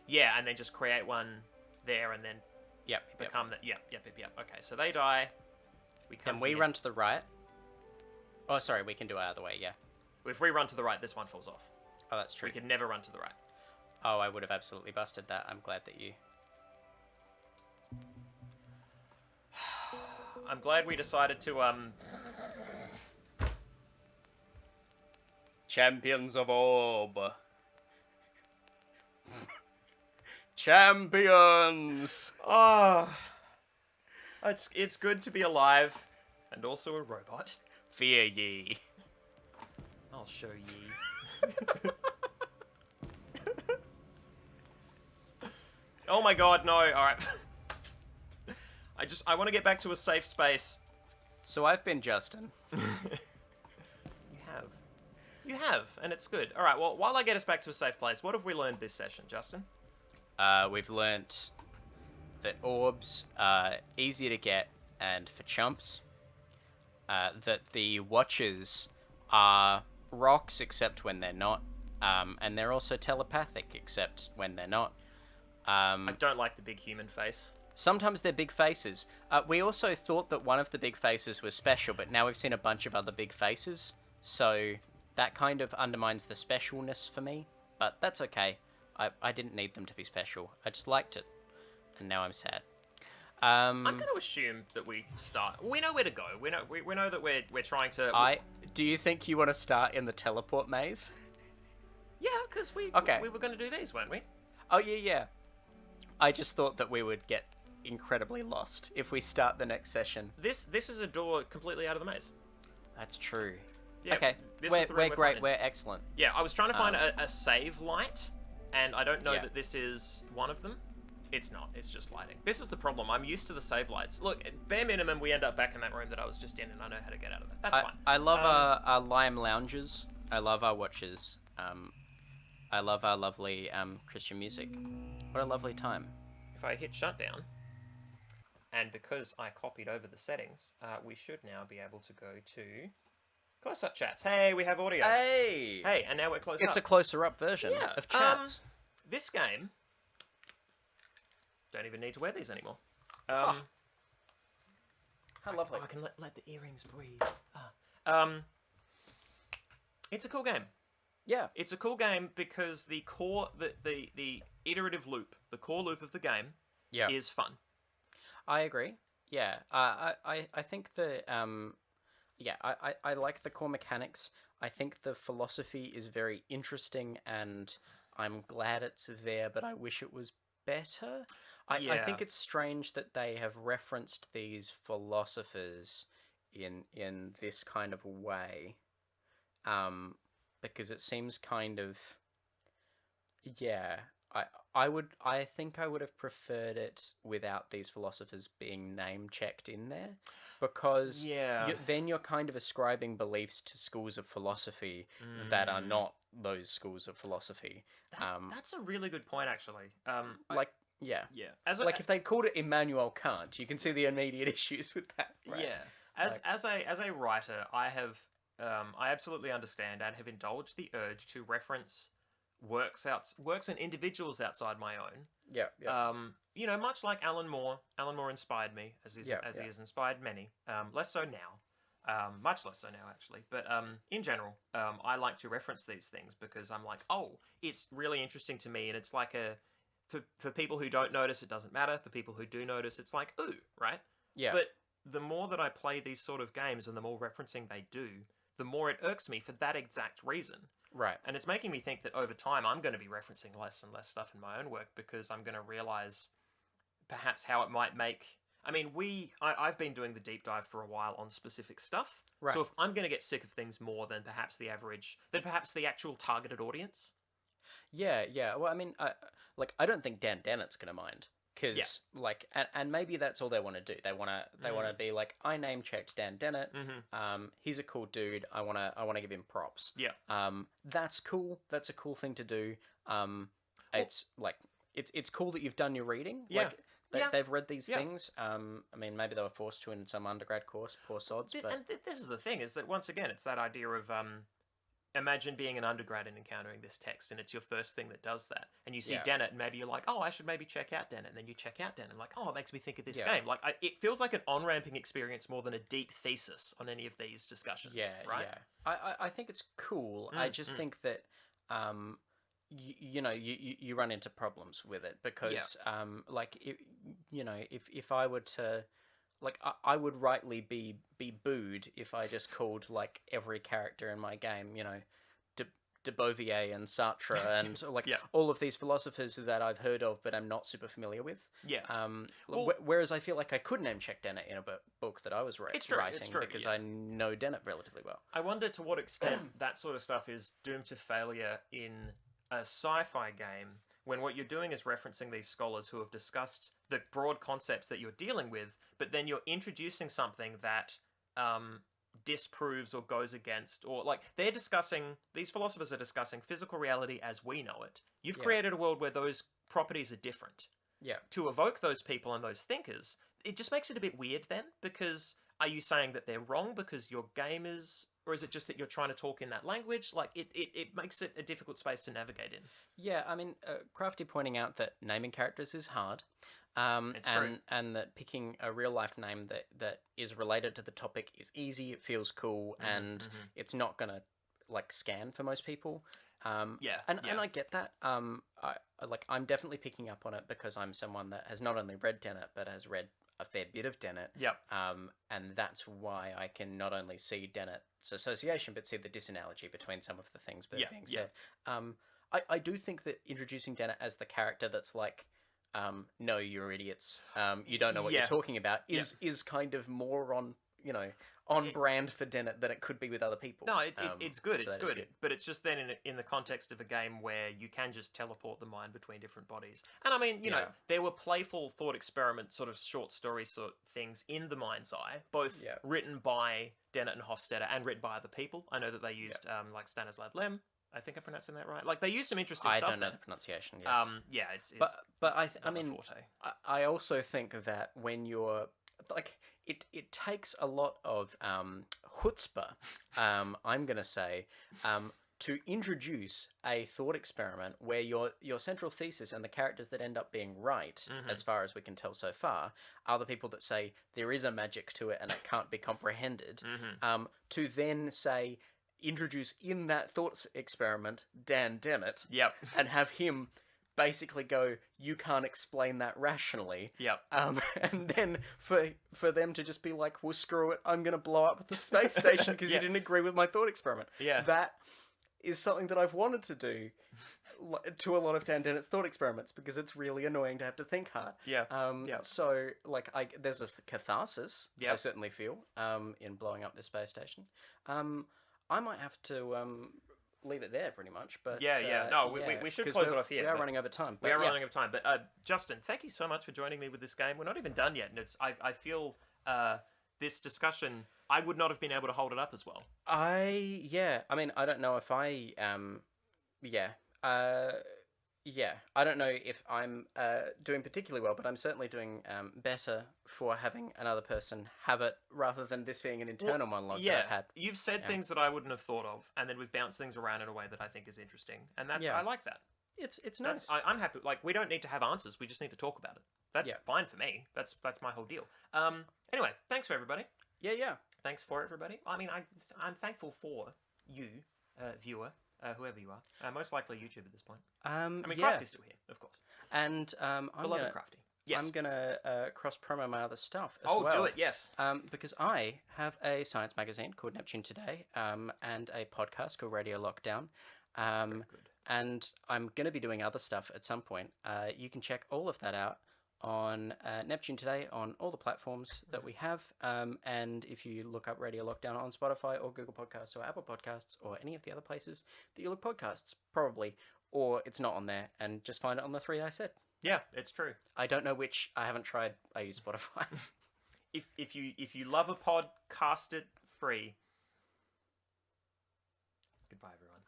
Yeah, and then just create one there and then become that. Yep. Okay, so they die. Then we run to the right. Oh, sorry, we can do it either way, yeah. If we run to the right, this one falls off. Oh, that's true. We could never run to the right. Oh, I would have absolutely busted that. I'm glad that you... I'm glad we decided to, Champions of Orb. Champions! Oh, it's good to be alive, and also a robot. Fear ye. I'll show ye. Oh my god, no! Alright. I want to get back to a safe space. So I've been Justin. You have, and it's good. Alright, well, while I get us back to a safe place, what have we learned this session, Justin? We've learnt that orbs are easy to get and for chumps. That the watches are rocks except when they're not. And they're also telepathic except when they're not. I don't like the big human face. Sometimes they're big faces. We also thought that one of the big faces was special, but now we've seen a bunch of other big faces. So that kind of undermines the specialness for me. But that's okay. I didn't need them to be special. I just liked it. And now I'm sad. I'm going to assume that we start... We know where to go. We know that we're trying to... Do you think you want to start in the teleport maze? Yeah, because we were going to do these, weren't we? Oh, yeah. I just thought that we would get incredibly lost if we start the next session. This is a door completely out of the maze. That's true. Yeah, okay, we're great. Finding. We're excellent. Yeah, I was trying to find a save light, and I don't know that this is one of them. It's not. It's just lighting. This is the problem. I'm used to the save lights. Look, bare minimum, we end up back in that room that I was just in, and I know how to get out of it. That's fine. I love our lime lounges. I love our watches. I love our lovely Christian music. What a lovely time. If I hit shutdown, and because I copied over the settings, we should now be able to go to close-up chats. Hey, we have audio. Hey! Hey, and now we're close up. It's a closer-up version of chats. This game... Don't even need to wear these anymore. How lovely. I can let the earrings breathe. It's a cool game. Yeah. It's a cool game because the core, the iterative loop, the core loop of the game is fun. I agree. Yeah. I think the I like the core mechanics. I think the philosophy is very interesting, and I'm glad it's there, but I wish it was better. I think it's strange that they have referenced these philosophers in this kind of way, because it seems kind of, I think I would have preferred it without these philosophers being name checked in there, because then you're kind of ascribing beliefs to schools of philosophy that are not those schools of philosophy. That's a really good point, actually. If they called it Immanuel Kant, you can see the immediate issues with that. Right? Yeah. As a writer, I absolutely understand and have indulged the urge to reference works and individuals outside my own. Yeah. Much like Alan Moore. Alan Moore inspired me, as he has inspired many. Less so now. Much less so now, actually. But in general, I like to reference these things because I'm like, oh, it's really interesting to me, and it's like for people who don't notice, it doesn't matter. For people who do notice, it's like, ooh, right? Yeah. But the more that I play these sort of games and the more referencing they do, the more it irks me for that exact reason. Right. And it's making me think that over time I'm going to be referencing less and less stuff in my own work because I'm going to realize perhaps how it might make... I mean, I've been doing the deep dive for a while on specific stuff. Right. So if I'm going to get sick of things more than perhaps the actual targeted audience... Yeah. Well, I mean, I don't think Dan Dennett's gonna mind, because and maybe that's all they want to do. They want to be like, I name checked Dan Dennett. He's a cool dude. I want to give him props. Yeah. That's cool. That's a cool thing to do. It's cool that you've done your reading. Yeah. They've read these things. I mean, maybe they were forced to in some undergrad course. Poor sods. This is the thing: is that once again, it's that idea of imagine being an undergrad and encountering this text, and it's your first thing that does that. And you see Dennett, and maybe you're like, oh, I should maybe check out Dennett. And then you check out Dennett, and like, oh, it makes me think of this game. Like, it feels like an on-ramping experience more than a deep thesis on any of these discussions. Right? Yeah. I think it's cool. I just think that, you run into problems with it because, if I were to... I would rightly be booed if I just called, every character in my game, de Beauvoir and Sartre and, all of these philosophers that I've heard of but I'm not super familiar with. Yeah. Whereas I feel like I could name check Dennett in a book that I was writing because I know Dennett relatively well. I wonder to what extent that sort of stuff is doomed to failure in a sci-fi game when what you're doing is referencing these scholars who have discussed the broad concepts that you're dealing with, but then you're introducing something that disproves or goes against, or these philosophers are discussing physical reality as we know it. You've created a world where those properties are different. Yeah. To evoke those people and those thinkers, it just makes it a bit weird then, because are you saying that they're wrong because your game is... Or is it just that you're trying to talk in that language? It makes it a difficult space to navigate in. Yeah, I mean, Crafty pointing out that naming characters is hard. It's true. And that picking a real-life name that is related to the topic is easy, it feels cool, and it's not going to, scan for most people. And I get that. I'm definitely picking up on it because I'm someone that has not only read Dennett, but has read a fair bit of Dennett. Yep. And that's why I can not only see Dennett's association, but see the disanalogy between some of the things that are being said. I do think that introducing Dennett as the character that's like, no, you're idiots, you don't know what you're talking about, is kind of more on, on brand for Dennett than it could be with other people. No, it's good. So It's that is good. But it's just then in the context of a game where you can just teleport the mind between different bodies. And I mean, you know, Yeah. there were playful thought experiment sort of short story sort of things in The Mind's Eye, both Yeah. written by Dennett and Hofstadter and written by other people. I know that they used like Stanislav Lem. I think I'm pronouncing that right. Like they used some interesting I stuff. don't know there. the pronunciation. Yeah. Yeah, it's but I not my mean, forte. I also think that when you're like it takes a lot of chutzpah, I'm gonna say, to introduce a thought experiment where your central thesis and the characters that end up being right, as far as we can tell so far, are the people that say there is a magic to it and it can't be comprehended. To then say introduce in that thought experiment Dan Dennett, Yep. and have him basically go, you can't explain that rationally. Yep. And then for them to just be like, well, screw it, I'm going to blow up the space station because Yeah. you didn't agree with my thought experiment. Yeah. That is something that I've wanted to do to a lot of Dan Dennett's thought experiments because it's really annoying to have to think hard. Yeah. Yeah. So, like, there's this catharsis, I Yep. certainly feel, in blowing up this space station. I might have to leave it there pretty much. But Yeah. No, we should 'cause close it off here. We are but running over time. We are yeah. running out of time. But Justin, thank you so much for joining me with this game. We're not even done yet, and I feel this discussion, I would not have been able to hold it up as well. I mean, I don't know if I I don't know if I'm doing particularly well, but I'm certainly doing better for having another person have it rather than this being an internal monologue that I've had. You've said things that I wouldn't have thought of, and then we've bounced things around in a way that I think is interesting, and that's Yeah. I like that. It's nice. I'm happy. Like, we don't need to have answers. We just need to talk about it. That's Yeah. fine for me. That's my whole deal. Anyway, thanks for everybody. Yeah. Thanks for everybody. I mean, I'm thankful for you, viewer, whoever you are. Most likely YouTube at this point. I mean, Crafty's still here, of course. And I'm Beloved gonna, Crafty. Yes. I'm gonna cross promo my other stuff as Oh, well. do it. Yes. Because I have a science magazine called Neptune Today, and a podcast called Radio Lockdown. Very good. And I'm going to be doing other stuff at some point. You can check all of that out on Neptune Today on all the platforms that we have. And if you look up Radio Lockdown on Spotify or Google Podcasts or Apple Podcasts or any of the other places that you look podcasts, probably, or it's not on there, and just find it on the three I said. Yeah, it's true. I don't know which. I haven't tried. I use Spotify. If you love a pod, cast it free. Goodbye, everyone.